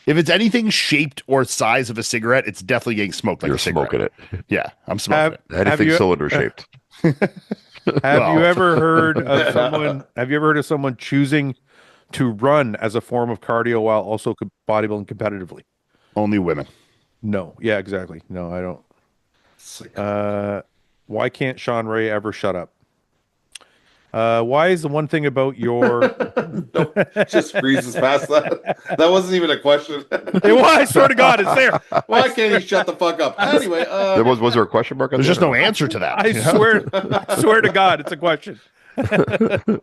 If it's anything shaped or size of a cigarette, it's definitely getting smoked like You're a cigarette. smoking it. Yeah, I'm smoking Have- it. Anything you- cylinder shaped. Have Well. you ever heard of someone? Have you ever heard of someone choosing to run as a form of cardio while also bodybuilding competitively? Only women. No. Yeah, exactly. No, I don't. Why can't Sean Ray ever shut up? Why is the one thing about your? Just breezes past that. That wasn't even a question. It was, I swear to God, it's there. Why can't he shut the fuck up? Anyway, Was there a question mark? There's just no answer to that. I you know? swear to God, it's a question.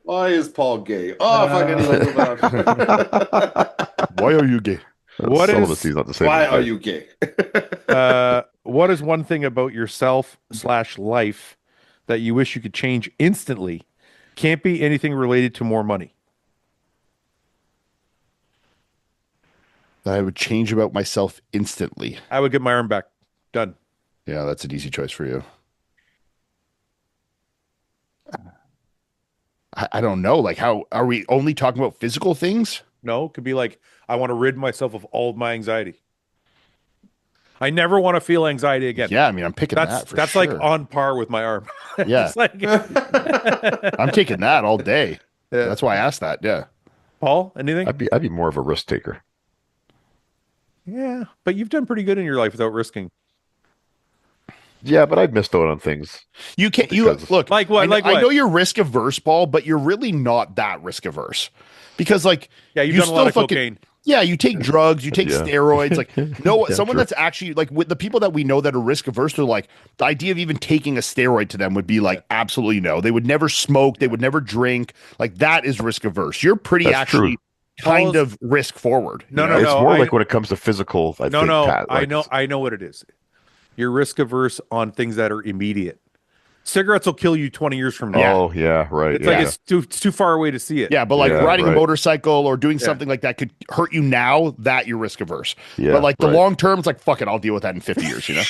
why is Paul gay? Oh, fuck, anyway, move on. Why are you gay? What is- Celibacy is not the same. Why are you gay? What is one thing about yourself/life that you wish you could change instantly? Can't be anything related to more money. I would change about myself instantly. I would get my arm back. Done. Yeah, that's an easy choice for you. I don't know. Like, how are we only talking about physical things? No, it could be like I want to rid myself of all of my anxiety. I never want to feel anxiety again. Yeah, I mean, I'm picking that's that for that's sure. like on par with my arm. Yeah. It's like, I'm taking that all day. Yeah. That's why I asked that. Yeah. Paul, anything? I'd be more of a risk taker. Yeah, but you've done pretty good in your life without risking. Yeah, but I'd missed out on things. You can't. You Because- look Like what? I, Like I what? know you're risk averse, Paul, but you're really not that risk averse because, like, Yeah, you've you done a lot of still fucking- cocaine. Yeah, you take drugs, you take Yeah. steroids. Like, no, Yeah, someone true. that's actually like with the people that we know that are risk averse, they're like the idea of even taking a steroid to them would be like absolutely no. They would never smoke, they would never drink. Like that is risk averse. You're pretty That's actually true. kind Paul's- of risk forward. you No, know? It's more I- like when it comes to physical. I think, Pat, I like, know what it is. You're risk averse on things that are immediate. Cigarettes will kill you 20 years from now. Oh yeah, right. It's yeah. like it's too far away to see it. Yeah, but like Yeah, riding a right. motorcycle or doing something like that could hurt you now, that you're risk averse. Yeah, but like the right. long term, it's like, fuck it, I'll deal with that in 50 years, you know?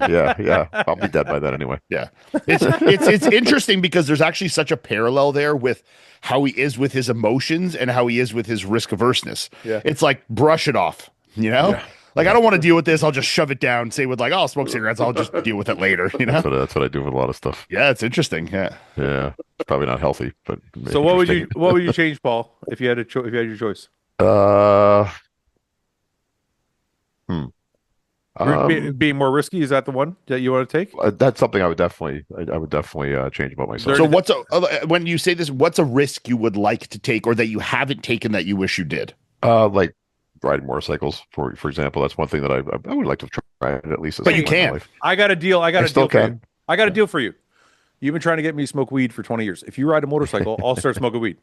yeah. I'll be dead by then anyway. Yeah. It's interesting because there's actually such a parallel there with how he is with his emotions and how he is with his risk averseness. Yeah. It's like brush it off, you know? Like I don't want to deal with this. I'll just shove it down. Say with like, oh, I'll smoke cigarettes. I'll just deal with it later. You know? That's what I do with a lot of stuff. Yeah, it's interesting. Yeah. Yeah, it's probably not healthy, but So what would interesting. you change, Paul, if you had if you had your choice? Being more risky, is that the one that you want to take? That's something I would definitely change about myself. So what's when you say this, what's a risk you would like to take or that you haven't taken that you wish you did? Like riding motorcycles, for example. That's one thing that I would like to try at least. But you some point in my can't. life. I got a deal. I got I a still deal for can. you. I got a deal for you. You've been trying to get me to smoke weed for 20 years. If you ride a motorcycle, I'll start smoking weed.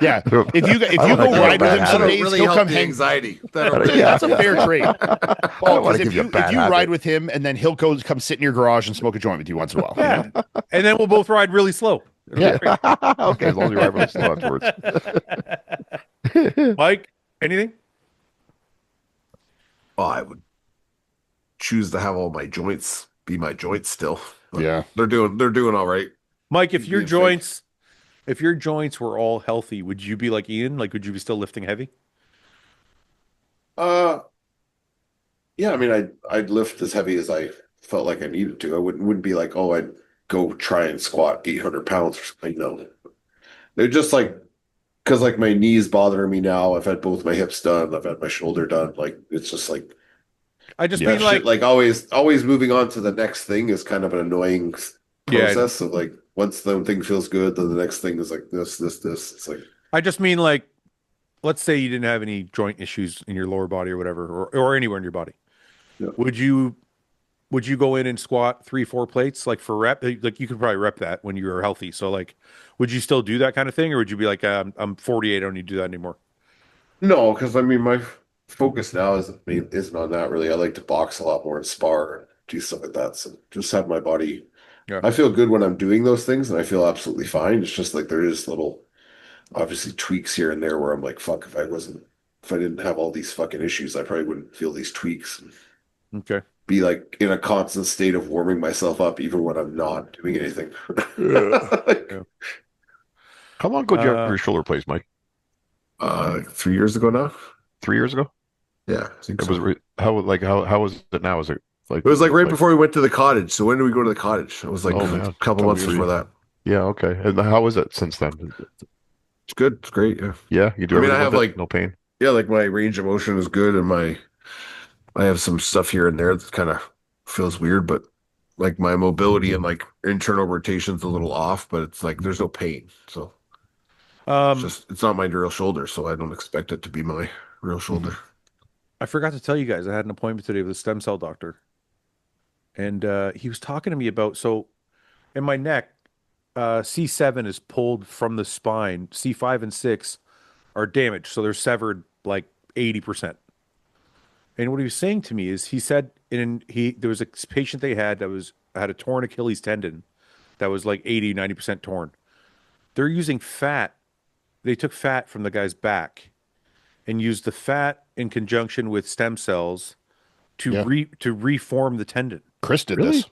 Yeah. If you I go wanna ride with give him you some That'll days, really he'll help come the hang. anxiety. That's a fair trade. Paul, wanna 'cause give you a bad if you ride habit. with him and then he'll come sit in your garage and smoke a joint with you once in a while. you Yeah. know? And then we'll both ride really slow. Yeah. Okay, as long as you ride really slow afterwards. Mike, anything? Oh, I would choose to have all my joints be my joints still. But Yeah. they're doing all right. Mike, if your Being joints were all healthy, would you be like Ian? Like, would you be still lifting heavy? Uh, yeah, I mean, I'd lift as heavy as I felt like I needed to. I wouldn't be like, oh, I'd go try and squat 800 pounds or something. No, they're just like, because like my knees bothering me now. I've had both my hips done. I've had my shoulder done. Like it's just like I just Yeah. mean that shit. like, Like always moving on to the next thing is kind of an annoying yeah, I know. process of like once the thing feels good, then the next thing is like this. It's like I just mean like, let's say you didn't have any joint issues in your lower body or whatever, or anywhere in your body. yeah. Would you go in and squat 3, 4 plates like for rep? Like you could probably rep that when you were healthy. So like, would you still do that kind of thing, or would you be like, I'm 48, I don't need to do that anymore? No, because I mean my focus now isn't on that really. I like to box a lot more and spar and do stuff like that. So just have my body. Yeah. I feel good when I'm doing those things, and I feel absolutely fine. It's just like there is little, obviously tweaks here and there where I'm like, fuck, if I didn't have all these fucking issues, I probably wouldn't feel these tweaks and Okay. be like in a constant state of warming myself up, even when I'm not doing anything. Yeah. Yeah. How long ago did you have Uh, your shoulder replaced, Mike? 3 years ago now. 3 years ago? Yeah, I think It so. was how was it now? Is it like It was like right before we went to the cottage. So when did we go to the cottage? It was like Oh, man. a couple months Couple before years. that. Yeah, okay. And how is it since then? It's good. It's great. Yeah. Yeah, you do I mean, I everything have with it? like No pain. yeah, like my range of motion is good, and I have some stuff here and there that kind of feels weird, but like my mobility and like internal rotation's a little off, but it's like there's no pain. So um, it's not my real shoulder, so I don't expect it to be my real shoulder. I forgot to tell you guys, I had an appointment today with a stem cell doctor, and he was talking to me about so in my neck, C7 is pulled from the spine. C5 and 6 are damaged, so they're severed like 80%. And what he was saying to me is he said there was a patient they had that had a torn Achilles tendon that was like 80, 90% torn. They're using fat. They took fat from the guy's back and used the fat in conjunction with stem cells to Yeah. to reform the tendon. Chris did Really? this.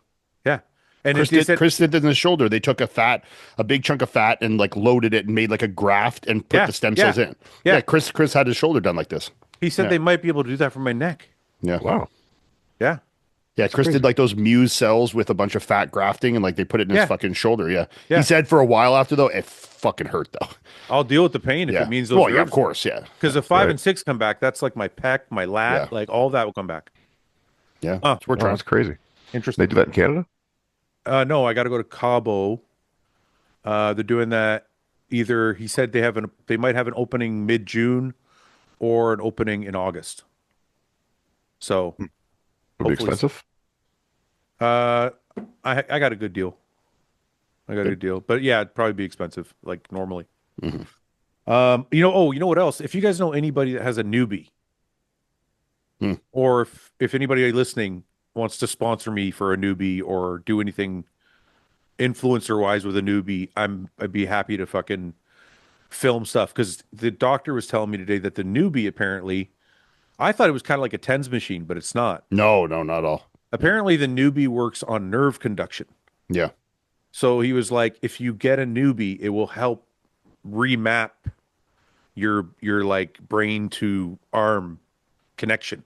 Yeah. And Chris they did, said, Chris did it in the shoulder. They took a big chunk of fat and like loaded it and made like a graft and put Yeah, the stem yeah, cells in. yeah. Yeah, Chris had his shoulder done like this. he said Yeah. they might be able to do that for my neck. Yeah. Wow. Yeah. Yeah, Chris crazy. did like those Muse cells with a bunch of fat grafting and like they put it in Yeah. his fucking shoulder. Yeah. Yeah. He said for a while after though, it fucking hurt though. I'll deal with the pain if Yeah. it means those Well, yeah, of nerves. course. Yeah. Because if 5 Right. and 6 come back, that's like my pec, my lat, Yeah. like all that will come back. Yeah. Oh, That's what we're Wow, trying. that's crazy. They interesting. do that in Canada? No, I got to go to Cabo. They're doing that either. He said they might have an opening mid-June or an opening in August. So, Would be hopefully- expensive? I got a good deal. I got a good deal, but yeah, it'd probably be expensive, like normally. Mhm. You know what else? If you guys know anybody that has a newbie, Hmm. or if anybody listening wants to sponsor me for a newbie or do anything influencer wise with a newbie, I'd be happy to fucking film stuff because the doctor was telling me today that the newbie apparently, I thought it was kind of like a tens machine, but it's not. No, not at all. Apparently, the newbie works on nerve conduction. Yeah. So he was like, if you get a newbie, it will help remap your like brain to arm connection.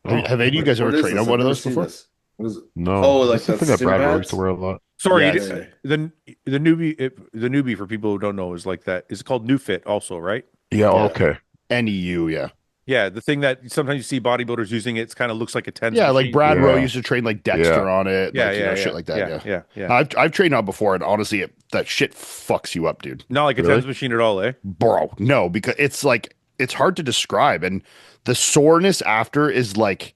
Have any of you guys ever What is trained this? on one of I've never those seen before? this. What is it? No. Oh, like That's the that thing that Brad Sinbad? used to wear a lot. Sorry, Yeah, the newbie for people who don't know is like that. Is called New Fit also, right? Yeah, Yeah. okay. NEU, yeah. Yeah, the thing that sometimes you see bodybuilders using, it kind of looks like a tens. Yeah, like machine. Brad Rowe Yeah. used to train like Dexter on it. Yeah, like, yeah, shit like that. Yeah. yeah. I've trained on before, and honestly, that shit fucks you up, dude. Not like a Really? tens machine at all, eh? Bro, no, because it's like it's hard to describe, and the soreness after is like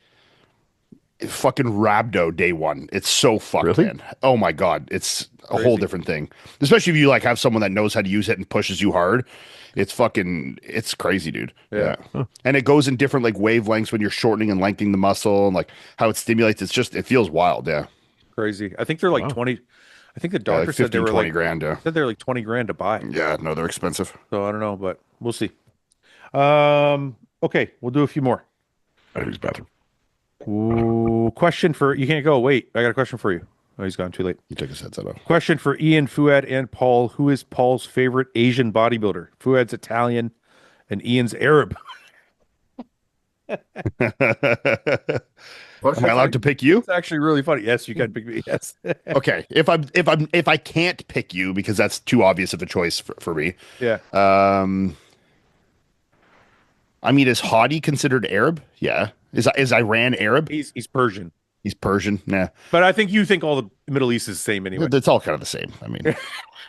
fucking rhabdo day one. It's so fucked, Really? man. Oh my god, it's a Crazy. whole different thing. Especially if you like have someone that knows how to use it and pushes you hard. It's crazy, dude. Yeah. And it goes in different like wavelengths when you're shortening and lengthening the muscle and like how it stimulates. It feels wild. Yeah. Crazy. I think they're like Wow. 20. I think the Yeah, doctor like said 15, they were 20 like grand. Yeah. said they're like 20 grand to buy. Yeah. No, they're expensive. So I don't know, but we'll see. Okay, we'll do a few more. I use bathroom. Ooh, question for you can't go. Wait, I got a question for you. Oh, he's gone too late. You took his headset off. Question for Ian, Fouad, and Paul. Who is Paul's favorite Asian bodybuilder? Fouad's Italian and Ian's Arab. What's Am I your allowed thing? to pick you? It's actually really funny. Yes, you can pick me. Yes. Okay. If I can't pick you because that's too obvious of a choice for me. Yeah. I mean, is Hadi considered Arab? Yeah. Is Iran Arab? He's Persian. He's Persian. Nah. But I think you think all the Middle East is the same anyway. It's all kind of the same. I mean,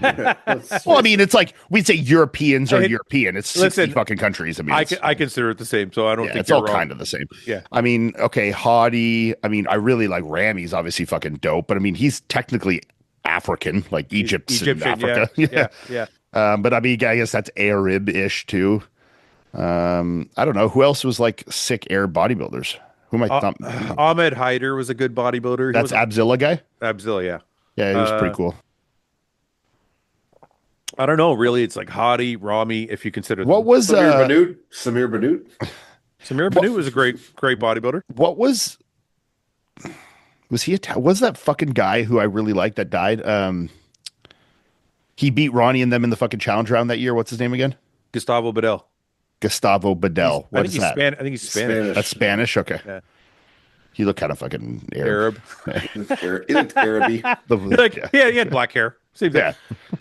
Let's well, I face mean, it's like we'd say Europeans are Hey, European. It's 60 listen, fucking countries. I mean, I consider it the same, so I don't yeah, think it's you're all wrong. kind of the same. Yeah. I mean, okay, Hadi. I mean, I really like Rami's obviously fucking dope, but I mean, he's technically African, like Egypt's in Egyptian, Africa. yeah. But I mean, I guess that's Arab-ish too. I don't know who else was like sick Arab bodybuilders. Who am I? Ahmed Hyder was a good bodybuilder. That's Abzilla guy. Abzilla, yeah. Yeah, he was pretty cool. I don't know, really. It's like Hadi, Rami, if you consider What them. was Samir Banut. Samir Banut was a great bodybuilder. what was he? Was that fucking guy who I really liked that died? He beat Ronnie and them in the fucking challenge round that year. What's his name again? Gustavo Bedell. Gustavo Bedell. I What think is he's that? Spanish. I think he's Spanish. That's Spanish. Okay. Yeah. He looked kind of fucking Arab. He looked Araby. Like, yeah, he had black hair. Same thing. Yeah,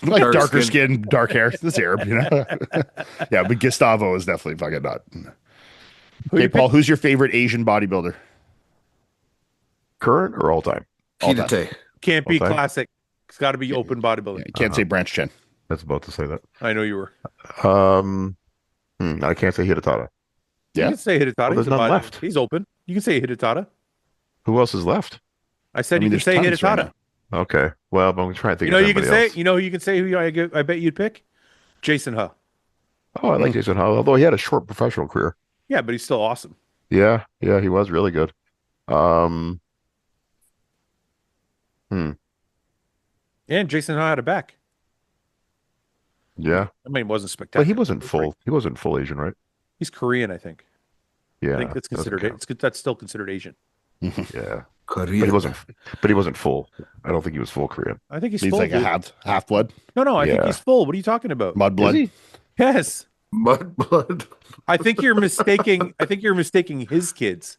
like Dark darker skin. skin, dark hair. This Arab, you know. Yeah, but Gustavo is definitely fucking not. Who Hey, you Paul, who's your favorite Asian bodybuilder? Current or all time? Pidate. Can't be Okay. classic. It's got to be open bodybuilding. You can't say Branch Chen. That's about to say that. I know you were. I can't say Hidetada. You Yeah. can say Hidetada. Well, there's He's a none body- left. He's open. You can say Hidetada. Who else is left? I said I mean, you can say there's tons Hidetada. right Okay. Well, I'm trying to think You know of you can anybody say. else. You know who you can say who I bet you'd pick. Jason Huh. Oh, I like Jason Hall, although he had a short professional career. Yeah, but he's still awesome. Yeah, he was really good. And Jason Huh had a back. Yeah. I mean, it wasn't spectacular. But he wasn't It was full. He wasn't full Asian, right? He's Korean, I think. Yeah. I think that's doesn't considered. count. That's still considered Asian. Yeah. Korean. But he wasn't. But he wasn't full. I don't think he was full Korean. I think he's He's full. like a dude. half blood, No, I think Yeah. he's full. What are you talking about? mud blood. Is he? Yes, Mud blood. I think you're mistaking. I think you're mistaking his kids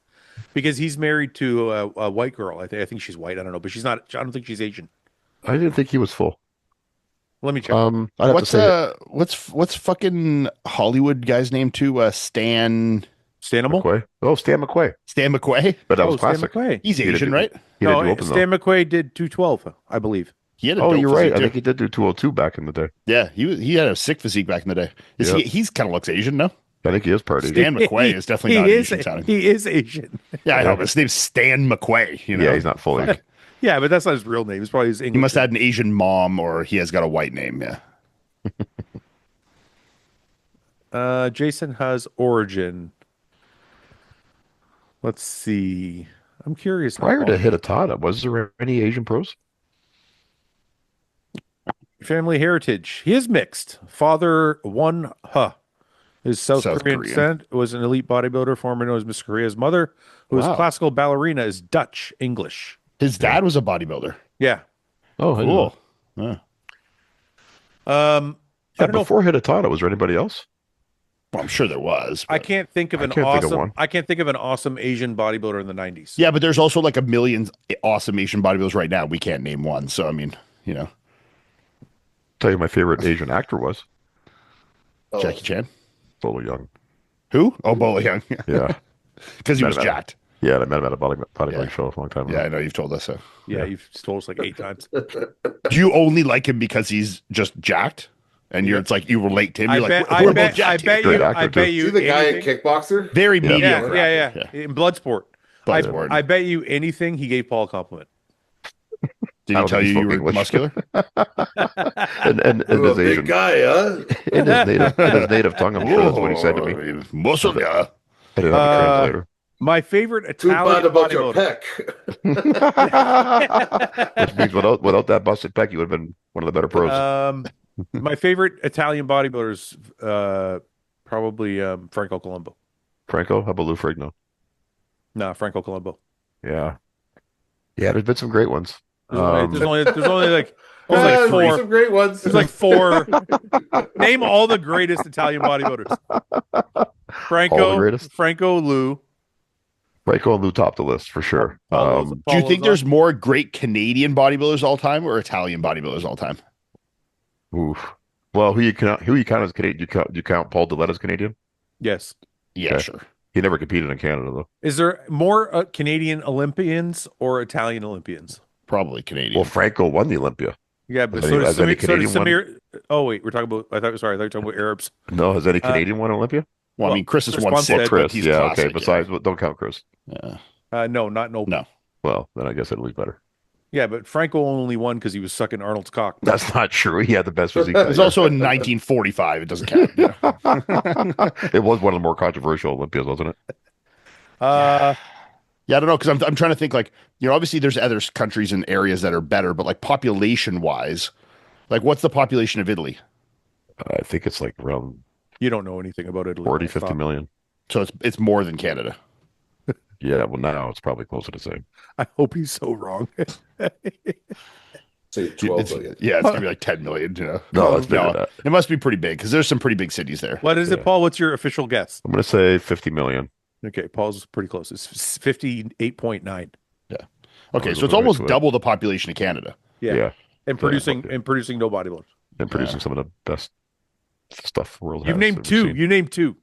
because he's married to a white girl. I think she's white. I don't know, but she's not. I don't think she's Asian. I didn't think he was full. Let me check. I'd have to say What's fucking Hollywood guy's name too? Stan Stanimal? McQuay. Oh, Stan McQuay. Stan McQuay. But that was Stan classic. McQuay. He's He didn't Asian, do- right? He didn't do No, open though. Stan McQuay did 212, I believe. He had a Oh, dope you're right. physique, I too. think he did do 202 back in the day. Yeah, he had a sick physique back in the day. Yeah. He's kind of looks Asian, no? I think he is part Asian. Stan McQuay is definitely not Asian sounding. He is Asian. Yeah, I know, but his name's Stan McQuay. You know, Yeah, he's not full Asian. Yeah, but that's not his real name. It's probably his English. he must have had an Asian mom, or he has got a white name. Yeah. Jason Huh's origin. Let's see. I'm curious. Prior to Hidetada, was there any Asian pros? Family heritage. He is mixed. Father Won Huh. His South South Korean Korean. descent was an elite bodybuilder, formerly known as Miss Korea. His mother, who was Wow. classical ballerina, is Dutch English. His dad was a bodybuilder. Yeah. Oh, I didn't know. Cool. Yeah. I Yeah, don't know. before Hidetada, was there anybody else? Well, I'm sure there was. I but- can't think of I an can't think of awesome. one. I can't think of an awesome Asian bodybuilder in the 90s. Yeah, but there's also like a million awesome Asian bodybuilders right now. We can't name one. So I mean, you know, Tell you, my favorite Asian actor was Oh, Jackie Chan. Bolo Young. Who? Oh, Bolo Young. Yeah, Because he was Met him at- jacked. yeah. I met him at a bodybuilding Yeah. show a long time ago. Yeah, I know you've told us so. Yeah, you've told us like 8 times. Do you only like him because he's just jacked? And you're it's like you relate to him. You're like, I we're both bet jacked here." Great actor, too. you. See the guy at anything- Kickboxer? Very Yeah. mediocre. Yeah, actor. In Bloodsport. Bloodsport. I bet you anything he gave Paul a compliment. Did I he don't tell think you he you were spoke English. muscular? and Ooh, a his big Asian, guy, huh? in his native tongue. I'm sure that's what he said to me. Muscle, yeah. I didn't have a translator. My favorite Too bad Italian about your bodybuilder. peck. Which means without that busted peck, you would have been one of the better pros. My favorite Italian bodybuilder is probably Franco Colombo. Franco, how about Lou Ferrigno? No, Franco Colombo. Yeah, there's been some great ones. There's only like Yeah, four. some great ones. There's like 4. Name all the greatest Italian bodybuilders. All the greatest? Franco, Lou, Franco and Lou top the list for sure. Paulo's- Do you Paulo's think on. there's more great Canadian bodybuilders all time or Italian bodybuilders all time? Oof. Well, who you count as Canadian? You count Paul Dillette as Canadian? Yes. Yeah, Okay. sure. He never competed in Canada though. Is there more Canadian Olympians or Italian Olympians? Probably Canadian. Well, Franco won the Olympia. Yeah, but Has so any- does has any Samir. So does Canadian Samir. Oh wait, we're talking about. I thought you were talking about Arabs. No, has any Canadian won Olympia? Well, I mean, Chris has Chris won Bumstead. 6, Chris, but he's yeah, classic. okay. Besides, don't count Chris. Yeah. No, not no. No. Well, then I guess it'll be better. Yeah, but Franco only won because he was sucking Arnold's cock. That's not true. He had the best physique. It was also in 1945. It doesn't count. You know? It was one of the more controversial Olympias, wasn't it? Uh, Yeah, I don't know, because I'm trying to think, like, you know, obviously there's other countries and areas that are better, but like population wise, like what's the population of Italy? I think it's like around you don't know anything about Italy. 40, I'll 50 stop. million. So it's more than Canada. Yeah, well, now it's probably closer to the same. I hope he's so wrong. Say 12 It's, million. yeah, it's gonna be like 10 million. You know, No, that's bigger No, than that. it must be pretty big because there's some pretty big cities there. What is it, Yeah. Paul? What's your official guess? I'm going to say 50 million. Okay, Paul's pretty close. It's 58.9. Okay, was so it's looking almost into it. double the population of Canada. Yeah. Yeah. And producing no bodybuilders. And producing some of the best stuff the world You've has named ever two. seen. You named two.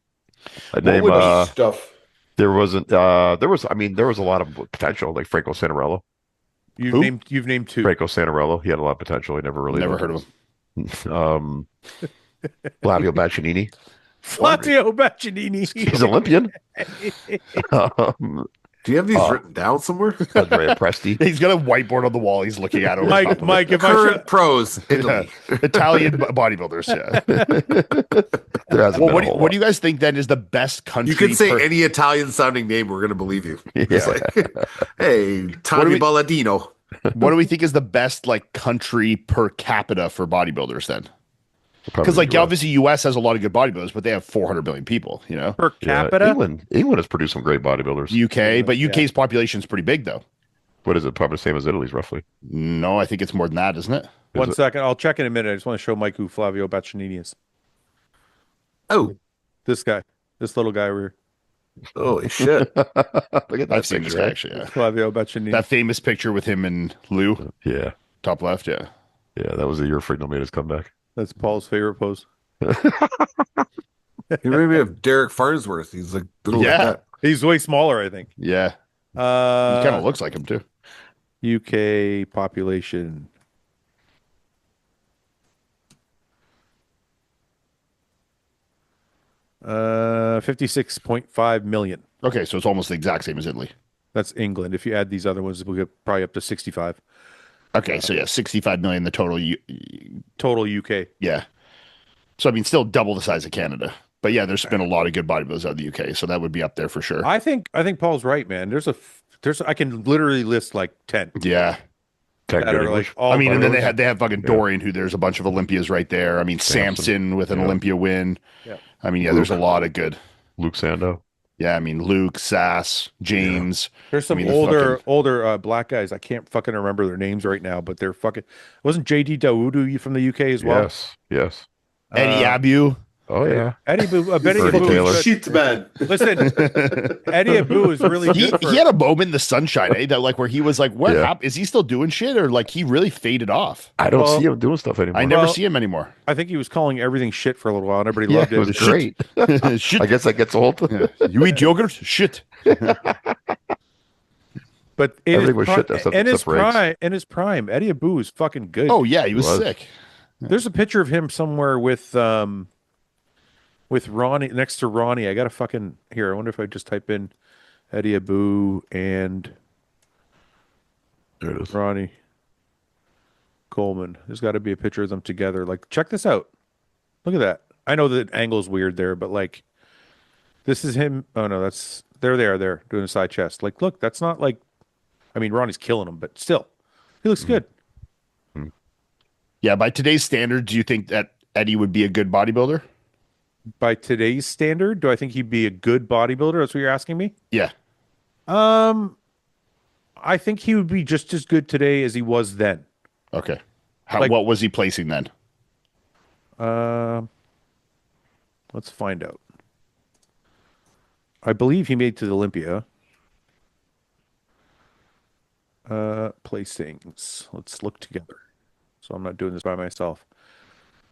I name, What would stuff? there wasn't, there was a lot of potential, like Franco Santarello. You've Who? named two. Franco Santarello, he had a lot of potential. He never really Never heard of him. Flavio Baccianini, Flavio Baccianini. he's Olympian. um, Do you have these written down somewhere? Andrea Presti. He's got a whiteboard on the wall. He's looking at over top of it. Mike, if I Current should, pros, Italy. Italian bodybuilders. Yeah. There hasn't Well, been a whole what do you guys think then is the best country? You can say per- any Italian sounding name, we're going to believe you. Yeah. It's like, hey, Tommy we- Balladino. What do we think is the best like country per capita for bodybuilders then? Because like obviously U.S. has a lot of good bodybuilders, but they have 400 million people. You know, per Yeah, capita, England has produced some great bodybuilders. UK, but UK's population is pretty big though. What is it? Probably the same as Italy's, roughly. No, I think it's more than that, isn't it? One it? second. I'll check in a minute. I just want to show Mike who Flavio Baccianini is. Oh, This guy. This little guy over here. holy shit. Look at that I've seen this picture, guy right? actually. Yeah. Flavio Baccianini. That famous picture with him and Lou, Yeah, top left. Yeah. yeah, that was the year Fredo made his comeback. That's Paul's favorite pose. You remind me of Derek Farnsworth. He's like little like Yeah. that. He's way smaller, I think. Yeah. He kind of looks like him too. UK population. Uh, 56.5 million. Okay, so it's almost the exact same as Italy. That's England. If you add these other ones, we'll get probably up to 65. Okay, so yeah, 65 million the total. Total UK. Yeah. So I mean, still double the size of Canada. But yeah, there's been a lot of good bodybuilders out of the UK, so that would be up there for sure. I think Paul's right, man. I can literally list like 10 Yeah. Tech that good are English. like all I mean, and then bodybuilders. they have fucking Dorian, who there's a bunch of Olympias right there. I mean, Samson with an Yeah. Olympia win. Yeah. I mean, yeah, there's a lot of good. Luke Sando. Yeah, I mean, Luke, Sass, James. There's some I mean, the older black guys. I can't fucking remember their names right now, but they're fucking. Wasn't JD Dawood from the UK as well? Yes, yes. Eddie Abu. Oh yeah. Eddie Boo. Betty Bernie Boo. Taylor. Shit, man. Listen, Eddie Abu is really He, good. For, he had a moment in the sunshine, eh? That like where he was like, "What Yeah. happened? Is he still doing shit, or like he really faded off?" I don't Well, see him doing stuff anymore. I never Well, see him anymore. I think he was calling everything shit for a little while, and everybody Yeah, loved it was it. great. Shit. I guess that gets old. You eat yogurt? Shit. But in Everything was shit except- except for eggs. in his prime, Eddie Abu is fucking good. Oh yeah, he was was. sick. There's a picture of him somewhere with Ronnie next to Ronnie. I gotta fucking here. I wonder if I just type in Eddie Abu and There it is. Ronnie Coleman. There's got to be a picture of them together. Like, check this out. Look at that. I know the angle's weird there, but like, this is him. Oh no, that's there. They are there doing a side chest. Like, look, that's not like. I mean, Ronnie's killing him, but still, he looks good. Yeah, by today's standards, do you think that Eddie would be a good bodybuilder? By today's standard, do I think he'd be a good bodybuilder? That's what you're asking me. Yeah. I think he would be just as good today as he was then. Okay. Like- What was he placing then? Let's find out. I believe he made to the Olympia. placings. Let's look together. So I'm not doing this by myself.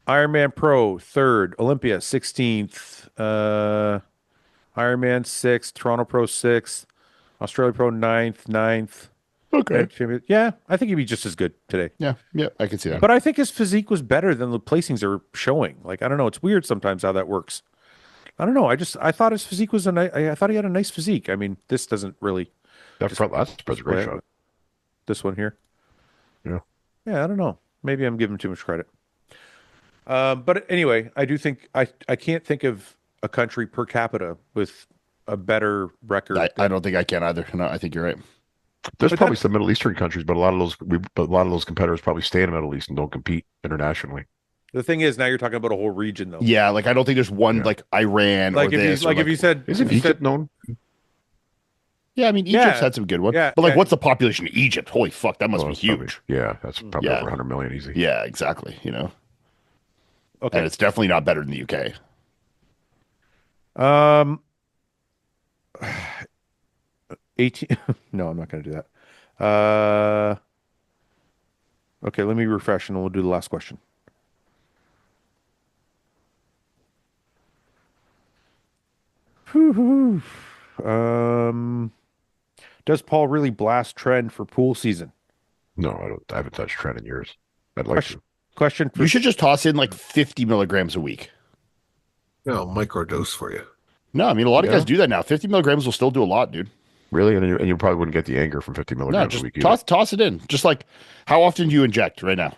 Ironman Pro, 3rd. Olympia, 16th. Ironman, 6th. Toronto Pro, 6th. Australia Pro, 9th. Okay. Yeah, I think he'd be just as good today. Yeah, I can see that. But I think his physique was better than the placings are showing. Like, I don't know. It's weird sometimes how that works. I don't know. I thought his physique was I thought he had a nice physique. I mean, this doesn't really. That front last spread's a great shot. This one here. Yeah. Yeah, I don't know. Maybe I'm giving too much credit. But anyway, I do think I can't think of a country per capita with a better record. I don't think I can either. No, I think you're right. There's probably some Middle Eastern countries, but a lot of those competitors probably stay in the Middle East and don't compete internationally. The thing is, now you're talking about a whole region, though. Yeah, like I don't think there's one like Iran Like or if this. you, like if you said, Isn't if you Egypt said, known? yeah, I mean Egypt's had some good ones. Yeah, but like, yeah. what's the population of Egypt? Holy fuck, that must be It's probably- huge. yeah, that's probably Yeah. over 100 million easy. Yeah, exactly. You know, okay, and it's definitely not better than the UK. 18. No, I'm not going to do that. Okay, let me refresh and we'll do the last question. Does Paul really blast trend for pool season? No, I don't. I haven't touched trend in years. I'd like to. Question for You should just toss in like 50 milligrams a week. No, microdose for you. No, I mean a lot of Yeah. guys do that now. 50 milligrams will still do a lot, dude. Really, and you probably wouldn't get the anger from 50 No, milligrams a just week either. toss it in. Just like, how often do you inject right now?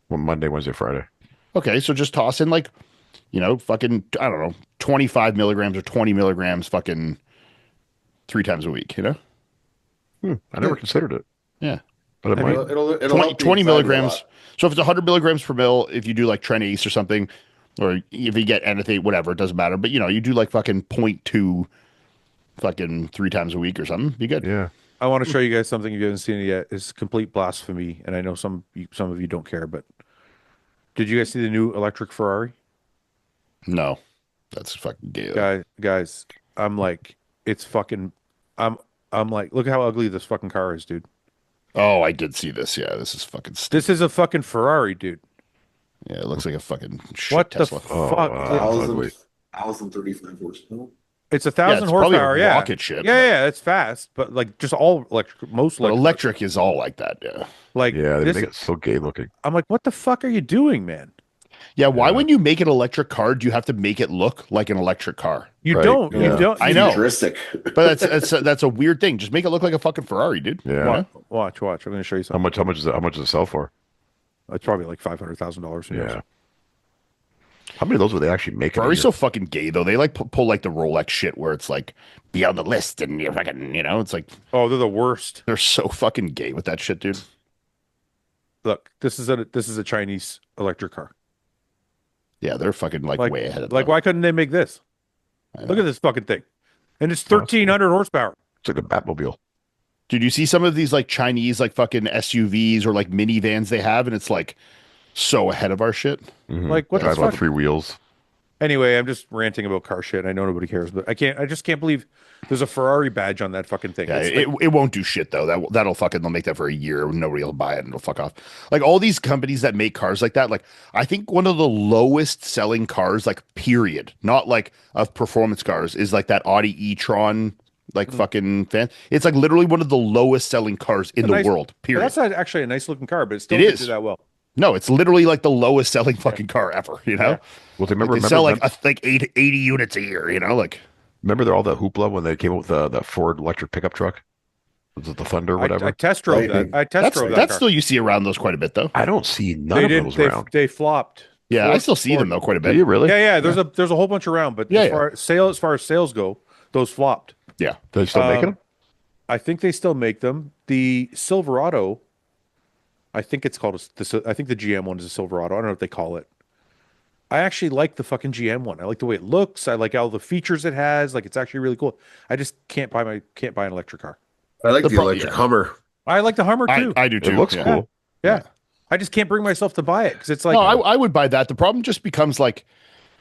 Well, Monday, Wednesday, Friday. Okay, so just toss in like, fucking, I don't know, 25 milligrams or 20 milligrams fucking 3 times a week, I never considered it, Yeah. but it might. It'll 20, help the 20 anxiety a milligrams. lot. So if it's 100 milligrams per mil, if you do like Trenace or something, or if you get anything, whatever, it doesn't matter. But you do like fucking 0.2 fucking 3 times a week or something, be good. Yeah. I want to show you guys something if you haven't seen it yet. It's complete blasphemy, and I know some of you don't care, but did you guys see the new electric Ferrari? No, that's fucking gay. Guys, I'm like, it's fucking, I'm like, look how ugly this fucking car is, dude. Oh, I did see this. Yeah, this is fucking stupid. This is a fucking Ferrari, dude. Yeah, it looks like a fucking shit What Tesla. the Oh, fuck? wow. Ugly. 1,035 horsepower. It's 1,000 Yeah, it's probably horsepower. Yeah, rocket shit, Yeah, it's fast, but like just all electric, most But electric. electric is all like that. Yeah. Like Yeah, they this, make it so gay looking. I'm like, what the fuck are you doing, man? Yeah. Why, when you make an electric car, do you have to make it look like an electric car? You Right, don't. You yeah. don't. I you- know. Futuristic. But that's a weird thing. Just make it look like a fucking Ferrari, dude. Yeah. Watch. I'm going to show you How something. much is it? How much does it sell for? It's probably like $500,000. Yeah. How many of those would they actually make? Ferrari's so fucking gay though. They like pull like the Rolex shit where it's like be on the list and you're fucking, it's like Oh, they're the worst. they're so fucking gay with that shit, dude. Look, this is a Chinese electric car. Yeah, they're fucking like way ahead of Like, them. why couldn't they make this? Look at this fucking thing, and it's 1,300 horsepower. It's like a Batmobile. Dude, you see some of these like Chinese like fucking SUVs or like minivans they have, and it's like so ahead of our shit. Mhm. Like, what the Drive on fuck? 3 wheels. Anyway, I'm just ranting about car shit. I know nobody cares, but I just can't believe there's a Ferrari badge on that fucking thing. Yeah, It's like- it won't do shit though. They'll make that for a year. Nobody will buy it and it'll fuck off. Like all these companies that make cars like that, like I think one of the lowest selling cars, like period, not like of performance cars, is like that Audi e-tron, like fucking fan. It's like literally one of the lowest selling cars in a the nice- world. Period. That's not actually a nice looking car, but it still It didn't is. do that well. No, it's literally like the lowest selling fucking car ever. You know, Yeah. Well, they they sell like 80 units a year. You know, like remember all that hoopla when they came up with that Ford electric pickup truck? Was it the Thunder or whatever? I test drove Lightning. that. I test drove that that's car. still you see around those quite a bit though. I don't see none They of did. those They, around. they flopped. Yeah, I Ford- still see them though quite a Do bit. you really? Yeah. There's a whole bunch around, but Yeah, as far as sales go, those flopped. Yeah. Do they still making them? I think they still make them. The Silverado, I think it's called I think the GM one is a Silverado. I don't know what they call it. I actually like the fucking GM one. I like the way it looks. I like all the features it has. Like it's actually really cool. I just can't buy an electric car. I like The the pro- electric yeah. Hummer. I like the Hummer too. I do too. It looks yeah. cool. Yeah. I just can't bring myself to buy it because it's like No, I would buy that. The problem just becomes like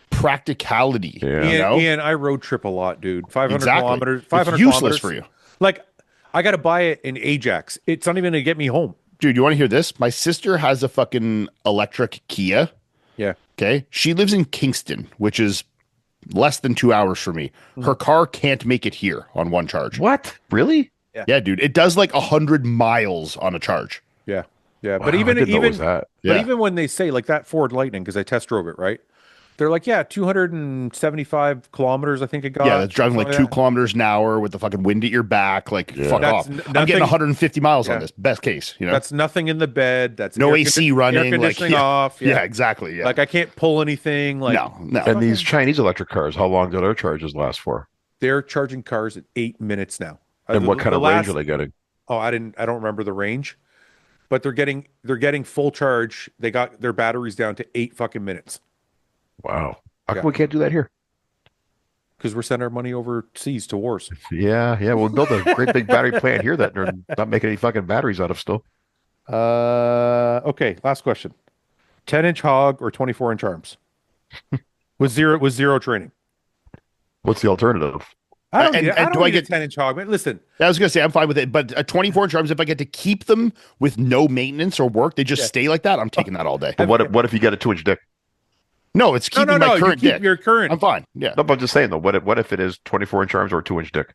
practicality. Yeah. You know? Ian, I road trip a lot, dude. 500 Exactly. kilometers. It's 500 useless kilometers. for you. Like, I got to buy it in Ajax. It's not even going to get me home. Dude, you want to hear this? My sister has a fucking electric Kia. Yeah. Okay. She lives in Kingston, which is less than 2 hours for me. Her car can't make it here on one charge. What? Really? Yeah, dude. It does like 100 miles on a charge. Yeah. Yeah. Wow, But I even didn't know it even was that. but Yeah. even when they say like that Ford Lightning, because I test drove it, right? They're like, yeah, 275 kilometers, I think it got. Yeah, that's driving like something 2 like that. kilometers an hour with the fucking wind at your back. Like, Yeah. fuck That's off. I'm nothing- getting 150 miles Yeah. on this. Best case, you know? That's nothing in the bed. That's No air AC running. air Like, conditioning off. yeah, exactly. Yeah. Like I can't pull anything. Like no. And these Chinese electric cars, how long do their charges last for? they're charging cars at 8 minutes now. And what kind the of range are they getting? Oh, I don't remember the range, but they're getting full charge. They got their batteries down to 8 fucking minutes Wow. How Yeah. come we can't do that here? because we're sending our money overseas to wars. Yeah, we'll build a great big battery plant here that they're not making any fucking batteries out of still. Okay, last question. 10-inch hog or 24-inch arms? with zero training. What's the alternative? I don't And- need, and I don't do I need a get- 10-inch hog, man. Listen, I was going to say, I'm fine with it. But a 24-inch arms, if I get to keep them with no maintenance or work, they just Yeah. stay like that, I'm taking that all day. But what if you get a 2-inch dick? No, it's keeping my you current keep dick. your current. I'm fine. Yeah. No, but I'm just saying though. What if it is 24-inch arms or a 2-inch dick?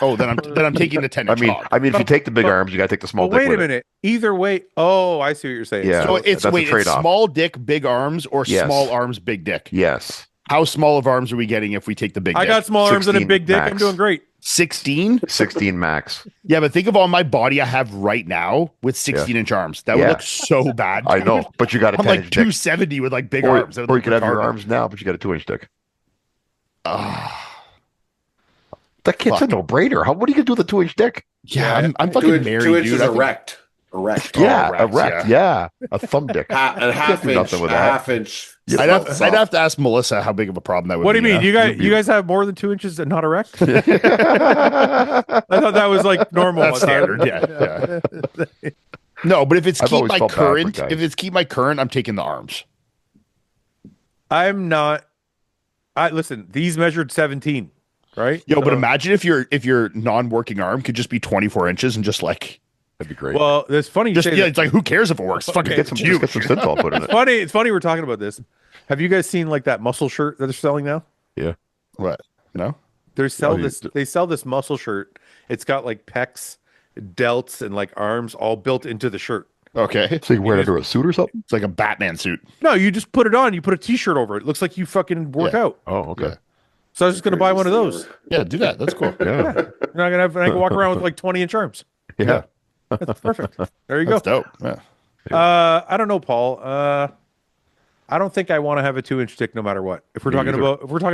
Oh, then I'm taking the 10-inch hog. I mean, if you take the big but- arms, you got to take the small Well, dick. wait a with it. minute. Either way, oh, I see what you're saying. Yeah. So it's that's a it's trade-off. small dick, big arms, or Yes. small arms, big dick. Yes, How small of arms are we getting if we take the big I dick? got small arms and a 16 big dick. I'm max. doing great. 16? 16 max. Yeah, but think of all my body I have right now with 16-inch arms. That would Yeah. look so bad. I know, but you got a I'm 10-inch like dick. 270 with like big Or, arms. That would or you look could have your retarded. arms now, but you got a 2-inch dick. Ah. That kid's a Fuck. no-brainer. What are you gonna do with a 2-inch dick? Yeah, I'm fucking married, two dude. inches I think- erect. Erect. Yeah, erect, erect. Yeah, a thumb dick. And half do inch. nothing with A that. half inch. Yeah. I'd soft. have to ask Melissa how big of a problem that would What do be. you mean? know? You guys have more than 2 inches and not erect? I thought that was like normal. That's standard. Yeah. No, but if it's I've keep always my felt bad for current, guys. if it's keep my current, I'm taking the arms. I'm not. I listen. These measured 17, right? Yo, but So- imagine if your non-working arm could just be 24 inches and just like That'd be great. Well, it's funny. You just say yeah, that. it's like who cares if it works? Fucking Okay, get some, it's just huge. get some synthol put in it. It's funny we're talking about this. Have you guys seen like that muscle shirt that they're selling now? What? No? They sell Oh, you- this. They sell this muscle shirt. It's got like pecs, delts, and like arms all built into the shirt. Okay. So you wear it under a suit or something? It's like a Batman suit. No, you just put it on. You put a t-shirt over it. It looks like you fucking work Yeah. out. Oh, okay. Yeah. So I was just gonna buy one of those. Yeah, do that. That's cool. Yeah, You're not gonna have. I can walk around with like 20-inch arms. yeah. That's perfect. There you That's go. dope. Yeah. I don't know, Paul. I don't think I want to have a 2-inch dick no matter what. If we're Me talking either.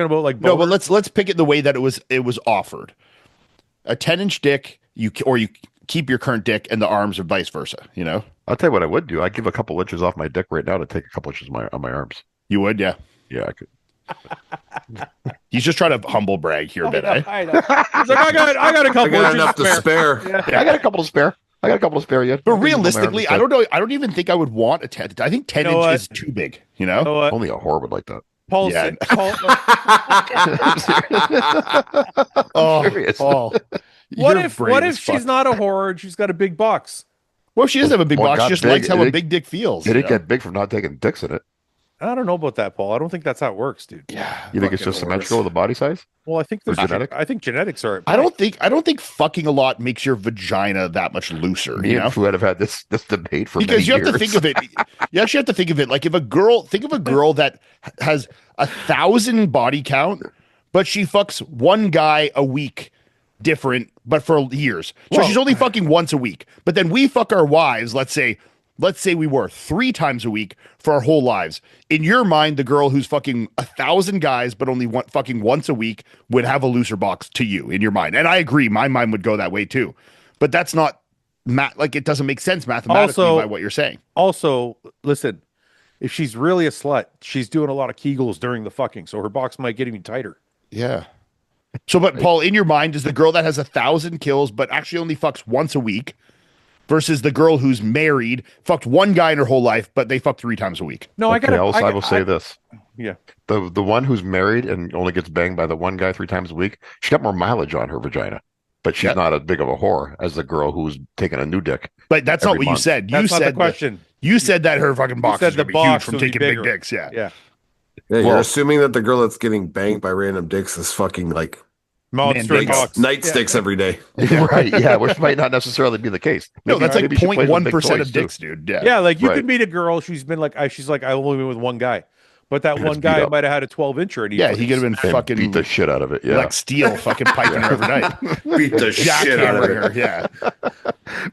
about like No, boner- but let's pick it the way that it was offered. A 10-inch dick, you keep your current dick, and the arms are vice versa. You know, I'll tell you what I would do. I'd give a couple inches off my dick right now to take a couple inches on my arms. you would, yeah. Yeah, I could. He's just trying to humble brag here a bit. Eh? I know. He's like, I got a I couple got inches enough to spare. spare. Yeah, I got a couple to spare. Yet. But realistically, I don't know. I don't even think I would want a 10. I think 10 You know inch what? is too big. You You know? know what? Only a whore would like that. Paul, Yeah. Paul, Oh, serious. Paul. what Your if brain is she's fucked. not a whore and she's got a big box? Well, she doesn't have a big Well, box. got She just big. likes how It- a big dick feels. It you didn't know? get big from not taking dicks in it. I don't know about that, Paul. I don't think that's how it works, dude. Yeah. You think it's Fucking just symmetrical with the body size? Well, I think there's genetic? I think genetics are. I don't think fucking a lot makes your vagina that much looser. Me You and know? Fouad have had this debate for Because many you have years. to think of it. You actually have to think of it like if a girl, think of a girl that has 1,000 body count, but she fucks one guy a week different, but for years. So Well- she's only fucking once a week. But then we fuck our wives, let's say we were 3 times a week for our whole lives. In your mind, the girl who's fucking 1,000 guys, but only fucking once a week would have a looser box to you in your mind. And I agree, my mind would go that way too. But that's not like it doesn't make sense mathematically Also- by what you're saying. Also, listen, if she's really a slut, she's doing a lot of Kegels during the fucking, so her box might get even tighter. Yeah. So, but Paul, in your mind, is the girl that has 1,000 kills but actually only fucks once a week versus the girl who's married, fucked one guy in her whole life, but they fuck 3 times a week? No, I Okay, got. also, I will say this: Yeah. the one who's married and only gets banged by the one guy 3 times a week, she got more mileage on her vagina. but she's Yeah. not as big of a whore as the girl who's taking a new dick. But that's not Every what you month. said. You That's not said the question. You said that her fucking box said is the gonna be huge box from would be taking big bigger. dicks. Yeah. Yeah. Yeah, you're Well- assuming that the girl that's getting banged by random dicks is fucking like Monster dicks. box. nightsticks every day. Right? Yeah, which might not necessarily be the case. No, that's like maybe she plays with big 0.1% toys, of too. dicks, dude. Yeah. Yeah, like you Right. could meet a girl. She's been like, she's like, I only been with one guy, but that And one it's beat guy up. might have had a 12-incher, and Yeah, he could have been And fucking beat the shit out of it. Yeah, like steel fucking piping her every night. Beat the shit out of Jackhammering it. her. Yeah.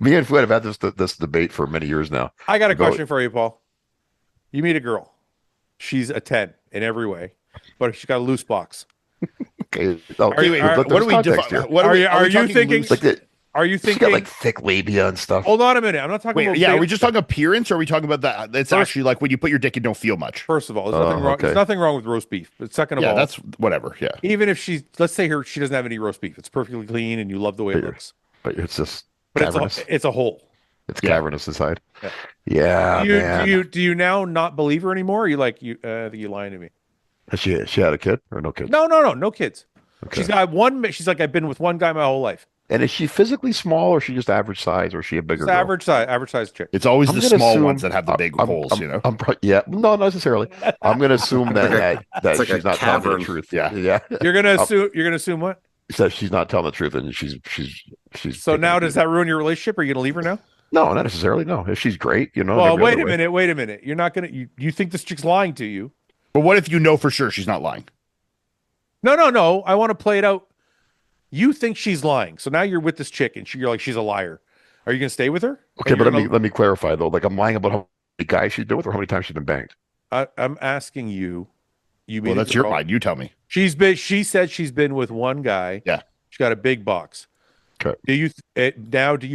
me and Fouad have had this debate for many years now. I got a Go- question for you, Paul. You meet a girl, she's a 10 in every way, but she's got a loose box. Okay, Are- but What are there's we context defi- here. what Are we- you- are you talking thinking- loose? Like the, Are you she's thinking? got like thick labia and stuff. Hold on a minute. I'm not talking Wait, about. yeah, are big- we just talking appearance or are we talking about that? It's First- actually like when you put your dick and don't feel much. First of all, there's Oh, nothing wrong. okay. There's nothing wrong with roast beef. But second of Yeah, all, that's whatever. Yeah. even if let's say she doesn't have any roast beef. It's perfectly clean, and you love the way it But- looks. But it's just But cavernous. it's a hole. It's Yeah. cavernous inside. Yeah. Yeah, man. Do you now not believe her anymore? Or you like you? I think you're lying to me. Has she had a kid or no kid? No kids. Okay. She's got one. She's like, I've been with one guy my whole life. And is she physically small or is she just average size or is she a bigger It's girl? average size chick. It's always I'm the gonna small assume- ones that have the big holes, I'm- you know? yeah, no, not necessarily. I'm going to assume that It's like she's a not telling me cavern. the truth. Yeah. yeah. You're gonna assume. You're gonna assume what? So she's not telling the truth, and she's. So now does that ruin your relationship? Are you gonna leave her now? No, not necessarily. No, if she's great, you know. in Well, every wait other a way. minute. Wait a minute. You're not gonna. You think this chick's lying to you? But what if you know for sure she's not lying? No. I want to play it out. You think she's lying, so now you're with this chick, and you're like, she's a liar. Are you gonna stay with her? Okay, And but you're let me clarify though. Like I'm lying about how many guys she's been with or how many times she's been banged. I'm asking you. You mean Well, that's your mind. You tell me. She said she's been with one guy. Yeah. She's got a big box. Okay. Do you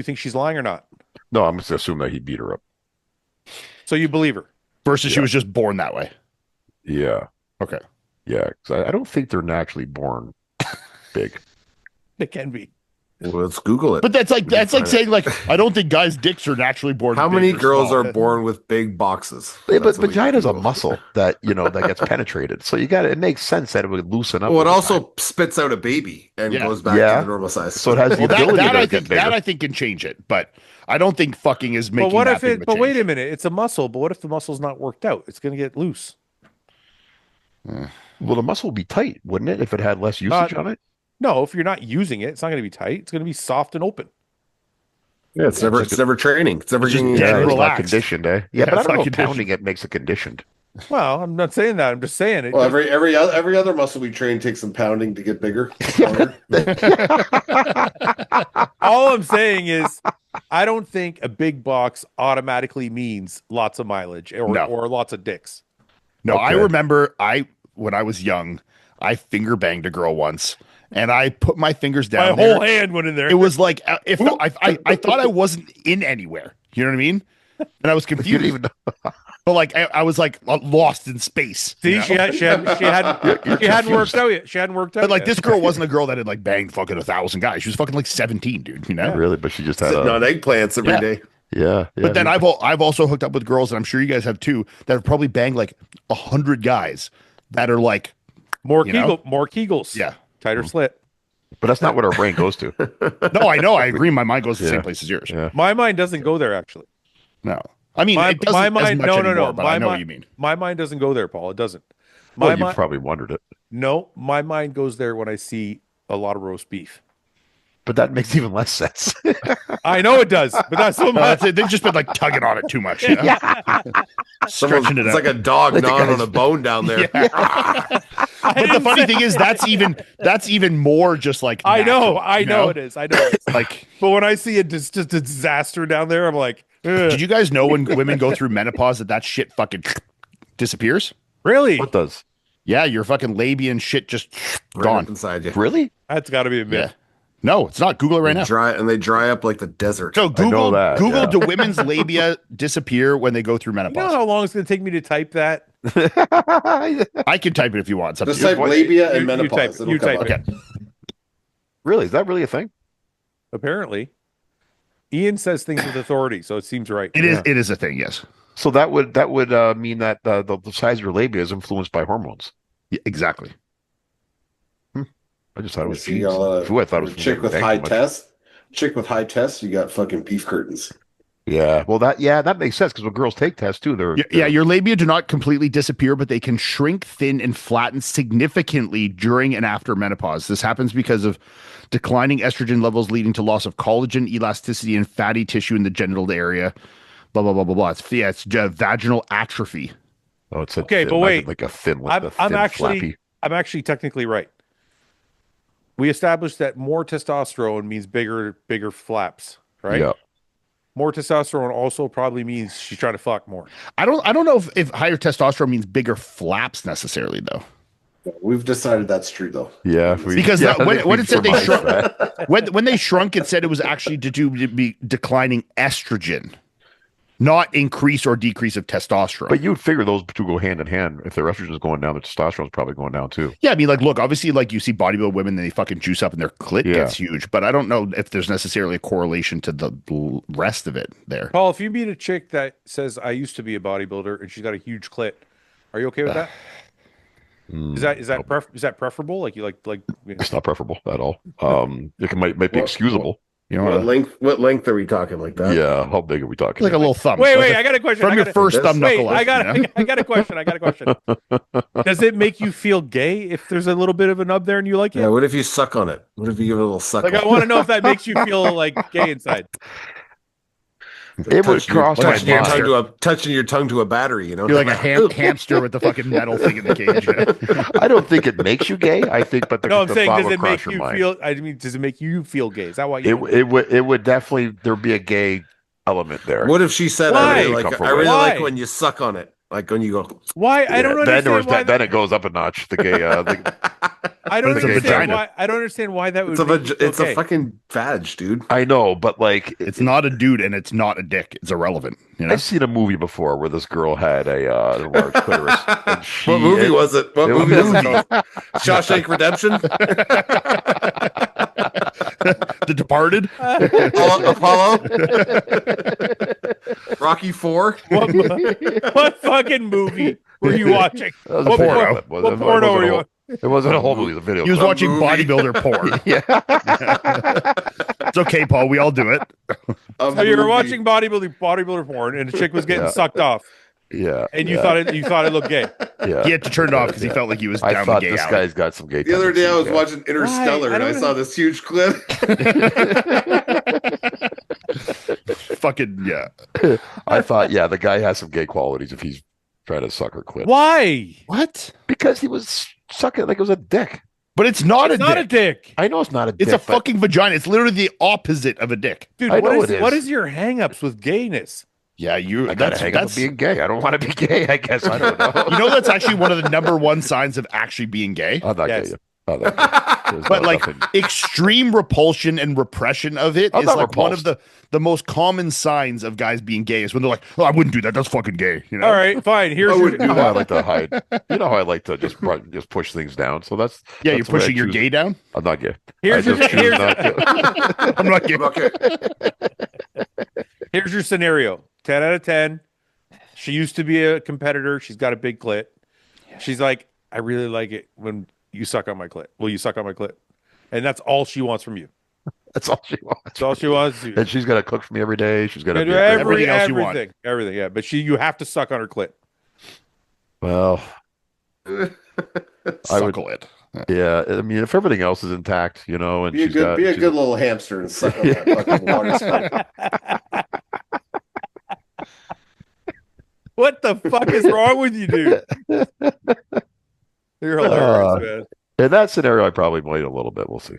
think she's lying or not? No, I'm just gonna assume that he beat her up. So you believe her? Versus she Yeah. was just born that way. Yeah, Okay. yeah. 'Cause I don't think they're naturally born big. It can be. Well, let's Google it. But that's like find it. saying like I don't think guys' dicks are naturally born. How big many or girls small. are born with big boxes? Yeah, but That's what we vagina's a Google. muscle that that gets penetrated. So it makes sense that it would loosen up. Well, it over also time. spits out a baby and Yeah. goes back Yeah. to the normal size. So it has the Well, ability that to I get think bigger. can change it, but I don't think fucking is making. But what that if big it? of a But wait a change. minute. It's a muscle. But what if the muscle's not worked out? It's going to get loose. Well, the muscle would be tight, wouldn't it, if it had less usage on it? No, if you're not using it, it's not going to be tight. It's going to be soft and open. yeah, it's never training. It's never It's just getting dead Yeah, it's not relaxed. conditioned, eh? Yeah, Yeah, but I it's don't not know if conditioned. pounding it makes it conditioned. Well, I'm not saying that. I'm just saying it. Well, every other muscle we train takes some pounding to get bigger. All I'm saying is, I don't think a big box automatically means lots of mileage or, No. or lots of dicks. No, I Okay. remember when I was young, I finger banged a girl once, and I put my fingers My down. whole there. hand went in there. It was like if I thought I wasn't in anywhere. You know what I mean? And I was You didn't confused. even know. But like I was like lost in space. See, you know? she hadn't worked out yet. She hadn't worked out. But like yet. this girl wasn't a girl that had like banged fucking 1,000 guys. She was fucking like 17, dude. You know. Really, but she just had Sitting on a eggplants every Yeah. day. yeah. But then I've also hooked up with girls, and I'm sure you guys have too, that have probably banged like 100 guys that are like, more you know? more Kegels. yeah. Tighter slit. but that's not what our brain goes to. No, I know, I agree. My mind goes to the Yeah. same place as yours. Yeah. My mind doesn't go there actually. No, I mean, My, it doesn't my as mind, much no, anymore, but I know my, what you mean. My mind doesn't go there, Paul. It doesn't. My Well, you mind, probably wondered it, no, my mind goes there when I see a lot of roast beef. but that makes even less sense. I know it does, but that's so No, much. that's it. They've just been like tugging on it too much. You know? Stretching it It's out. like a dog Like the gnawing guys- on a bone down there. But the funny thing is, that's even more just like I know, natural, I you know it is. I know. It is. Like, But when I see just a disaster down there, I'm like, ugh. did you guys know when women go through menopause that shit fucking disappears? Really? What does? Yeah, your fucking labia and shit just Right gone. up inside you. Really? That's got to be a myth. Yeah. No, it's not. Google it right now. They dry up like the desert. So Google that, Google yeah. do women's labia disappear when they go through You know menopause? how long it's going to take me to type that? I can type it if you want. It's up to Just you. type labia and You menopause. type- It'll you come type up. it. Okay. Really? Is that really a thing? Apparently, Ian says things with authority, so it seems right. It is. It is a thing. Yes. So that would mean that the size of your labia is influenced by hormones. Yeah, exactly. I just thought it was So you jeans. got a lot of Ooh, I thought it was chick with thank high you much. test. Chick with high test, you got fucking beef curtains. Yeah, well, that makes sense because when girls take tests too, Yeah, your labia do not completely disappear, but they can shrink, thin, and flatten significantly during and after menopause. This happens because of declining estrogen levels, leading to loss of collagen, elasticity, and fatty tissue in the genital area. Blah blah blah blah blah. It's vaginal atrophy. Oh, it's a Okay, thin, but wait. like a thin, I'm flappy. actually technically right. We established that more testosterone means bigger flaps, right? Yeah. More testosterone also probably means she's trying to fuck more. I don't know if higher testosterone means bigger flaps necessarily though. We've decided that's true though. Yeah, Because yeah, when it said they surmised shrunk, that. when they shrunk, it said it was actually to be declining estrogen, not increase or decrease of testosterone. But you'd figure those two go hand in hand. If their estrogen is going down, their testosterone is probably going down too. Yeah, I mean, like, look, obviously, like you see bodybuilder women, they fucking juice up and their clit Yeah. gets huge, but I don't know if there's necessarily a correlation to the rest of it there. Paul, if you meet a chick that says I used to be a bodybuilder and she's got a huge clit, are you okay with that? Is that preferable? Like you like you know. It's not preferable at all. It might be excusable. You know, What length are we talking like that? Yeah, how big are we talking? like a little thumb. Wait, So wait, it's I got a question. from your first thumb Wait, knuckle. I got you know? I got a question. Does it make you feel gay if there's a little bit of a nub there and you like it? Yeah, what if you suck on it? What if you give it a little suck? Like I want to know if that makes you feel like gay inside. It would cross my touching your tongue mind. to touching your tongue to a battery. You know, You're like a hamster with the fucking metal thing in the cage. You know? I don't think it makes you gay. I think, but No, I'm the saying, thought does would it cross make your you mind. feel? I mean, does it make you feel gay? Is that why you? It would definitely there'd be a gay element there. what if she said, Why? I really like Why? when you suck on it, like when you go. Why? I don't understand why. Then it goes up a notch. The gay. I don't It's a understand vagina. why. I don't understand why that would. It's a fucking vag, dude. I know, but like It's not a dude and it's not a dick. It's irrelevant. You know? I've seen a movie before where this girl had a large clitoris. And What movie was it? What it movie was- was it called? Shawshank Redemption? The Departed. Apollo? Rocky Four? What fucking movie were you watching? That was a What video porno? clip. What porno were you watching? It wasn't a whole movie. It was a video. He was clip. watching movie. bodybuilder porn. Yeah. It's okay, Paul. We all do it. So you were watching bodybuilder porn, and the chick was getting Yeah. sucked off, Yeah. and you yeah, thought it looked gay. Yeah. He had to turn it off because he felt like he was I down the thought gay this alley. guy's got some gay. The other day I was tendencies, watching Interstellar Why? I and I don't saw this huge clip. Fucking yeah. yeah. I thought, yeah, the guy has some gay qualities if he's trying to suck her clit. Why? What? Because he was sucking like it was a dick. But it's not It's a not dick. a dick, I know it's not a dick. It's a but fucking vagina. It's literally the opposite of a dick. dude. I know it is. What is your hangups with gayness? Yeah, you. I gotta That's hang up that's. with being gay. I don't want to be gay. I guess I don't know. You know, that's actually one of the number one signs of actually being gay. I'm not Yes. gay. I'm not gay. There's But no- like nothing- extreme repulsion and repression of it I'm is not like one of repulsed. the most common signs of guys being gay is when they're like, "Oh, I wouldn't do that. That's fucking gay." You know. All right, fine. Here's I your. wouldn't you know how I like to hide. You know how I like to just push things down. So that's Yeah, you're that's the way I pushing your choose- gay down. I'm not gay. Here's I your, just choose here's, not to. I'm not gay. Okay. here's your scenario. 10 out of 10. She used to be a competitor. She's got a big clit. She's like, I really like it when you suck on my clit. Will you suck on my clit? And that's all she wants from you. That's all she wants. That's all she wants. And she's got to cook for me every day. She's got to And do everything else you want. everything. Yeah, but you have to suck on her clit. Well, I would- Suckle it. yeah. I mean, if everything else is intact, you know, and Be a she's got good she's- good little hamster and suck on that fucking water spout. What the fuck is wrong with you, dude? You're hilarious, man. in that scenario, I probably might a little bit. We'll see.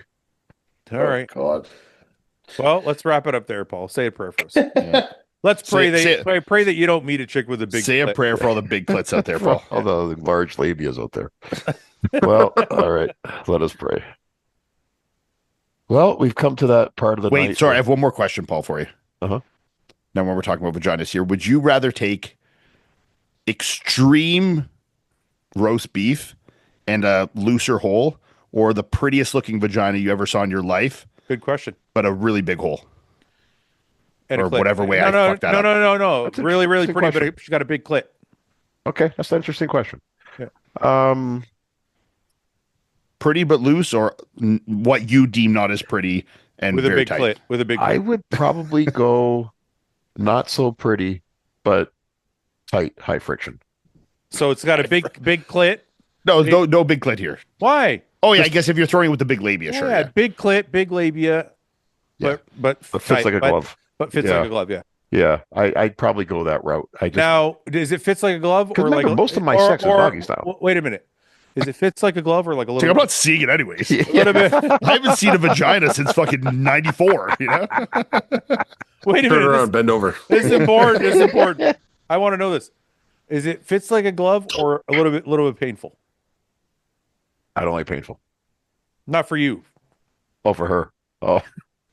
All right. God. Well, let's wrap it up there, Paul. Say a prayer for us. Yeah. Let's pray Say- that pray that you don't meet a chick with a big. Say a clit. prayer for all the big clits out there, For Paul. all the large labias out there. Well, all right. Let us pray. Well, we've come to that part of the Wait, night. sorry, I have one more question, Paul, for you. Uh-huh. Now, when we're talking about vaginas here, would you rather take extreme roast beef and a looser hole, or the prettiest looking vagina you ever saw in your life, Good question. but a really big hole? And a Or clit. whatever way no, I no, fucked that no, up. no. That's an Really, really interesting pretty, question. but she's got a big clit. Okay, that's an interesting question. Yeah. pretty but loose, or what you deem not as pretty and with a very big tight? clit. With a big I clit. would probably go not so pretty, but tight, high friction. So it's got a big clit. No big clit here. Why? Oh yeah, I guess if you're throwing it with the big labia, sure. Yeah, Yeah. big clit, big labia, Yeah. but But fits tight, like a glove. But fits Yeah. like a glove. Yeah. Yeah, I'd probably go that route. I just Now, does it fits like a glove because or like remember, most of my sex is doggy style. Wait a minute. Is it fits like a glove or like a It's little? like, I'm not seeing it anyways. a little bit. I haven't seen a vagina since fucking 94, you know? Wait a Turn minute. around, bend over. This is important. This is important. I want to know this. Is it fits like a glove or a little bit painful? I don't like painful. Not for you. Oh, for her. Oh,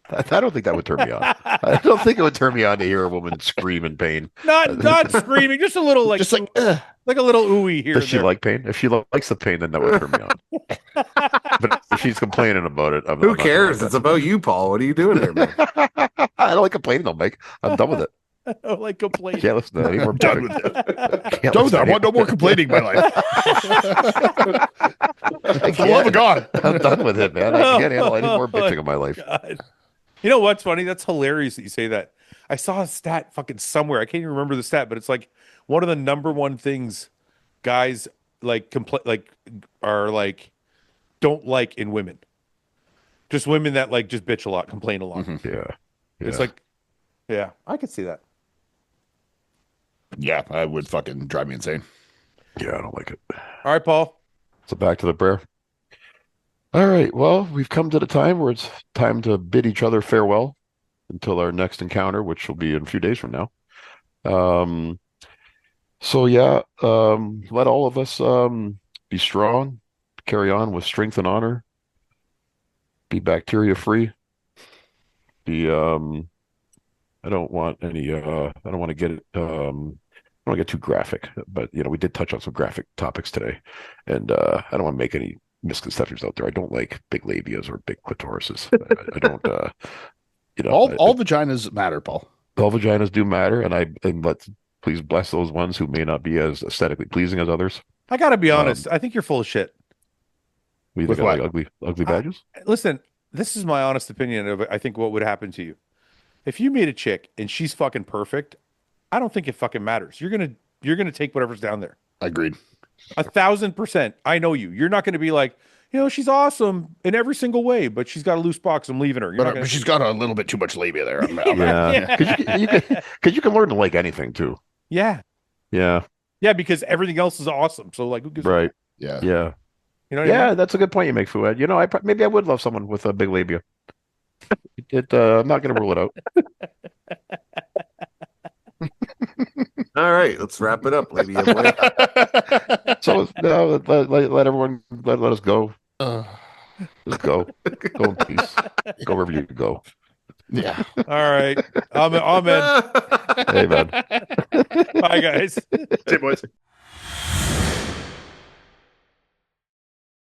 I don't think that would turn me on. I don't think it would turn me on to hear a woman scream in pain. Not screaming, just a little Just like, ugh. like a little ooey here. Does and she there. like pain? If she likes the pain, then that would turn me on. But if she's complaining about it, I'm Who not gonna cares? like It's about you, Paul. What are you doing here, man? that. I don't like complaining though, Mike. I'm done with it. I don't like I complaining. can't listen to any more. Done with bitching. it. Can't Done with listen it. I to want no more complaining in my life. any- For the love of God. I'm done with it, man. I can't handle any more Oh, bitching in my life. God. You know what's funny? That's hilarious that you say that. I saw a stat fucking somewhere. I can't even remember the stat, but it's like one of the number one things guys like are like don't like in women. Just women that like just bitch a lot, complain a lot. Mhm. Yeah. It's Yeah. like, yeah, I could see that. Yeah, I would fucking drive me insane. Yeah, I don't like it. All right, Paul. So back to the prayer. All right. Well, we've come to the time where it's time to bid each other farewell until our next encounter, which will be in a few days from now. So yeah, let all of us be strong, carry on with strength and honor, be bacteria free, be I don't want any I don't want to get I don't want to get too graphic, but we did touch on some graphic topics today, and I don't want to make any misconceptions out there. I don't like big labias or big clitorises. I don't All vaginas matter, Paul. all vaginas do matter, and let's please bless those ones who may not be as aesthetically pleasing as others. I got to be honest. I think you're full of shit. We With got what? like ugly badges. Listen, this is my honest opinion of I think what would happen to you. If you meet a chick and she's fucking perfect, I don't think it fucking matters. You're gonna take whatever's down there. Agreed. 1,000%. I know you. You're not going to be like, she's awesome in every single way, but she's got a loose box. I'm leaving her. You're not But gonna, she's got a little bit too much labia there. Yeah, because you can learn to like anything too. yeah, Yeah, because everything else is awesome. So like, who gives a- right. Yeah. Yeah, You know what I yeah. mean? That's a good point you make, Fouad. Maybe I would love someone with a big labia. I'm not going to rule it out. All right, let's wrap it up, lady. And boy. So let everyone let us go. Just go in peace. Go wherever you go. Yeah. All right. I'm in. Amen. Bye, guys. Hey, boys.